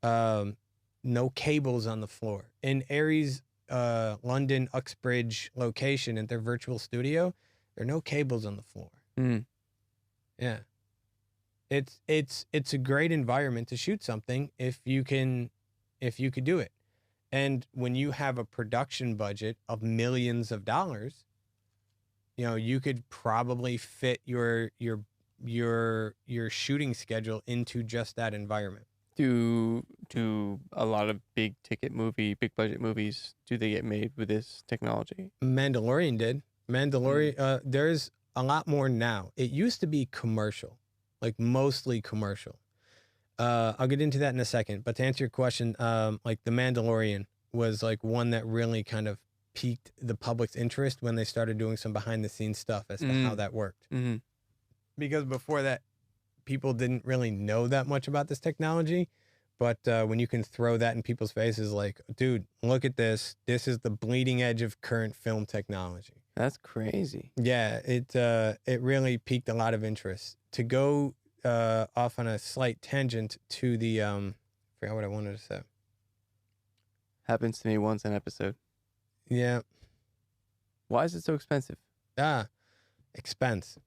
no cables on the floor. In Ares' London Uxbridge location at their virtual studio, there are no cables on the floor. Mm. Yeah. It's a great environment to shoot something if you could do it. And when you have a production budget of millions of dollars, you could probably fit your shooting schedule into just that environment. Do a lot of big budget movies, do they get made with this technology? Mandalorian did. There's a lot more now. It used to be commercial, like mostly commercial. I'll get into that in a second. But to answer your question, like The Mandalorian was like one that really kind of piqued the public's interest when they started doing some behind the scenes stuff as to how that worked. Mm-hmm. Because before that, people didn't really know that much about this technology. But when you can throw that in people's faces, like, dude, look at this. This is the bleeding edge of current film technology. That's crazy. Yeah, it really piqued a lot of interest. To go off on a slight tangent to the forgot what I wanted to say. Happens to me once an episode. Yeah. Why is it so expensive? Expense.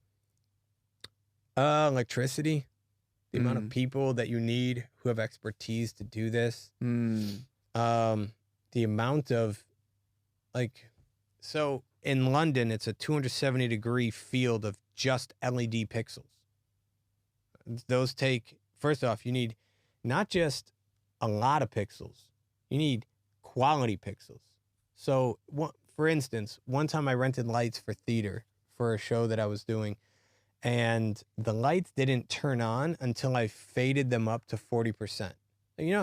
Electricity. The amount of people that you need who have expertise to do this. The amount of, like, so in London, it's a 270-degree field of just LED pixels. Those take, first off, you need not just a lot of pixels, you need quality pixels. So, for instance, one time I rented lights for theater for a show that I was doing, and the lights didn't turn on until I faded them up to 40%.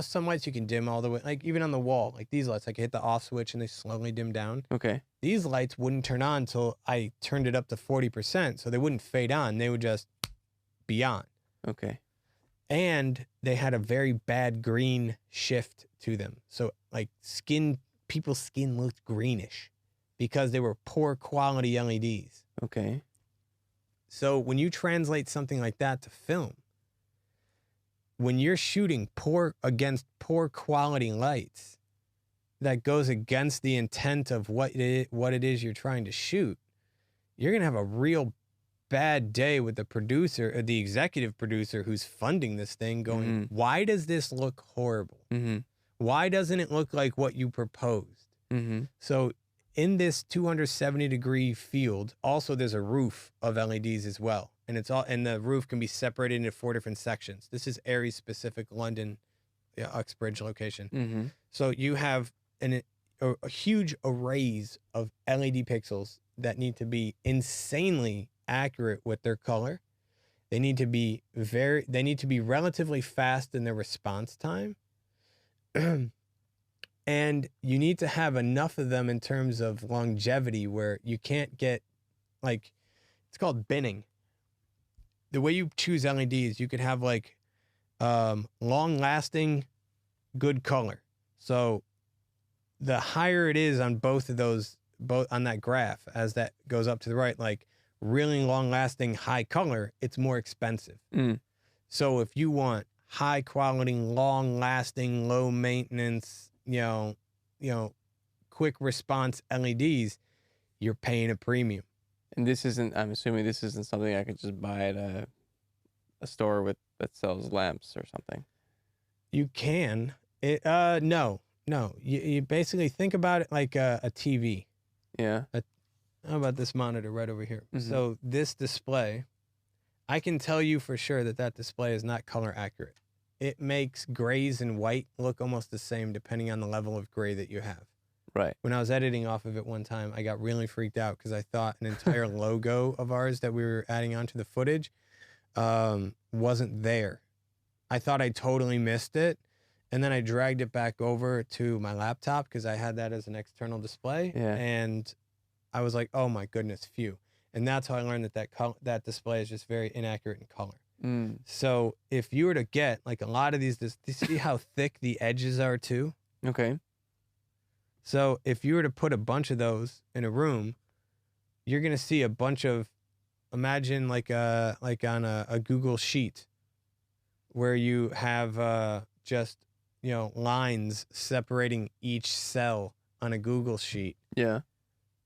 Some lights you can dim all the way, like even on the wall, like these lights, I can hit the off switch and they slowly dim down. Okay. These lights wouldn't turn on until I turned it up to 40%, so they wouldn't fade on. They would just be on. Okay. And they had a very bad green shift to them. So like people's skin looked greenish. because they were poor quality LEDs. Okay. So when you translate something like that to film, when you're shooting poor quality lights, that goes against the intent of what it is you're trying to shoot, you're going to have a real bad day with the producer or the executive producer who's funding this thing going, why does this look horrible? Why doesn't it look like what you proposed? So in this 270-degree field, also there's a roof of LEDs as well. And the roof can be separated into 4 different sections. This is Aries specific London, Uxbridge location. So you have a huge arrays of LED pixels that need to be insanely accurate with their color. They need to be relatively fast in their response time. And you need to have enough of them in terms of longevity where you can't get, like, it's called binning. The way you choose LEDs, you could have like long-lasting, good color. So the higher it is on both of those, both on that graph, as that goes up to the right, like really long-lasting, high color, it's more expensive. So if you want high-quality, long-lasting, low-maintenance, quick response LEDs, you're paying a premium. And I'm assuming this isn't something I could just buy at a store that sells lamps or something. You can. No. You basically think about it like a TV. Yeah. How about this monitor right over here? So this display, I can tell you for sure that display is not color accurate. It makes grays and white look almost the same depending on the level of gray that you have. Right. When I was editing off of it one time, I got really freaked out because I thought an entire logo of ours that we were adding onto the footage wasn't there. I thought I totally missed it. And then I dragged it back over to my laptop because I had that as an external display. Yeah. And I was like, oh my goodness, phew. And that's how I learned that display is just very inaccurate in color. So if you were to get like a lot of these, do you see how thick the edges are too? Okay. So if you were to put a bunch of those in a room, you're going to see a bunch of, imagine like on a Google sheet where you have just, lines separating each cell on a Google sheet. Yeah.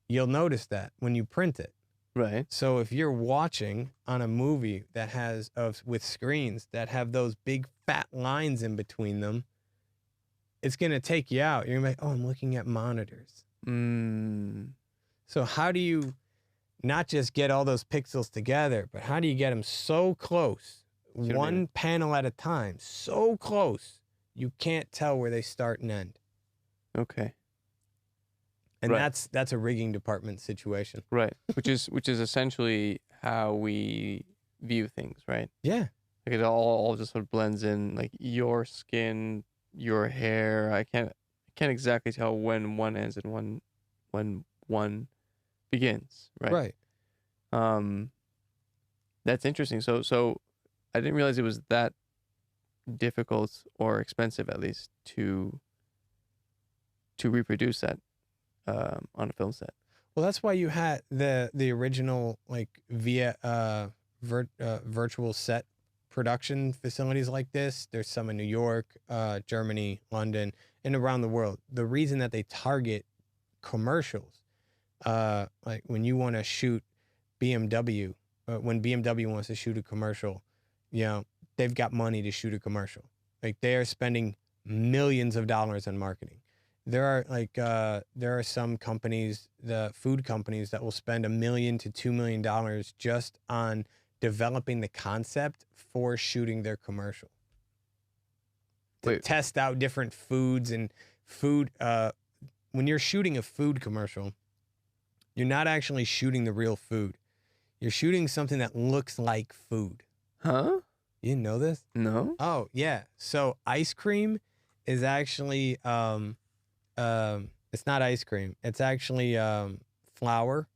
You'll notice that when you print it. Right. So if you're watching on a movie that has with screens that have those big fat lines in between them, it's going to take you out. You're going to be like, oh, I'm looking at monitors. So how do you not just get all those pixels together, but how do you get them so close, one panel at a time, so close, you can't tell where they start and end? Okay. And that's a rigging department situation. Right. Which is essentially how we view things, right? Yeah. Like it all just sort of blends in, like your skin, your hair. I can't exactly tell when one ends and when one begins, right? Right. That's interesting. So I didn't realize it was that difficult or expensive, at least, to reproduce that on a film set. Well, that's why you had the original like via virtual set production facilities like this. There's some in New York, Germany, London, and around the world. The reason that they target commercials, like when you want to shoot BMW, when BMW wants to shoot a commercial, they've got money to shoot a commercial. Like they are spending millions of dollars on marketing. There are some companies, the food companies, that will spend $1 million to $2 million just on developing the concept for shooting their commercial. To test out different foods and food. When you're shooting a food commercial, you're not actually shooting the real food. You're shooting something that looks like food. Huh? You didn't know this? No. Oh, yeah. So ice cream is actually, it's not ice cream. It's actually flour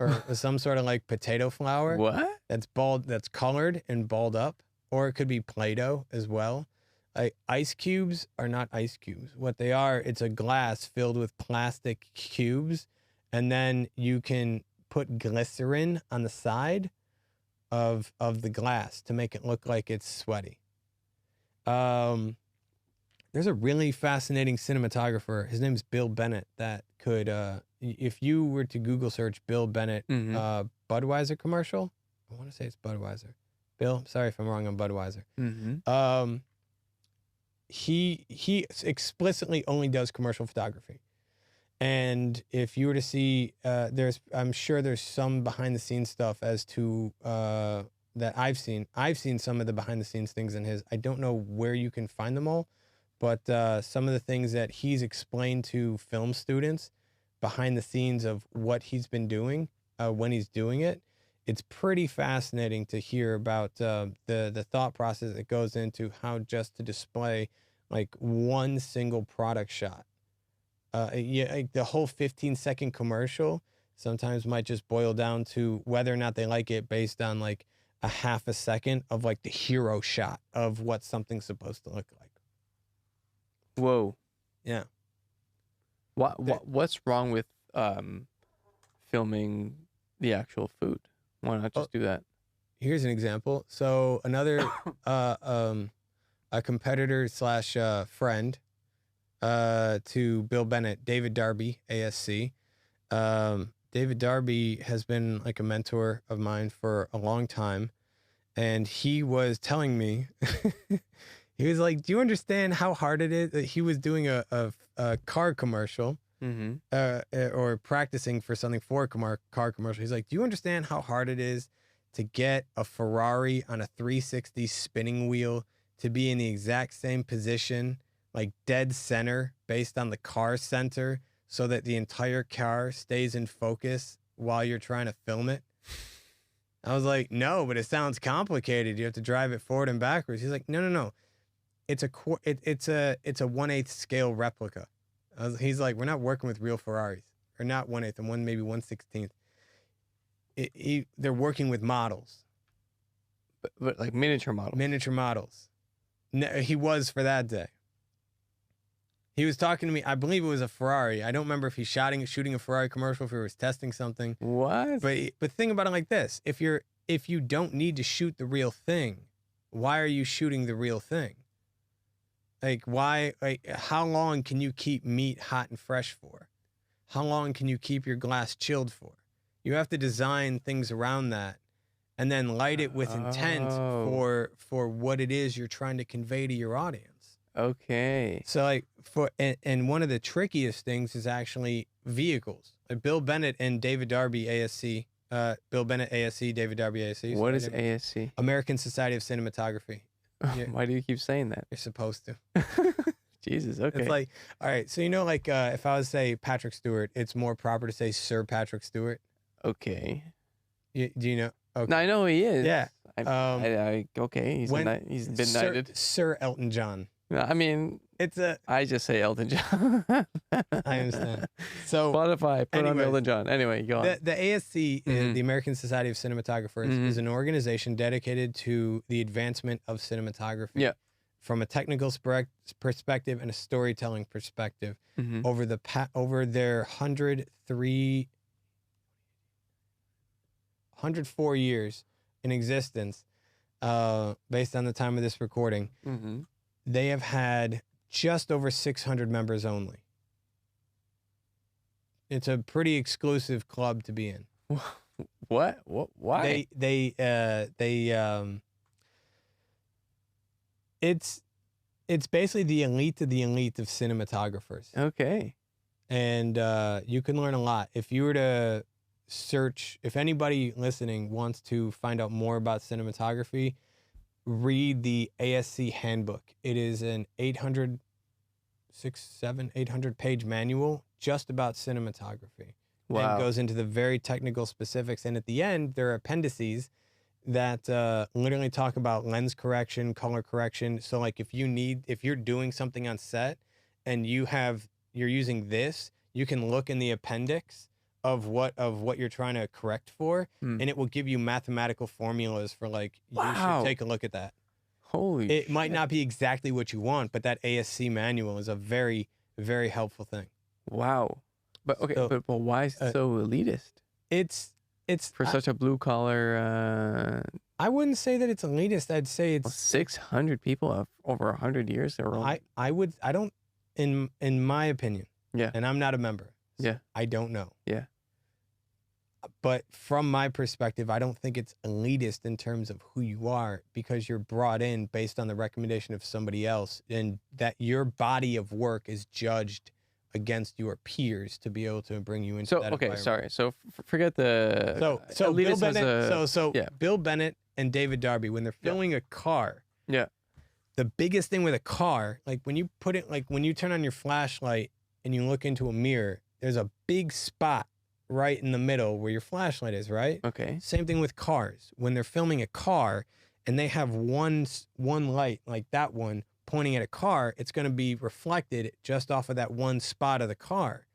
or some sort of like potato flour. What? That's colored and balled up. Or it could be Play-Doh as well. Ice cubes are not ice cubes. What they are, it's a glass filled with plastic cubes, and then you can put glycerin on the side of the glass to make it look like it's sweaty. There's a really fascinating cinematographer. His name's Bill Bennett. That could, if you were to Google search Bill Bennett Budweiser commercial, I want to say it's Budweiser. Bill, sorry if I'm wrong on Budweiser. He explicitly only does commercial photography. And if you were to see, I'm sure there's some behind the scenes stuff as to that I've seen. I've seen some of the behind the scenes things in his. I don't know where you can find them all, but some of the things that he's explained to film students behind the scenes of what he's been doing when he's doing it, it's pretty fascinating to hear about the thought process that goes into how just to display like one single product shot. Like the whole 15-second commercial sometimes might just boil down to whether or not they like it based on like a half a second of like the hero shot of what something's supposed to look like. Whoa. Yeah. What's wrong with filming the actual food? Why not just do that? Here's an example. So another a competitor / friend to Bill Bennett, David Darby, ASC. David Darby has been like a mentor of mine for a long time. And he was telling me, he was like, do you understand how hard it is? He was doing a car commercial or practicing for something for a car commercial. He's like, do you understand how hard it is to get a Ferrari on a 360 spinning wheel to be in the exact same position, like dead center based on the car center, so that the entire car stays in focus while you're trying to film it? I was like, no, but it sounds complicated. You have to drive it forward and backwards. He's like, no. It's a 1/8 scale replica. He's like, we're not working with real Ferraris, or not 1/8, and maybe 1/16. They're working with models, but like miniature models. Miniature models. No, he was for that day. He was talking to me. I believe it was a Ferrari. I don't remember if he's shooting a Ferrari commercial, if he was testing something. What? But think about it like this: if you don't need to shoot the real thing, why are you shooting the real thing? Like, why? Like, how long can you keep meat hot and fresh for? How long can you keep your glass chilled for? You have to design things around that, and then light it with intent for what it is you're trying to convey to your audience. Okay. So like and one of the trickiest things is actually vehicles. Like Bill Bennett and David Darby, ASC. Bill Bennett, ASC, David Darby, ASC. What is ASC? American Society of Cinematography. Why do you keep saying that? You're supposed to. Jesus, okay. It's like, all right, so like if I was to say Patrick Stewart, it's more proper to say Sir Patrick Stewart. Okay. Do you know? Okay. No, I know who he is. Yeah. Okay, he's been knighted. Sir Elton John. I mean, I just say Elton John. I understand. So Spotify, put on Elton John. Anyway, go on. The ASC, the American Society of Cinematographers, is an organization dedicated to the advancement of cinematography. Yeah. From a technical perspective and a storytelling perspective, over their 104 years in existence, based on the time of this recording. They have had just over 600 members only. It's a pretty exclusive club to be in. What? Why? It's basically the elite of cinematographers. Okay. And you can learn a lot. If you were to search, if anybody listening wants to find out more about cinematography, read the ASC handbook. It is an 800 page manual just about cinematography. Wow. And goes into the very technical specifics. And at the end, there are appendices that literally talk about lens correction, color correction. So like if you're doing something on set and you're using this, you can look in the appendix of what you're trying to correct for, and it will give you mathematical formulas for like, you should take a look at that. It might not be exactly what you want, but that ASC manual is a very, very helpful thing. Wow. But okay, So, but why is it so elitist it's for such a blue collar? I wouldn't say that it's elitist. I'd say Well, it's 600 people of over 100 years. They were all, I don't in my opinion. Yeah. And I'm not a member. So Yeah. I don't know. Yeah. But from my perspective, I don't think it's elitist in terms of who you are, because you're brought in based on the recommendation of somebody else, and that your body of work is judged against your peers to be able to bring you into So that okay, environment. sorry. So forget the So Bill elitist has Bennett, a yeah. Bill Bennett and David Darby, when they're filming a car, Yeah. the biggest thing with a car, like when you put it, like when you turn on your flashlight and you look into a mirror, there's a big spot right in the middle where your flashlight is, right? Okay. Same thing with cars. When they're filming a car and they have one light, like that one, pointing at a car, it's going to be reflected just off of that one spot of the car.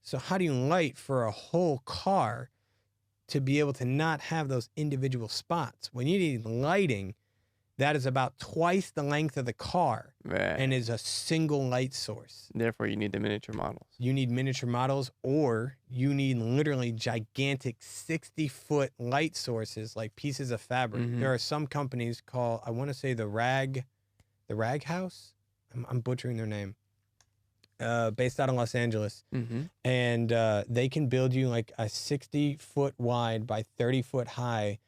So how do you light for a whole car to be able to not have those individual spots? When you need lighting, that is about twice the length of the car Right. and is a single light source. Therefore, you need the miniature models. You need miniature models, or you need literally gigantic 60-foot light sources, like pieces of fabric. Mhm. There are some companies called, I want to say the Rag House. I'm butchering their name. Based out of Los Angeles. Mm-hmm. And they can build you like a 60-foot wide by 30-foot high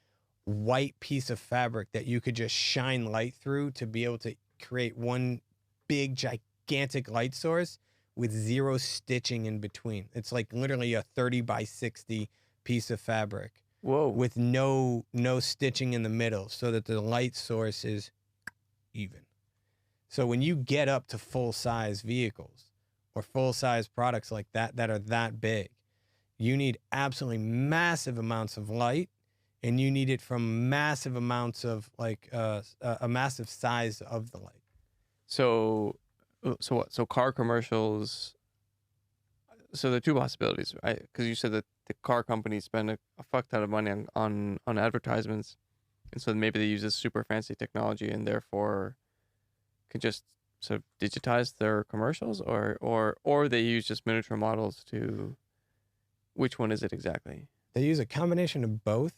white piece of fabric that you could just shine light through to be able to create one big gigantic light source with zero stitching in between. It's like literally a 30 by 60 piece of fabric. Whoa. With no stitching in the middle, so that the light source is even. So when you get up to full size vehicles or full size products like that are that big, you need absolutely massive amounts of light. And you need it from massive amounts of like a massive size of the light. So what? So car commercials. So there are two possibilities, right? Because you said that the car companies spend a fuck ton of money on advertisements, and so maybe they use this super fancy technology and therefore can just sort of digitize their commercials, or they use just miniature models to. Which one is it exactly? They use a combination of both.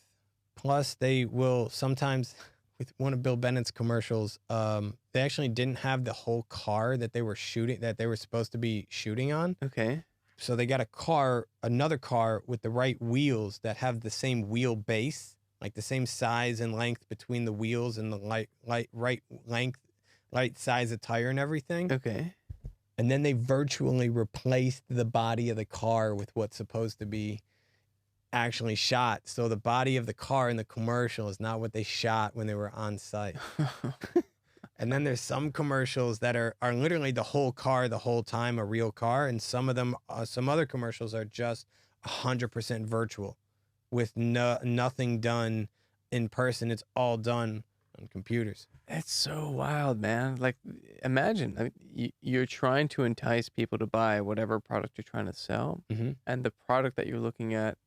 Plus, they will sometimes, with one of Bill Bennett's commercials, they actually didn't have the whole car that they were supposed to be shooting on. Okay. So they got another car with the right wheels that have the same wheel base, like the same size and length between the wheels and the right size of tire and everything. Okay. And then they virtually replaced the body of the car with what's supposed to be actually shot. So the body of the car in the commercial is not what they shot when they were on site. And then there's some commercials that are literally the whole car the whole time, a real car. And some of them, some other commercials are just 100% virtual with nothing done in person. It's all done on computers. It's so wild, man. Like, imagine, I mean, you're trying to entice people to buy whatever product you're trying to sell, Mm-hmm. and the product that you're looking at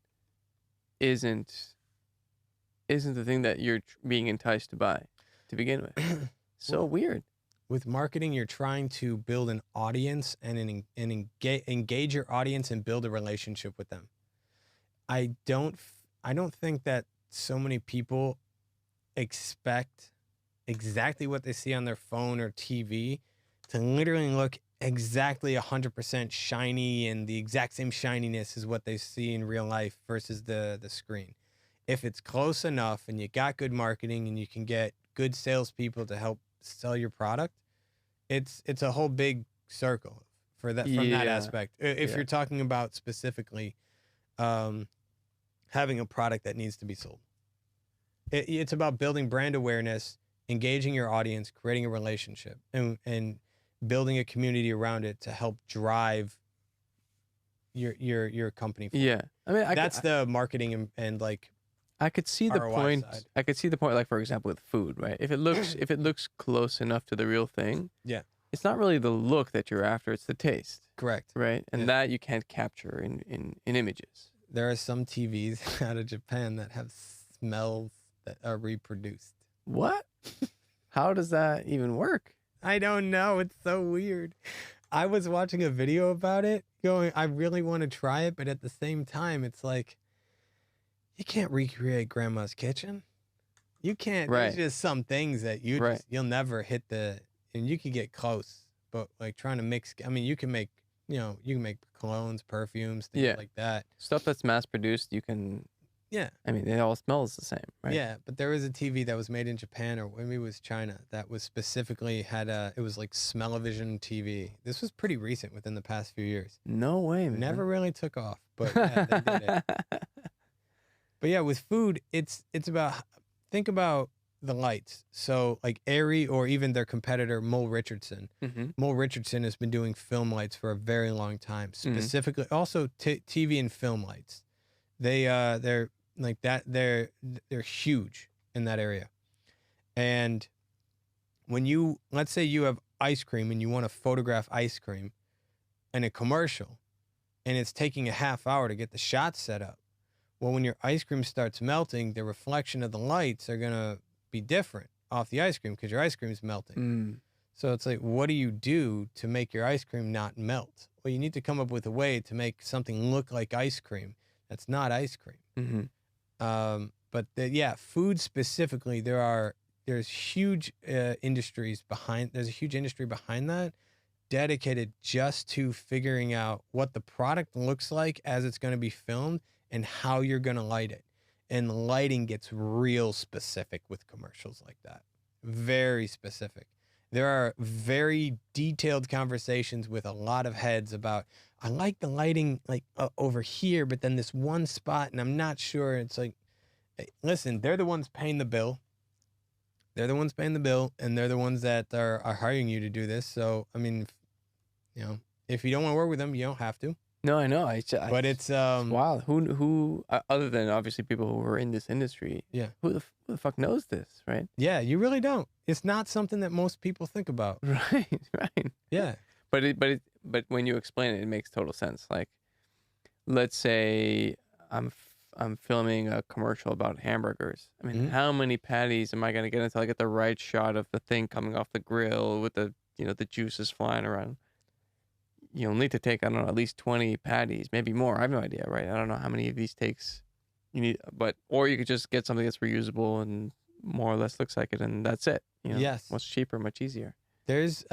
isn't the thing that you're being enticed to buy to begin with. So weird. With marketing, you're trying to build an audience and engage your audience and build a relationship with them. I don't think that so many people expect exactly what they see on their phone or TV to literally look exactly 100% shiny, and the exact same shininess is what they see in real life versus the screen. If it's close enough and you got good marketing and you can get good salespeople to help sell your product, it's a whole big circle from that aspect. If you're talking about specifically having a product that needs to be sold, it's about building brand awareness, engaging your audience, creating a relationship, and building a community around it to help drive your company forward. Yeah, I mean, that's the marketing and like. I could see the ROI point. side. I could see the point, like for example, with food, right? If it looks close enough to the real thing, Yeah. it's not really the look that you're after; it's the taste, Correct. right? And Yeah. that you can't capture in images. There are some TVs out of Japan that have smells that are reproduced. What? How does that even work? I don't know. It's so weird. I was watching a video about it, going, I really want to try it, but at the same time, it's like, you can't recreate grandma's kitchen. You can't. Right. There's just some things that Right. you'll never hit and you can get close, but like trying to mix. I mean, you can make colognes, perfumes, things Yeah. like that. Stuff that's mass produced, you can. Yeah. I mean, it all smells the same, right? Yeah, but there was a TV that was made in Japan or maybe it was China that was specifically it was like smell-o-vision TV. This was pretty recent within the past few years. No way, man. Never really took off, but yeah, they did it. But yeah, with food, it's about, think about the lights. So like Aerie or even their competitor, Mole Richardson. Mm-hmm. Mole Richardson has been doing film lights for a very long time, specifically also TV and film lights. They're like that. They're huge in that area. And when let's say you have ice cream and you want to photograph ice cream in a commercial and it's taking a half hour to get the shot set up. Well, when your ice cream starts melting, the reflection of the lights are going to be different off the ice cream because your ice cream is melting. So it's like, what do you do to make your ice cream not melt? Well, you need to come up with a way to make something look like ice cream that's not ice cream. Mm-hmm. But food specifically, there's huge industries behind. There's a huge industry behind that, dedicated just to figuring out what the product looks like as it's going to be filmed and how you're going to light it. And lighting gets real specific with commercials like that. Very specific. There are very detailed conversations with a lot of heads about, I like the lighting like over here, but then this one spot, and I'm not sure. It's like, hey, listen, they're the ones paying the bill. They're the ones paying the bill, and they're the ones that are hiring you to do this. So, I mean, if you don't want to work with them, you don't have to. No, I know. But it's wild. Who other than obviously people who are in this industry? Yeah. Who the fuck knows this, right? Yeah, you really don't. It's not something that most people think about. Right. Yeah. But when you explain it, it makes total sense. Like, let's say I'm filming a commercial about hamburgers. I mean, how many patties am I gonna get until I get the right shot of the thing coming off the grill with the the juices flying around? You'll need to take, I don't know, at least 20 patties, maybe more. I have no idea, right? I don't know how many of these takes you need, or you could just get something that's reusable and more or less looks like it, and that's it. Yes. Much cheaper, much easier. There's,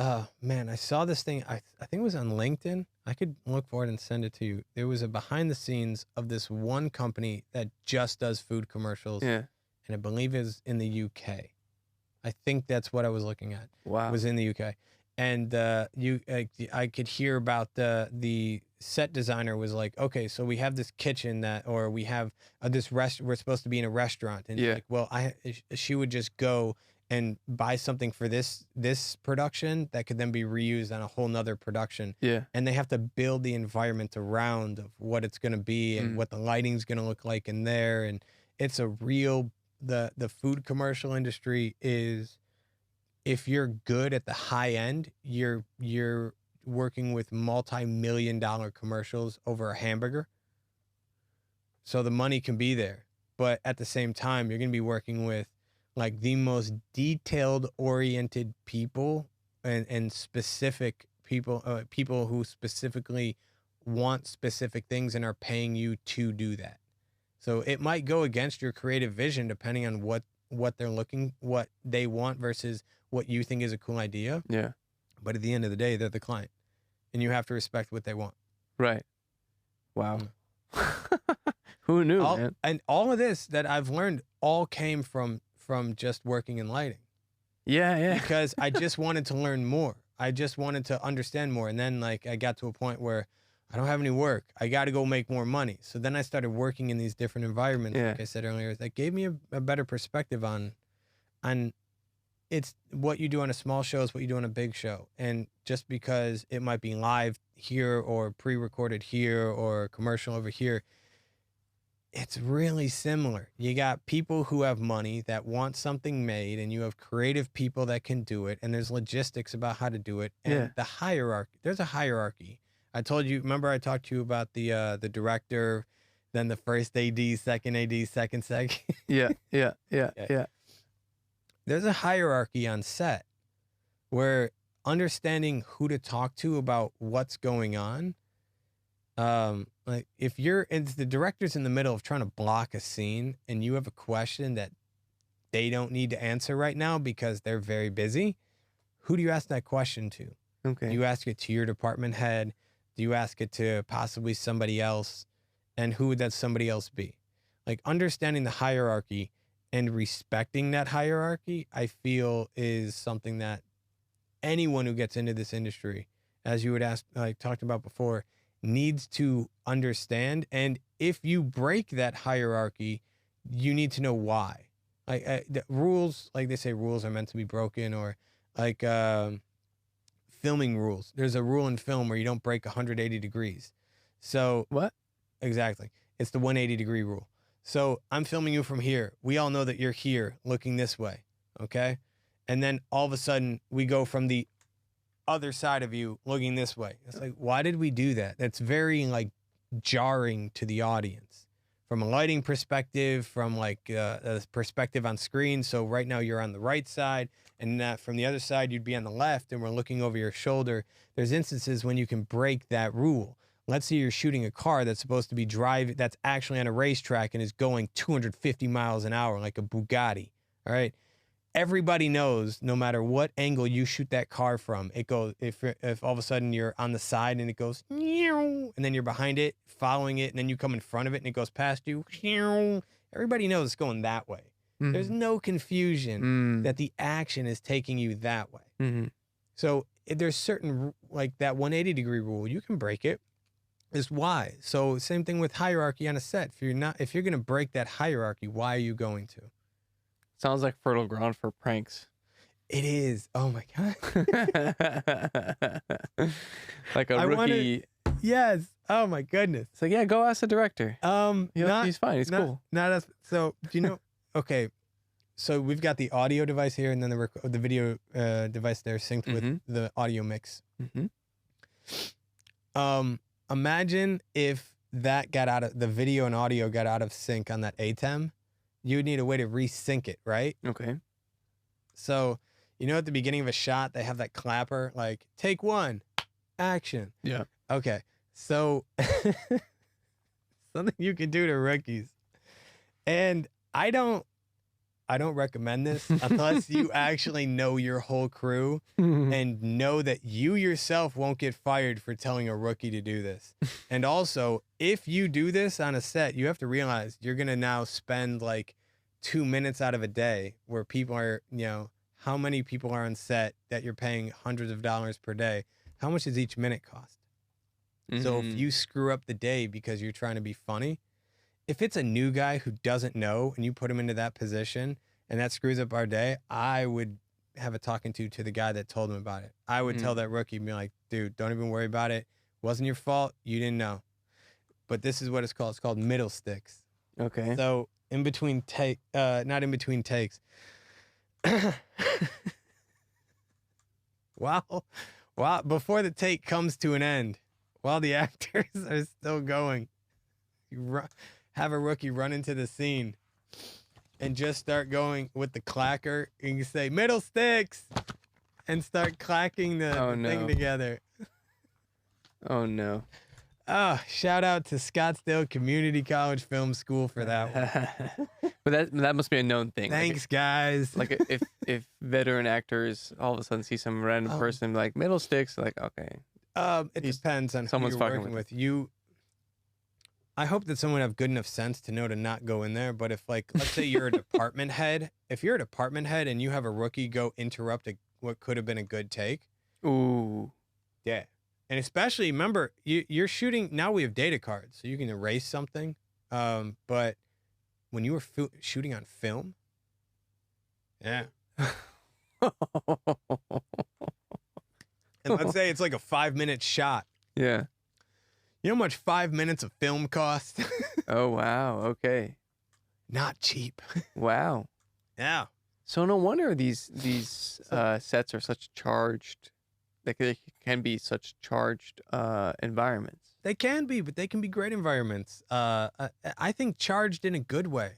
man, I saw this thing. I think it was on LinkedIn. I could look for it and send it to you. There was a behind the scenes of this one company that just does food commercials. Yeah. And I believe is in the UK. I think that's what I was looking at. Wow. Was in the UK. And I could hear about the set designer was like, okay, so we have this kitchen or we have this we're supposed to be in a restaurant, and yeah. like, well, she would just go and buy something for this production that could then be reused on a whole nother production. Yeah. And they have to build the environment around of what it's going to be and what the lighting's going to look like in there, and it's a real the food commercial industry is. If you're good at the high end, you're working with multi-million-dollar commercials over a hamburger. So the money can be there. But at the same time, you're going to be working with like the most detailed oriented people and specific people, people who specifically want specific things and are paying you to do that. So it might go against your creative vision depending on what what they want versus what you think is a cool idea. Yeah. But at the end of the day, they're the client. And you have to respect what they want. Right. Wow. Who knew, man? And all of this that I've learned all came from just working in lighting. Yeah. Because I just wanted to learn more. I just wanted to understand more. And then like I got to a point where I don't have any work. I got to go make more money. So then I started working in these different environments. Yeah. Like I said earlier, that gave me a better perspective on it's what you do on a small show is what you do on a big show. And just because it might be live here or pre-recorded here or commercial over here, it's really similar. You got people who have money that want something made, and you have creative people that can do it, and there's logistics about how to do it. And the hierarchy, there's a hierarchy. I told you, remember I talked to you about the director, then the first AD, second AD, second sec. Yeah. There's a hierarchy on set where understanding who to talk to about what's going on. Like if the director's in the middle of trying to block a scene and you have a question that they don't need to answer right now because they're very busy, who do you ask that question to? Okay. Do you ask it to your department head? Do you ask it to possibly somebody else? And who would that somebody else be? Like understanding the hierarchy and respecting that hierarchy, I feel is something that anyone who gets into this industry, as you would ask, like talked about before, needs to understand. And if you break that hierarchy, you need to know why. Like the rules, like they say, rules are meant to be broken, or like filming rules. There's a rule in film where you don't break 180 degrees. So What? Exactly. It's the 180-degree rule. So I'm filming you from here. We all know that you're here looking this way. Okay. And then all of a sudden we go from the other side of you looking this way. It's like, why did we do that? That's very like jarring to the audience from a lighting perspective, from like a perspective on screen. So right now you're on the right side, and that from the other side you'd be on the left, and we're looking over your shoulder. There's instances when you can break that rule. Let's say you're shooting a car that's supposed to be driving, that's actually on a racetrack and is going 250 miles an hour like a Bugatti. All right. Everybody knows no matter what angle you shoot that car from, it goes, if all of a sudden you're on the side and it goes, and then you're behind it, following it, and then you come in front of it and it goes past you, everybody knows it's going that way. Mm-hmm. There's no confusion that the action is taking you that way. Mm-hmm. So if there's certain, like that 180-degree rule, you can break it. Is why. So same thing with hierarchy on a set. If you're going to break that hierarchy, why are you going to? Sounds like fertile ground for pranks. It is. Oh my God. Like a rookie. Yes. Oh my goodness. It's like, yeah, go ask the director. He's fine. He's cool. So do you know? Okay. So we've got the audio device here, and then the video device there synced with the audio mix. Mm-hmm. Imagine if that the video and audio got out of sync on that ATEM, you would need a way to resync it, right? Okay. So, at the beginning of a shot, they have that clapper, like, take one, action. Yeah. Okay. So, something you can do to rookies. And I don't recommend this unless you actually know your whole crew and know that you yourself won't get fired for telling a rookie to do this. And also, if you do this on a set, you have to realize you're going to now spend like 2 minutes out of a day where people are, how many people are on set that you're paying hundreds of dollars per day? How much does each minute cost? So if you screw up the day because you're trying to be funny, if it's a new guy who doesn't know and you put him into that position and that screws up our day, I would have a talking to the guy that told him about it. I would tell that rookie, be like, dude, don't even worry about it. Wasn't your fault. You didn't know. But this is what it's called. It's called middle sticks. Okay. So not in between takes. Wow. Before the take comes to an end, while the actors are still going, have a rookie run into the scene and just start going with the clacker. You can say middle sticks and start clacking the thing together. Oh no. Oh, shout out to Scottsdale Community College Film School for that one. But that must be a known thing. Thanks, guys. Like if veteran actors all of a sudden see some random person like middle sticks, like, okay. It depends on who you're working with. I hope that someone have good enough sense to know to not go in there. But if, like, let's say you're a department head, and you have a rookie go interrupt what could have been a good take. Ooh. Yeah. And especially, remember, you're shooting, now we have data cards, so you can erase something. But when you were shooting on film, yeah. And let's say it's like a 5-minute shot. Yeah. You know how much 5 minutes of film costs? Oh, wow. Okay. Not cheap. Wow. Yeah. So no wonder these sets are such charged. They can be such charged environments. They can be, but they can be great environments. I think charged in a good way.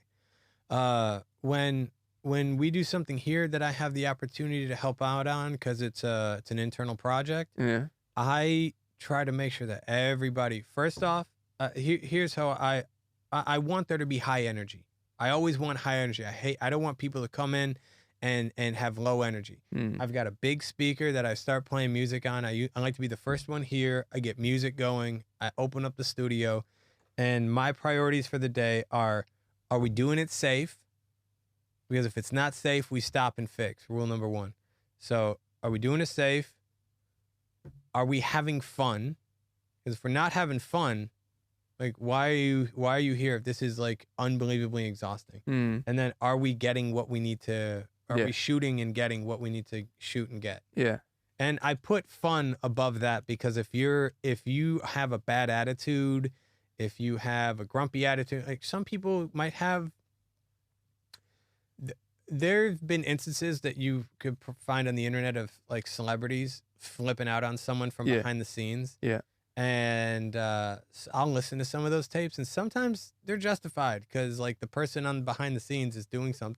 When when we do something here that I have the opportunity to help out on because it's an internal project, Yeah. I try to make sure that everybody, first off, here's how I want there to be high energy. I always want high energy. I don't want people to come in and have low energy. Mm. I've got a big speaker that I start playing music on. I like to be the first one here. I get music going. I open up the studio, and my priorities for the day are we doing it safe? Because if it's not safe, we stop and fix. Rule number 1. So, are we doing it safe? Are we having fun? Because if we're not having fun, like why are you here if this is like unbelievably exhausting? Mm. And then are we getting what we need to? Are Yeah. we shooting and getting what we need to shoot and get? Yeah. And I put fun above that because if you have a bad attitude, if you have a grumpy attitude, like some people might have. There've been instances that you could find on the internet of like celebrities flipping out on someone from Yeah. behind the scenes. Yeah. And I'll listen to some of those tapes, and sometimes they're justified because like the person on behind the scenes is doing something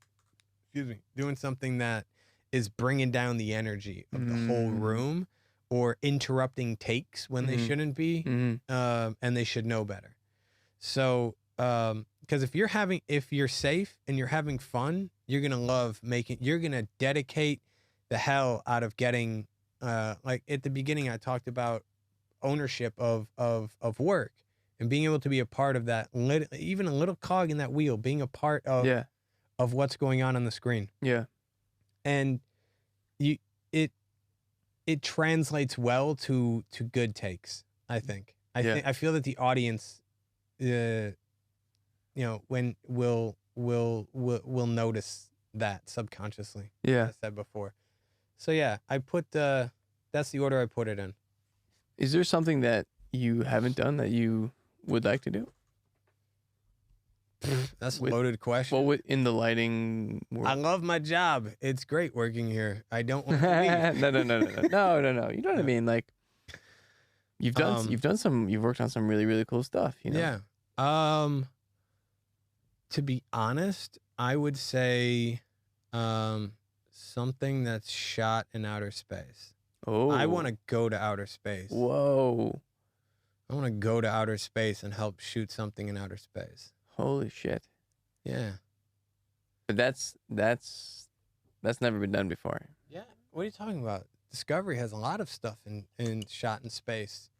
that is bringing down the energy of the whole room, or interrupting takes when they shouldn't be, and they should know better. So, because if you're safe and you're having fun, you're gonna dedicate the hell out of getting, like at the beginning I talked about ownership of work and being able to be a part of that, even a little cog in that wheel, being a part of what's going on the screen. Yeah. And it translates well to good takes, I think. I feel that the audience, when will notice that subconsciously. Yeah. As I said before. So yeah, that's the order I put it in. Is there something that you haven't done that you would like to do? That's a loaded question. Well, in the lighting world. I love my job. It's great working here. I don't want to leave. No. You know what I mean? Like you've worked on some really, really cool stuff, you know? Yeah. To be honest, I would say something that's shot in outer space. Oh. I want to go to outer space. Whoa. I want to go to outer space and help shoot something in outer space. Holy shit. Yeah. But that's never been done before. Yeah. What are you talking about? Discovery has a lot of stuff in shot in space.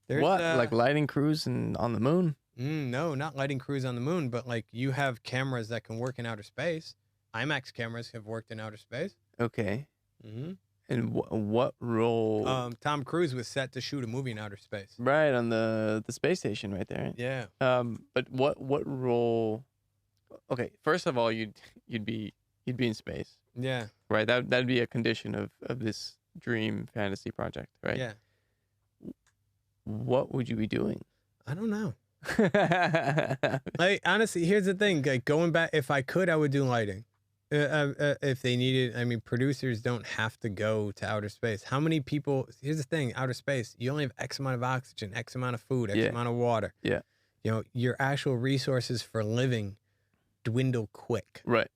There's, like lighting crews on the moon? No, not lighting crews on the moon, but like you have cameras that can work in outer space. IMAX cameras have worked in outer space. Okay. Mm-hmm. And what role? Tom Cruise was set to shoot a movie in outer space. Right, on the space station right there. Yeah. But what role? Okay, first of all, you'd be in space. Yeah. Right. That'd be a condition of this dream fantasy project, right? Yeah. What would you be doing? I don't know. Like honestly, here's the thing. Like going back, if I could, I would do lighting. If they needed, I mean, producers don't have to go to outer space. How many people? Here's the thing: outer space, you only have X amount of oxygen, X amount of food, X amount of water. Yeah. You know, your actual resources for living dwindle quick. Right.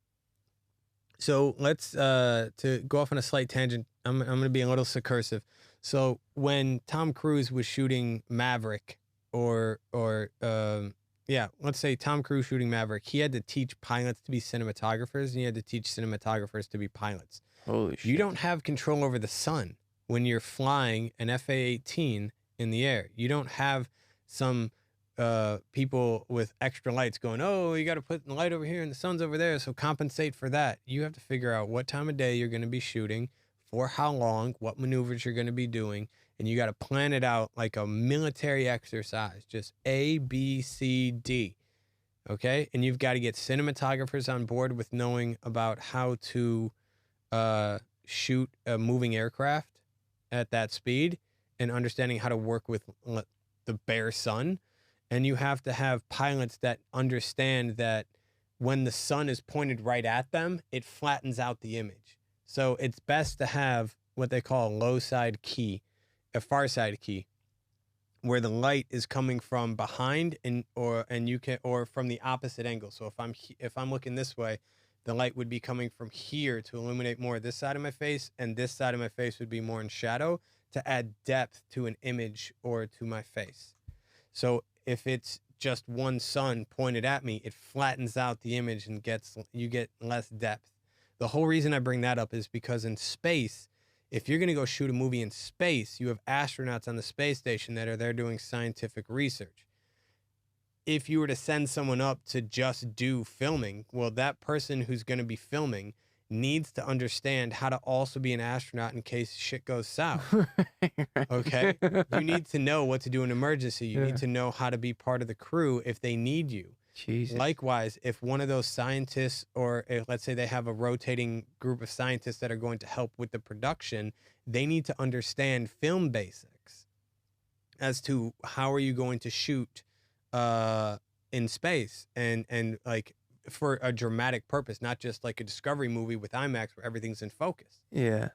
So let's to go off on a slight tangent. I'm going to be a little subversive. So when Tom Cruise was shooting Maverick, let's say Tom Cruise shooting Maverick, he had to teach pilots to be cinematographers, and he had to teach cinematographers to be pilots. Holy shit. You don't have control over the sun when you're flying an FA-18 in the air. You don't have some people with extra lights going, oh, you got to put the light over here and the sun's over there, so compensate for that. You have to figure out what time of day you're going to be shooting, for how long, what maneuvers you're going to be doing, and you got to plan it out like a military exercise, just A, B, C, D, okay? And you've got to get cinematographers on board with knowing about how to shoot a moving aircraft at that speed and understanding how to work with the bare sun. And you have to have pilots that understand that when the sun is pointed right at them, it flattens out the image. So it's best to have what they call a low side key, a far side key, where the light is coming from behind or from the opposite angle. So if I'm looking this way, the light would be coming from here to illuminate more this side of my face, and this side of my face would be more in shadow to add depth to an image or to my face. So if it's just one sun pointed at me, it flattens out the image and you get less depth. The whole reason I bring that up is because in space, if you're going to go shoot a movie in space, you have astronauts on the space station that are there doing scientific research. If you were to send someone up to just do filming, well, that person who's going to be filming needs to understand how to also be an astronaut in case shit goes south. Okay? You need to know what to do in emergency. You need to know how to be part of the crew if they need you. Jesus. Likewise, if one of those scientists, or if, let's say they have a rotating group of scientists that are going to help with the production, they need to understand film basics as to how are you going to shoot in space and like for a dramatic purpose, not just like a Discovery movie with IMAX where everything's in focus. Yeah.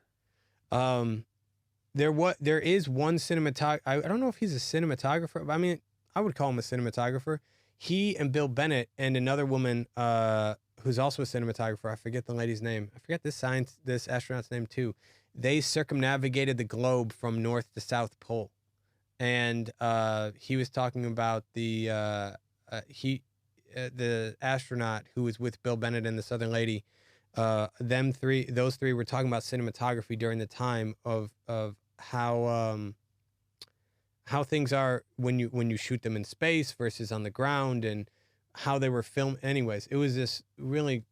There is one cinematographer. I don't know if he's a cinematographer, but I mean, I would call him a cinematographer. He and Bill Bennett and another woman who's also a cinematographer, I forget the lady's name. I forget this astronaut's name too. They circumnavigated the globe from north to south pole. And he was talking about the astronaut who was with Bill Bennett and this other lady. Those three were talking about cinematography during the time of how things are when you shoot them in space versus on the ground, and how they were filmed. Anyways, it was this really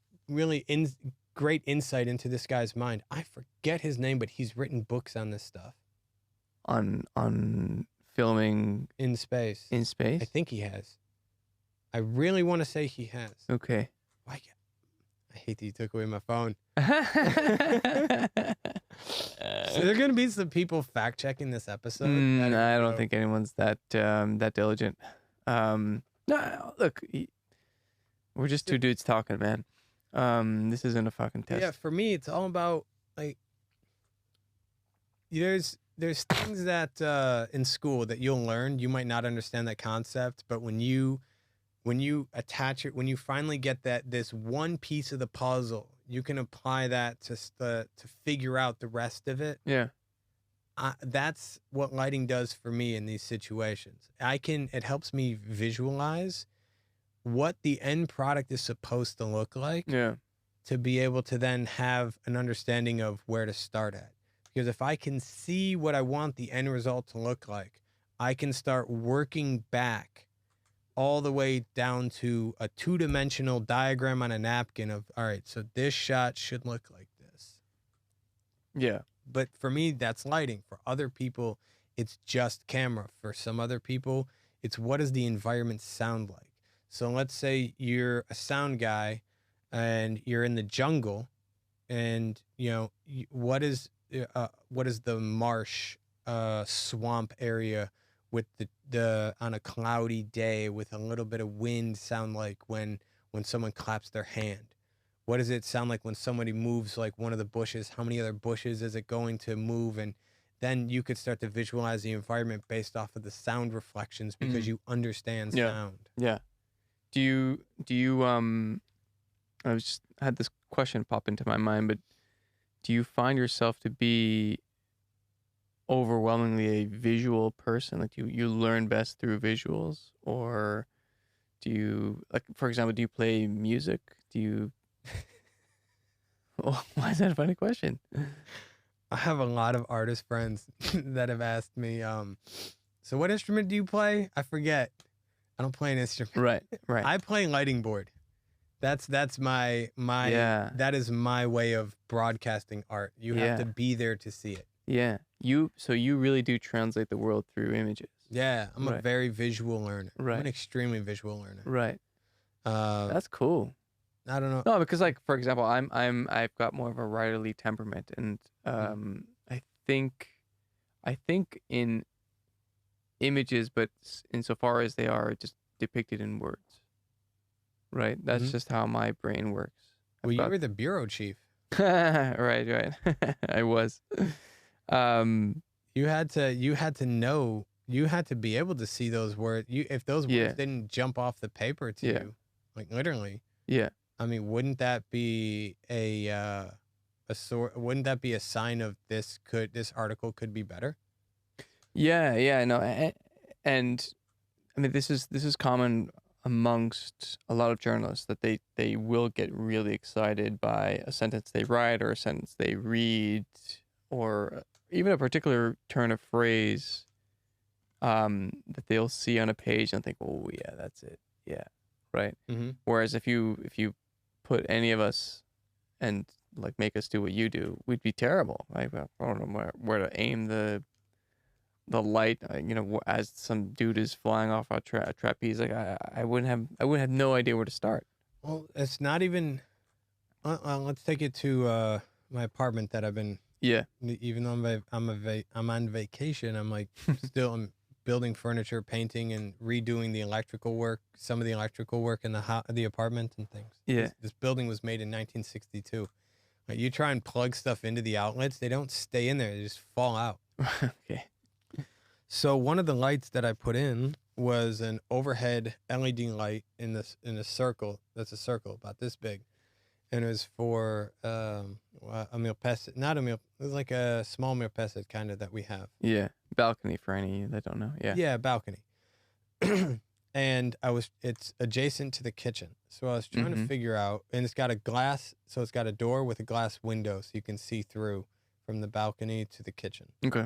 great insight into this guy's mind. I forget his name, but he's written books on this stuff. On filming in space. In space? I think he has. I really want to say he has. Okay. Why? I hate that you took away my phone. So there are going to be some people fact checking this episode. I don't think anyone's that diligent. No, look, we're just two dudes talking, man. This isn't a fucking test. Yeah, for me, it's all about like there's things that in school that you'll learn. You might not understand that concept, but when you attach it, when you finally get this one piece of the puzzle, you can apply that to figure out the rest of it. Yeah. That's what lighting does for me in these situations. It helps me visualize what the end product is supposed to look like. Yeah. To be able to then have an understanding of where to start at. Because if I can see what I want the end result to look like, I can start working back all the way down to a two-dimensional diagram on a napkin of, all right, so this shot should look like this. Yeah. But for me, that's lighting. For other people, it's just camera. For some other people, it's what does the environment sound like? So let's say you're a sound guy and you're in the jungle, and what is the marsh swamp area with the on a cloudy day with a little bit of wind sound like when someone claps their hand? What does it sound like when somebody moves like one of the bushes? How many other bushes is it going to move? And then you could start to visualize the environment based off of the sound reflections because you understand sound. Yeah. Do you I just had this question pop into my mind, but do you find yourself to be overwhelmingly a visual person? Like you learn best through visuals, or do you, like, for example, do you play music? Do you why is that a funny question? I have a lot of artist friends that have asked me, so what instrument do you play? I forget. I don't play an instrument. Right. I play lighting board. That's my that is my way of broadcasting art. You have to be there to see it. Yeah. So you really do translate the world through images. Yeah, I'm a very visual learner. Right. I'm an extremely visual learner. Right. That's cool. I don't know. No, because like, for example, I've got more of a writerly temperament, and I think in images, but insofar as they are just depicted in words. Right. That's just how my brain works. Well, you were the bureau chief. Right. I was. You had to know. You had to be able to see those words. If those words didn't jump off the paper to you, like literally. Yeah. I mean, wouldn't that be wouldn't that be a sign of this article could be better? Yeah, no, and I mean this is common amongst a lot of journalists that they will get really excited by a sentence they write or a sentence they read or even a particular turn of phrase that they'll see on a page and think, oh yeah, that's it, yeah, right. Mm-hmm. Whereas if you put any of us and like make us do what you do, we'd be terrible. Right? I don't know where to aim the light. As some dude is flying off a trapeze, like I wouldn't have no idea where to start. Well, it's not even. Let's take it to my apartment that I've been. Yeah. Even though I'm on vacation, I'm like I'm building furniture, painting, and redoing the electrical work. Some of the electrical work in the apartment and things. Yeah. This building was made in 1962. Like, you try and plug stuff into the outlets, they don't stay in there; they just fall out. Okay. So one of the lights that I put in was an overhead LED light in a circle. That's a circle about this big, and it was for a mirpesset. Not a it was like a small mirpesset kind of that we have. Yeah, balcony for any that don't know. Yeah. Yeah, balcony. And it's adjacent to the kitchen. So I was trying to figure out, and it's got a glass, so it's got a door with a glass window so you can see through from the balcony to the kitchen. Okay.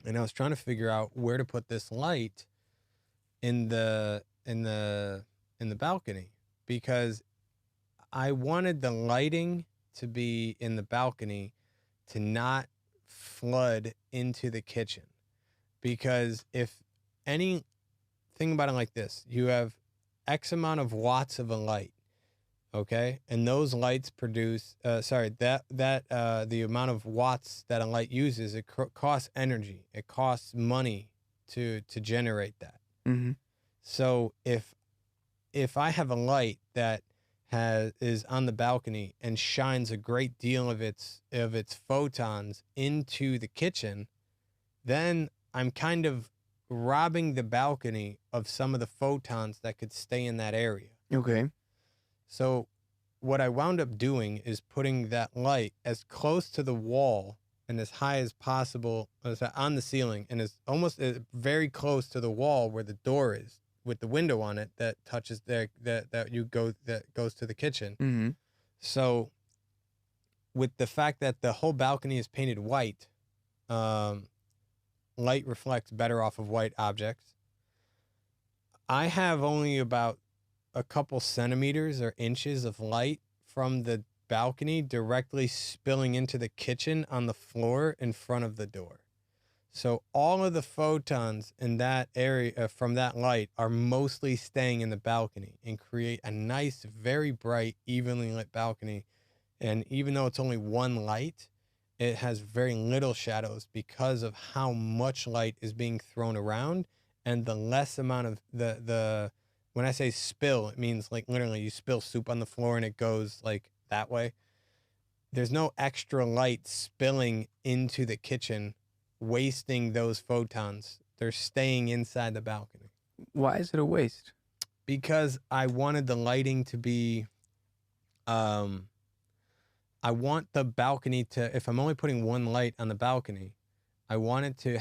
And I was trying to figure out where to put this light in the balcony, because I wanted the lighting to be in the balcony to not flood into the kitchen. Because if think about it like this, you have X amount of watts of a light, okay? And those lights produce, the amount of watts that a light uses, it costs energy. It costs money to generate that. Mm-hmm. So if I have a light that is on the balcony and shines a great deal of its photons into the kitchen, then I'm kind of robbing the balcony of some of the photons that could stay in that area. Okay. So what I wound up doing is putting that light as close to the wall and as high as possible on the ceiling, and as almost very close to the wall where the door is, with the window on it that touches that goes to the kitchen. Mm-hmm. So with the fact that the whole balcony is painted white, light reflects better off of white objects. I have only about a couple centimeters or inches of light from the balcony directly spilling into the kitchen on the floor in front of the door. So all of the photons in that area from that light are mostly staying in the balcony and create a nice, very bright, evenly lit balcony. And even though it's only one light, it has very little shadows because of how much light is being thrown around, and the less amount of the when I say spill, it means like literally you spill soup on the floor and it goes like that way. There's no extra light spilling into the kitchen, wasting those photons. They're staying inside the balcony. Why is it a waste? Because I wanted the lighting to be, I want the balcony to, if I'm only putting one light on the balcony, I want it to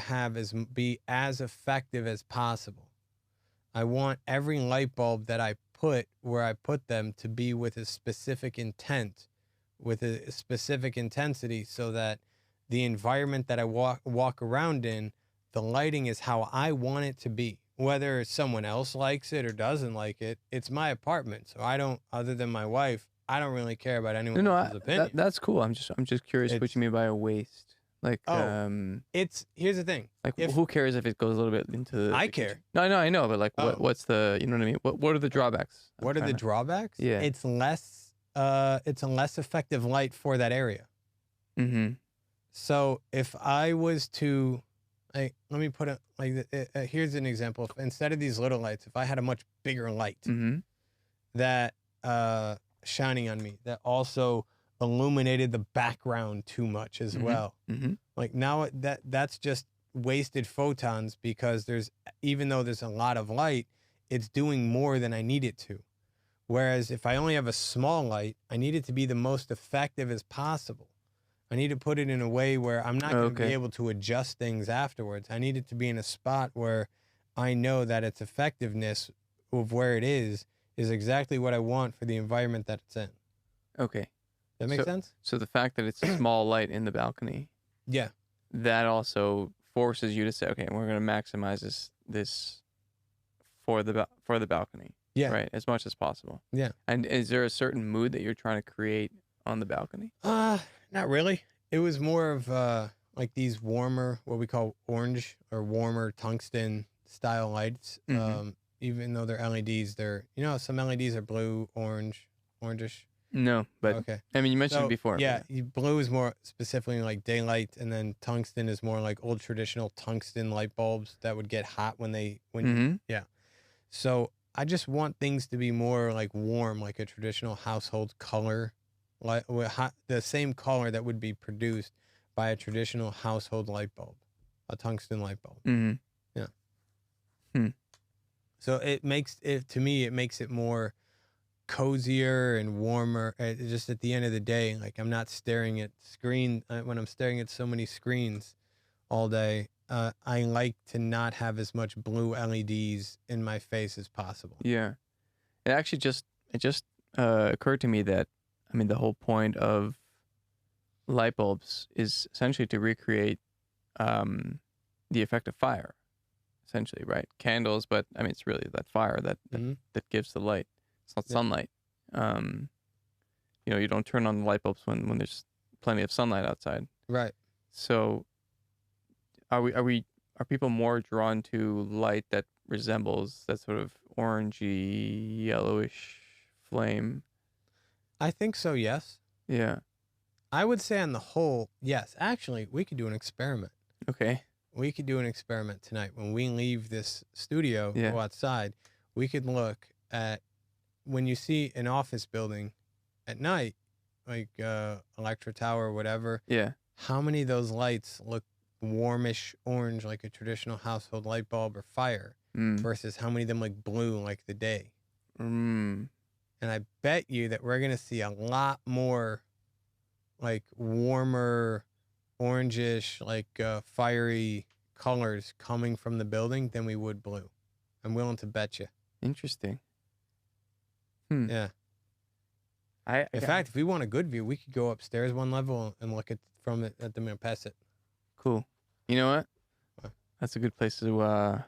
be as effective as possible. I want every light bulb that I put where I put them to be with a specific intent, with a specific intensity, so that the environment that I walk around in, the lighting is how I want it to be. Whether someone else likes it or doesn't like it, it's my apartment. So I don't, other than my wife, I don't really care about anyone else's opinion. That's cool. I'm just curious what you mean by a waste. Like, here's the thing. Like, who cares if it goes a little bit into? I care. No, I know, but like, what's the? You know what I mean? What are the drawbacks? What are the drawbacks? Yeah, it's less. It's a less effective light for that area. Mm-hmm. So if I was to, let me put it like, here's an example. If, instead of these little lights, if I had a much bigger light that shining on me, that also illuminated the background too much as well. Mm-hmm. Like now that's just wasted photons, because even though there's a lot of light, it's doing more than I need it to. Whereas if I only have a small light, I need it to be the most effective as possible. I need to put it in a way where I'm not going to be able to adjust things afterwards. I need it to be in a spot where I know that its effectiveness of where it is exactly what I want for the environment that it's in. Okay. That make sense? So the fact that it's a small light in the balcony, Yeah. that also forces you to say, okay, we're going to maximize this for the balcony. Yeah. Right, as much as possible. Yeah. And is there a certain mood that you're trying to create on the balcony? Not really. It was more of like these warmer, what we call orange or warmer tungsten style lights. Mm-hmm. Even though they're LEDs, some LEDs are blue, orangish. No, but okay. I mean, you mentioned it before. Yeah, blue is more specifically like daylight, and then tungsten is more like old traditional tungsten light bulbs that would get hot yeah. So I just want things to be more like warm, like a traditional household color, like the same color that would be produced by a traditional household light bulb, a tungsten light bulb. Mm-hmm. Yeah. So it makes it more cozier and warmer. Just at the end of the day, like I'm not staring at when I'm staring at so many screens all day. I like to not have as much blue LEDs in my face as possible. Yeah, it just occurred to me that, I mean, the whole point of light bulbs is essentially to recreate the effect of fire, essentially, right? Candles, but I mean, it's really that fire that gives the light. It's not sunlight. You don't turn on the light bulbs when there's plenty of sunlight outside. Right. So are people more drawn to light that resembles that sort of orangey, yellowish flame? I think so, yes. Yeah. I would say on the whole, yes. Actually, we could do an experiment. Okay. We could do an experiment tonight. When we leave this studio, go outside, we could look at, when you see an office building at night, like Electra Tower or whatever, how many of those lights look warmish orange like a traditional household light bulb or fire versus how many of them look blue like the day? And I bet you that we're going to see a lot more like warmer, orangish, like fiery colors coming from the building than we would blue. I'm willing to bet you. Interesting. Yeah. In fact, if we want a good view, we could go upstairs one level and look at the Manpasset. Cool. You know what? That's a good place to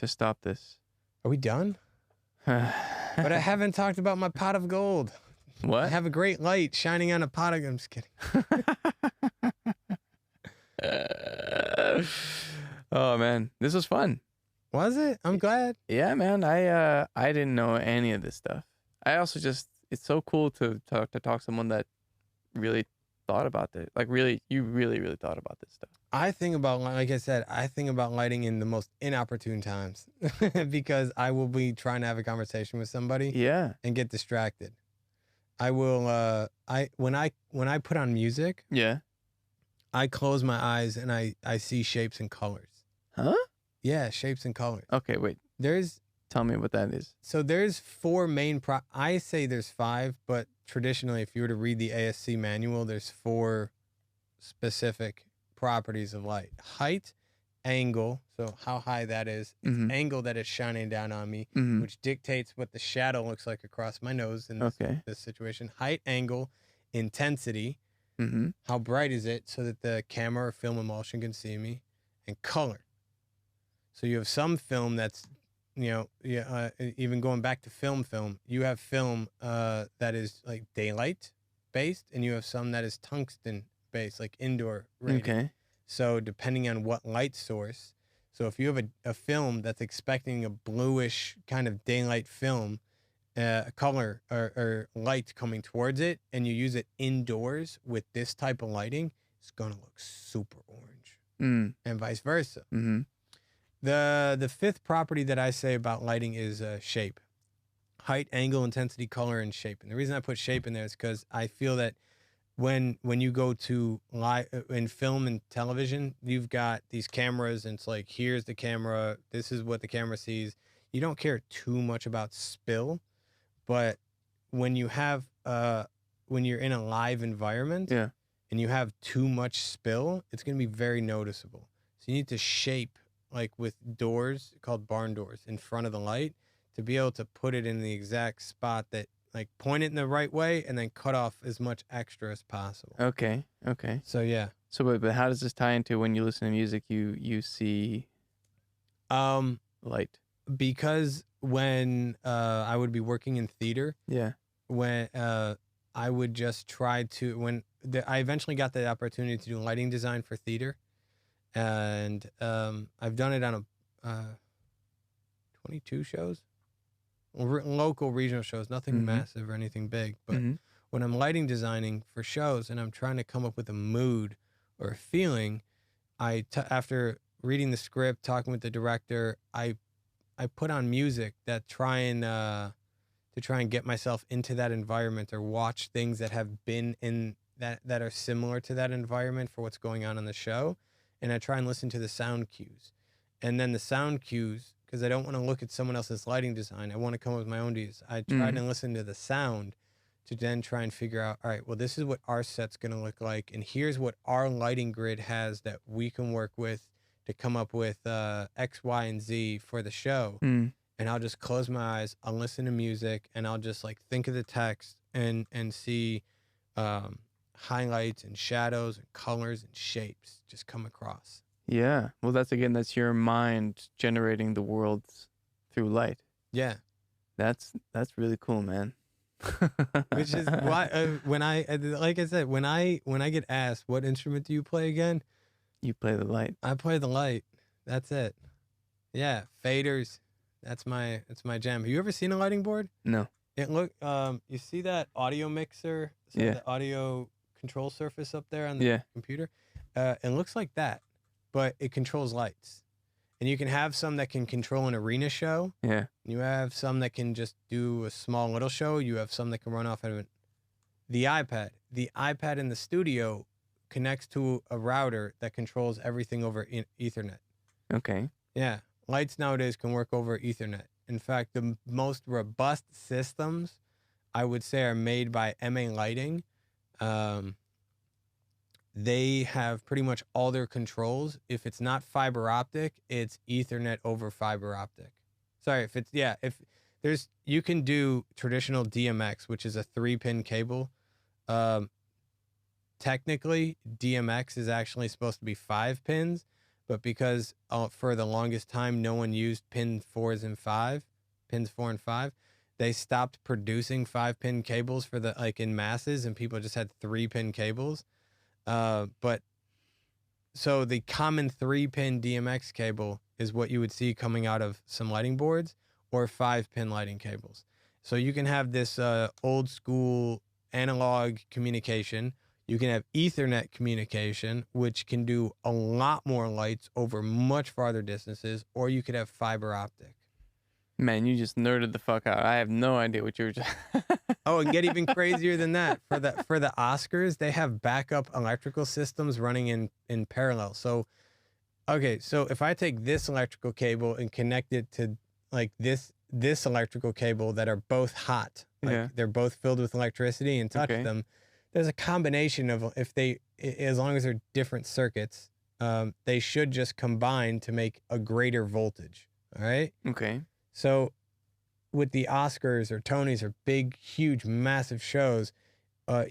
stop this. Are we done? But I haven't talked about my pot of gold. What? I have a great light shining on a pot of... I'm just kidding. Oh, man. This was fun. Was it? I'm glad. Yeah, man. I didn't know any of this stuff. I also it's so cool to talk to someone that really thought about it. Like, you really thought about this stuff. I think about lighting in the most inopportune times because I will be trying to have a conversation with somebody and get distracted. I will, when I put on music, I close my eyes and I see shapes and colors. Huh? Yeah, shapes and colors. Okay, wait. Tell me what that is. So there's four main I say there's five, but traditionally, if you were to read the ASC manual, there's four specific properties of light: height, angle, so how high that is, it's angle that is shining down on me, which dictates what the shadow looks like across my nose in this situation. Height, angle, intensity, how bright is it so that the camera or film emulsion can see me, and color. So you have some film that's, even going back to film, you have film that is like daylight based, and you have some that is tungsten based, like indoor rated. Okay. So depending on what light source, so if you have a film that's expecting a bluish kind of daylight film, color or light coming towards it, and you use it indoors with this type of lighting, it's gonna look super orange, and vice versa. The fifth property that I say about lighting is shape. Height, angle, intensity, color, and shape. And the reason I put shape in there is because I feel that when you go to in film and television, you've got these cameras, and it's like, here's the camera, this is what the camera sees. You don't care too much about spill, but when you have when you're in a live environment Yeah. and you have too much spill, it's going to be very noticeable. So you need to shape, like with doors called barn doors in front of the light, to be able to put it in the exact spot that, like, point it in the right way and then cut off as much extra as possible. Okay. Okay. So yeah. So, but how does this tie into when you listen to music? You see light. Because when I would be working in theater, Yeah. when I would just try to I eventually got the opportunity to do lighting design for theater, and I've done it on 22 shows, local regional shows, nothing massive or anything big. But when I'm lighting designing for shows and I'm trying to come up with a mood or a feeling, after reading the script, talking with the director, I put on music that try and get myself into that environment, or watch things that have been in that are similar to that environment for what's going on in the show. And I try and listen to the sound cues. And then the sound cues, because I don't want to look at someone else's lighting design, I want to come up with my own ideas. I try to listen to the sound to then try and figure out, all right, well, this is what our set's going to look like. And here's what our lighting grid has that we can work with to come up with X, Y, and Z for the show. And I'll just close my eyes, I'll listen to music, and I'll just like think of the text and see highlights and shadows and colors and shapes just come across. Yeah. Well, that's your mind generating the world through light. Yeah. That's really cool, man. Which is why when I like I said, when I get asked, what instrument do you play again? You play the light. I play the light. That's it. Yeah, faders. That's my jam. Have you ever seen a lighting board? No. You see that audio mixer? Yeah. The audio control surface up there on the computer? It looks like that, but it controls lights. And you can have some that can control an arena show. Yeah. You have some that can just do a small little show. You have some that can run off of the iPad. The iPad in the studio connects to a router that controls everything over Ethernet. Okay. Yeah. Lights nowadays can work over Ethernet. In fact, the most robust systems, I would say, are made by MA Lighting. They have pretty much all their controls. If it's not fiber optic, it's Ethernet over fiber optic. Sorry, you can do traditional DMX, which is a 3-pin cable. Technically, DMX is actually supposed to be 5 pins, but because for the longest time no one used pins 4 and 5, they stopped producing 5-pin cables for in masses, and people just had 3-pin cables. But so the common 3-pin DMX cable is what you would see coming out of some lighting boards, or 5-pin lighting cables. So you can have this old school analog communication. You can have Ethernet communication, which can do a lot more lights over much farther distances, or you could have fiber optic. Man, you just nerded the fuck out. I have no idea what you were just... Oh, and get even crazier than that. For the Oscars, they have backup electrical systems running in parallel. So, okay, so if I take this electrical cable and connect it to like this electrical cable that are both hot, they're both filled with electricity, and touch them, there's a combination of, as long as they're different circuits, they should just combine to make a greater voltage. All right? Okay. So with the Oscars or Tonys or big, huge, massive shows,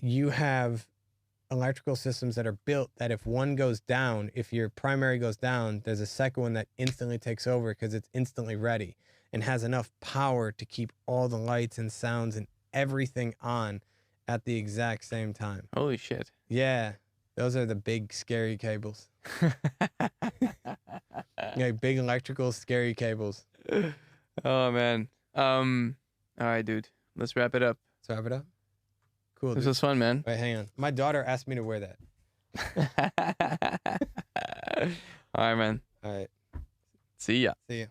you have electrical systems that are built that if one goes down, if your primary goes down, there's a second one that instantly takes over because it's instantly ready and has enough power to keep all the lights and sounds and everything on at the exact same time. Holy shit. Yeah. Those are the big, scary cables. Big electrical, scary cables. Oh, man. All right, dude. Let's wrap it up. Let's wrap it up. Cool. This was fun, man. Wait, hang on. My daughter asked me to wear that. All right, man. All right. See ya. See ya.